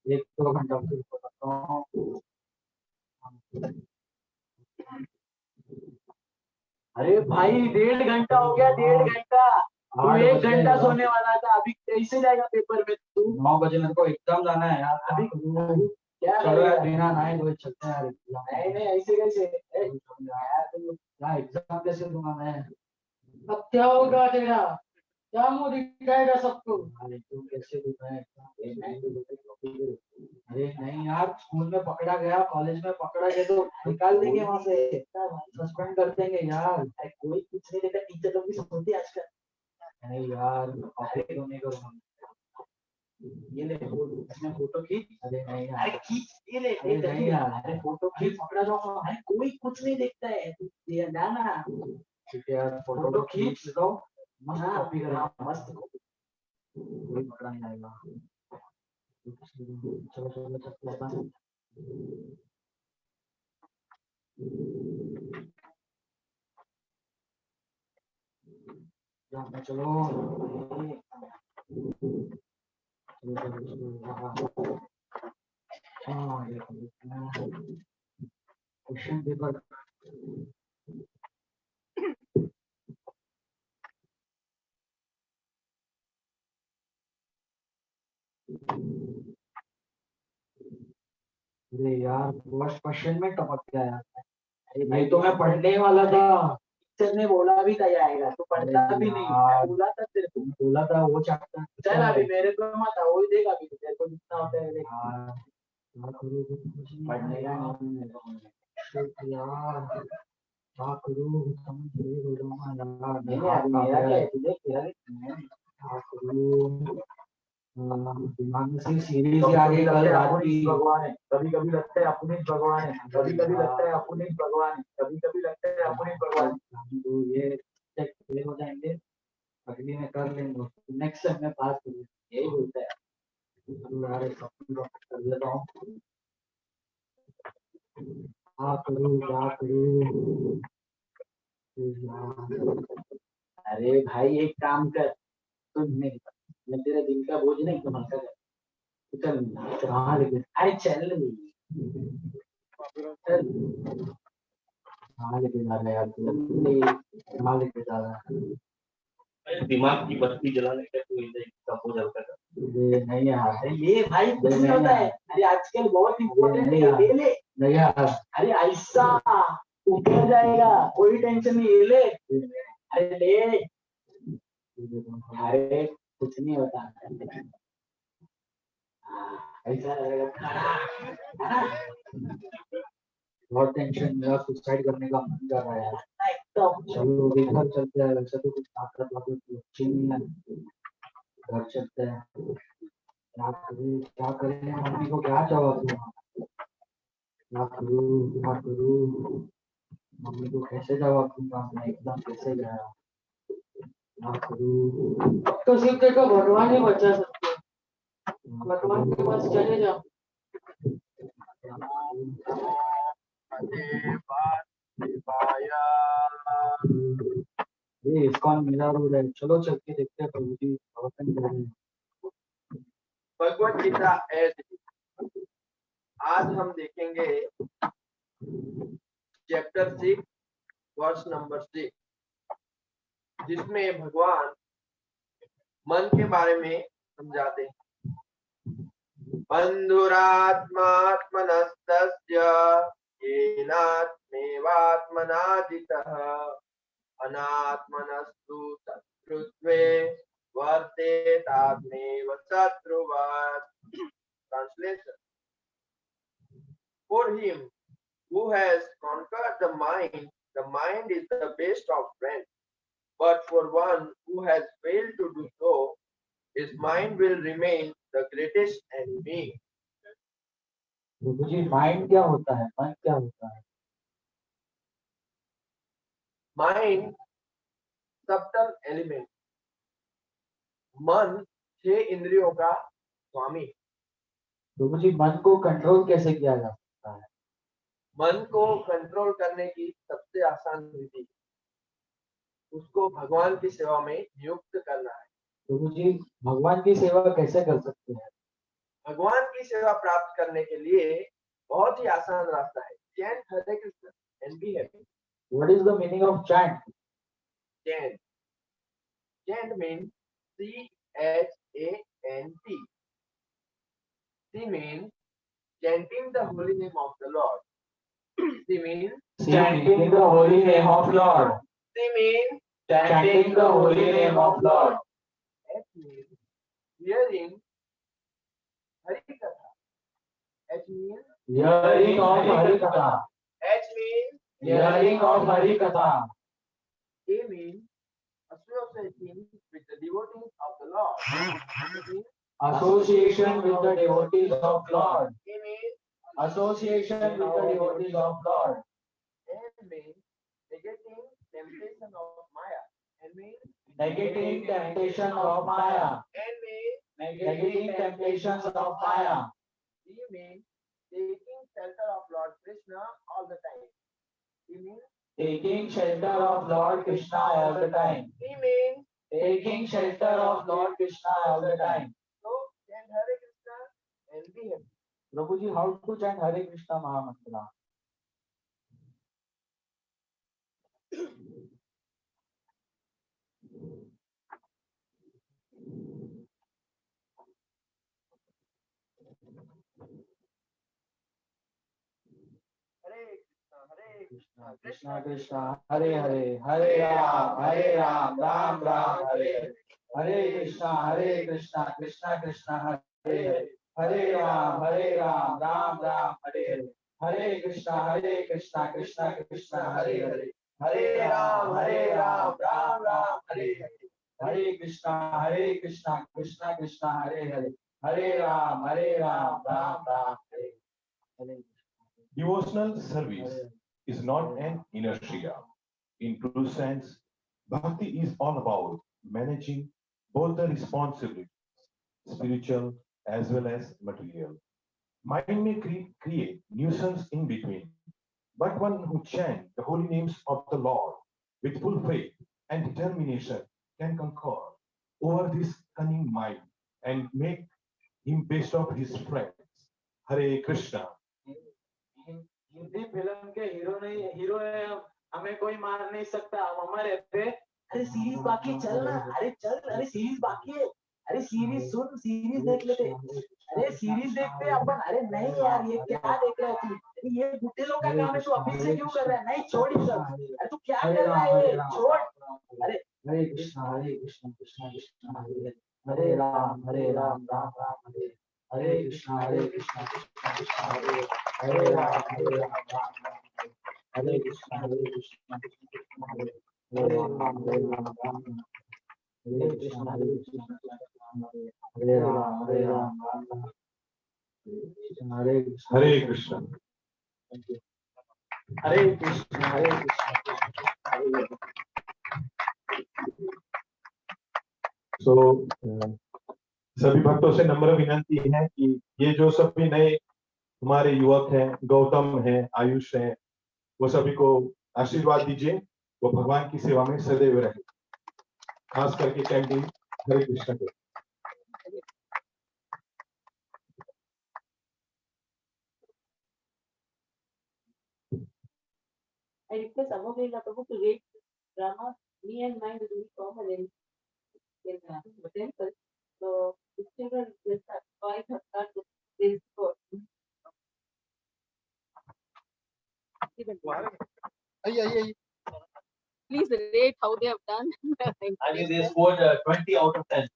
1-2 घंटा फिर सो सकता हूँ। अरे भाई 1.5 घंटा हो गया, 1.5 घंटा। तू 1 घंटा सोने वाला था, अभी कैसे जाएगा पेपर में तू? 9 बजे मेरे को एग्जाम जाना है यार। अभी क्या चलो यार, करेगा? बिना नहाए धोए चलते हैं यार एग्जाम। नहीं नहीं, ऐसे कैसे? यार तुम क्या एग्जाम कैसे दूंगा मैं? अब क्या होगा तेरा? क्या मुंह दिखाएगा सबको? अरे तू कैसे दूंगा एग्जाम? नहीं तो अरे नहीं यार, स्कूल में पकड़ा गया, कॉलेज में पकड़ा गया तो निकाल देंगे वहां से, सस्पेंड कर देंगे यार। अरे कोई कुछ नहीं देता, टीचर लोग भी समझते हैं आजकल। नहीं यार, कॉपी तो नहीं करूंगा। ये ले इसमें फोटो खींच। अरे नहीं अरे यार, खींच, ये ले अरे नहीं यार, अरे फोटो खींच, पकड़ा जाऊंगा। अरे कोई कुछ नहीं देखता है, तू ये जाना। ठीक है यार, फोटो खींच लो, मस्त हाँ, कॉपी करेंगे। हाँ, मस्त copy। कोई पकड़ा नहीं आएगा। चलो चलो चलो अपन। चलो चलो क्वेश्चन पेपर। अरे यार, फर्स्ट क्वेश्चन में टपक गया यार। नहीं तो मैं पढ़ने वाला था, टीचर ने बोला भी था ये आएगा, तो पढ़ता भी नहीं, मैं बोला था तेरे को। बोला था वो चैप्टर। चल अभी मेरे को मत आ, वही देगा अभी तेरे को जितना होता है देख। यार क्या करूँ, कुछ नहीं पढ़ने का आएगा। नहीं। Shit यार, क्या करूँ, समझ नहीं हो रहा यार। नहीं यार, मेरा क्या है, तुझे तेरा भी क्या करूँ, दिमाग में सिर्फ सीरीज ही आ गई कल रात की। भगवान है, कभी कभी लगता है अपने भगवान है, कभी कभी लगता है अपने भगवान है, कभी कभी लगता है अपने भगवान है। तो ये क्लियर हो जाएंगे, अगली में कर लेंगे, नेक्स्ट टाइम में पास कर लेंगे, यही बोलता है। चलो यार एक अपनी कर लेता हूँ। क्या करूँ क्या करूँ यार। अरे भाई एक काम कर, सुन मेरी बात, मैं तेरे दिल का बोझ नहीं तो हल्का कर। तू चल, कहाँ लेके अरे चल चल, कहाँ लेके जा रहा है यार तू, कहाँ लेके जा रहा है? दिमाग की बत्ती जलाने का तो इसका हो जाता है। ये नहीं यार, अरे ले भाई, कुछ नहीं होता है। अरे आजकल बहुत इम्पोर्टेंट है, ले ले। नहीं यार, अरे ऐसा उतर जाएगा, कोई टेंशन नहीं, ये ले। अरे ले, अरे कुछ नहीं होता। ऐसा रहेगा खड़ा, है ना? बहुत टेंशन, मेरा सुसाइड करने का मन कर रहा है यार। एकदम चलो घर चलते हैं, वैसे तो कुछ ताकत वाकत तो अच्छी नहीं है, घर चलते हैं। क्या करें, मम्मी को क्या जवाब दूंगा, क्या करूँ, मम्मी को कैसे जवाब दूंगा, मैं एकदम कैसे गया, क्या करूँ। तो सिर्फ तेरे को भगवान ही बचा सकते हैं, भगवान के पास चले जाओ। ये इस्कॉन मेरा रोड है, चलो चल के देखते हैं प्रभु जी प्रवचन कर रहे हैं। भगवत गीता आज हम देखेंगे चैप्टर 6 वर्स नंबर 6, जिसमें भगवान मन के बारे में समझाते हैं। बंधुरात्मात्मनस्तस्य येनात्मेवात्मना जितः अनात्मनस्तु शत्रुत्वे वर्तेतात्मेव शत्रुवत्। Translation: For him who has conquered the mind is the best of friends. But for one who has failed to do so, his mind will remain the greatest enemy. Prabhu ji mind क्या होता है, मन क्या होता है? Mind subtle element. मन 6 इंद्रियों का स्वामी। प्रभु जी मन को कंट्रोल कैसे किया जा सकता है? मन को कंट्रोल करने की सबसे आसान विधि उसको भगवान की सेवा में नियुक्त करना है। प्रभु जी भगवान की सेवा कैसे कर सकते हैं? भगवान की सेवा प्राप्त करने के लिए बहुत ही आसान रास्ता है। Chant Hare Krishna and be happy. What is the meaning of chant? Chant. Chant means CHANT. C means chanting the holy name of the Lord. C means Chanting the holy name of Lord. C means Chanting the holy name of Lord. H means hearing Hari Katha. H means Hearing of Hari Katha. H means Hearing of Hari Katha. A means associating with the devotees of the Lord. A means Association with the devotees of Lord. A means Association with the devotees of Lord. N means negating temptation of Maya. N means Negating temptation of Maya. N means Negating temptations of Maya. D means taking shelter of Lord Krishna all the time. D means Taking shelter of Lord Krishna all the time. E means Taking shelter of Lord Krishna all the time. so chant Hare Krishna and be happy. Prabhuji, how to chant Hare Krishna Mahamantra? Hare Krishna, Krishna Krishna, Hare Hare, Hare Ram, Ram Ram, Hare Hare. Hare Krishna, Krishna Krishna, Hare Hare. Hare Ram, Ram Ram, Hare Hare. Hare Krishna, Krishna Krishna, Hare Hare. Hare Ram, Ram Ram, Hare Hare. Hare Krishna, Krishna Krishna, Hare Hare. Hare Ram, Ram Ram, Hare Hare. Devotional service is not an inertia. In true sense, bhakti is all about managing both the responsibilities, spiritual as well as material. Mind may create nuisance in between, but one who chants the holy names of the Lord with full faith and determination can conquer over this cunning mind and make him best of his friends. Hare Krishna. Hindi film के hero है हम, हमें कोई मार नहीं सकता, हम हमारे पे अरे सीरीज बाकी है, चल ना, अरे चल, अरे सीरीज बाकी है, अरे सीरीज सुन, सीरीज देख लेते, अरे सीरीज देखते अपन, अरे नहीं यार ये क्या देख रहा है तू, अरे ये बुड्ढे लोग का काम है, तू अभी से क्यों कर रहा है, नहीं छोड़ ये सब, अरे तू क्या कर रहा है ये, छोड़, अरे हरे कृष्णा कृष्णा कृष्णा हरे राम राम राम हरे हरे कृष्णा कृष्णा कृष्णा हरे हरे राम राम राम हरे कृष्णा कृष्णा कृष्णा हरे हरे राम राम हरे कृष्णा हरे राम राम Hare Krishna. हरे कृष्णा हरे So, सभी भक्तों से नम्र विनंती है कि ये जो सभी नए हमारे युवक हैं, गौतम हैं, आयुष हैं, वो सभी को आशीर्वाद दीजिए, वो भगवान की सेवा में सदैव रहे, खास करके चैंटिंग हरे कृष्ण के। I request Amogela Prabhu to read drama. Me and mine will be common in the temple. So the children will start by the start this court. Please rate how they have done. I mean, they scored 20 out of 10.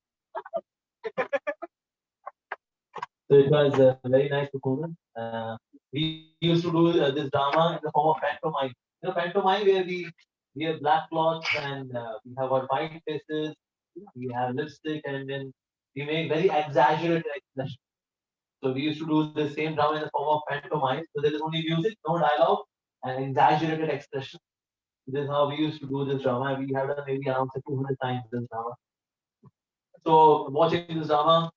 So it was very nice performance. We used to do this drama in the form of pantomime. You know, pantomime where we have black cloths and we have our white faces, we have lipstick, and then we make very exaggerated expressions. So we used to do the same drama in the form of pantomime. So there is only music, no dialogue, and exaggerated expression. This is how we used to do this drama. We have done maybe around 200 times this drama. So watching this drama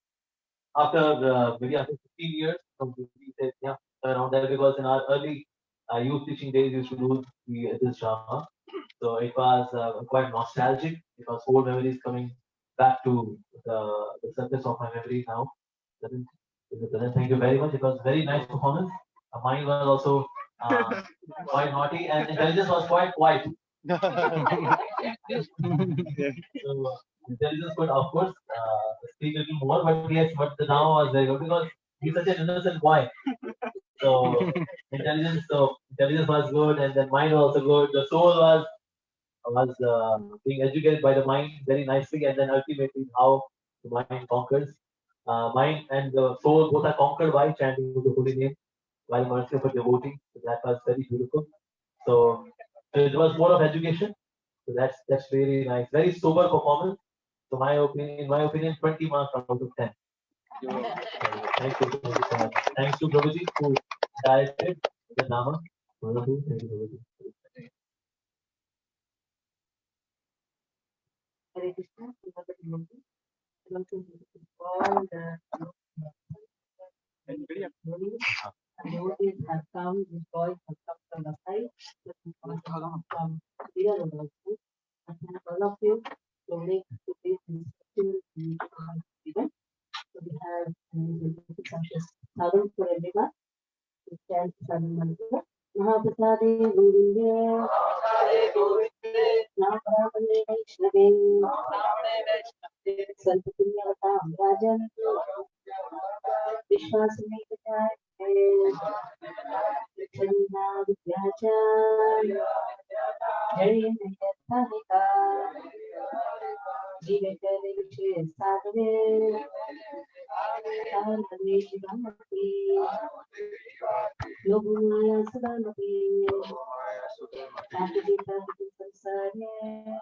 after maybe after 15 years, so we said yeah around that because in our early youth teaching days we used to do this drama. So it was quite nostalgic. It was old memories coming back to the surface of my memory now. Doesn't- Thank you very much. It was very nice performance. Mine was also quite naughty, and intelligence was quite quiet. So intelligence could of course speak a little more, but yes, but the drama was very good because he's such an innocent boy. So intelligence was good, and then mind was also good. The soul was being educated by the mind very nicely, and then ultimately how the mind conquers. Mind and the soul both are conquered by chanting the holy name while mercy of a devotee. So that was very beautiful. So, so it was more of education. So that's really nice. Very sober performance. So in my opinion, 20 marks out of 10. Thank you, thank you so much. Thanks to Prabhuji who directed the drama. Wonderful. Thank you, Prabhuji. Hare Krishna, beloved devotees. Welcome to all the devotees. Devotees have come, this boys have come from the side, from India also. I thank all of you to make today's festival event. So we have conscious sadhana for everyone. We chant sadhana mantra. Mahaprasade Gurunde, Namarapane Vaishnave, Santapunyavatam Rajan, Vishwasame Vijay, Charina Vidyachan, Jai Nayatharika, Jivekare Vishe Sadhave, Sarvane Shivamati, Yogumaya Sudhamati, Shantidita Samsare,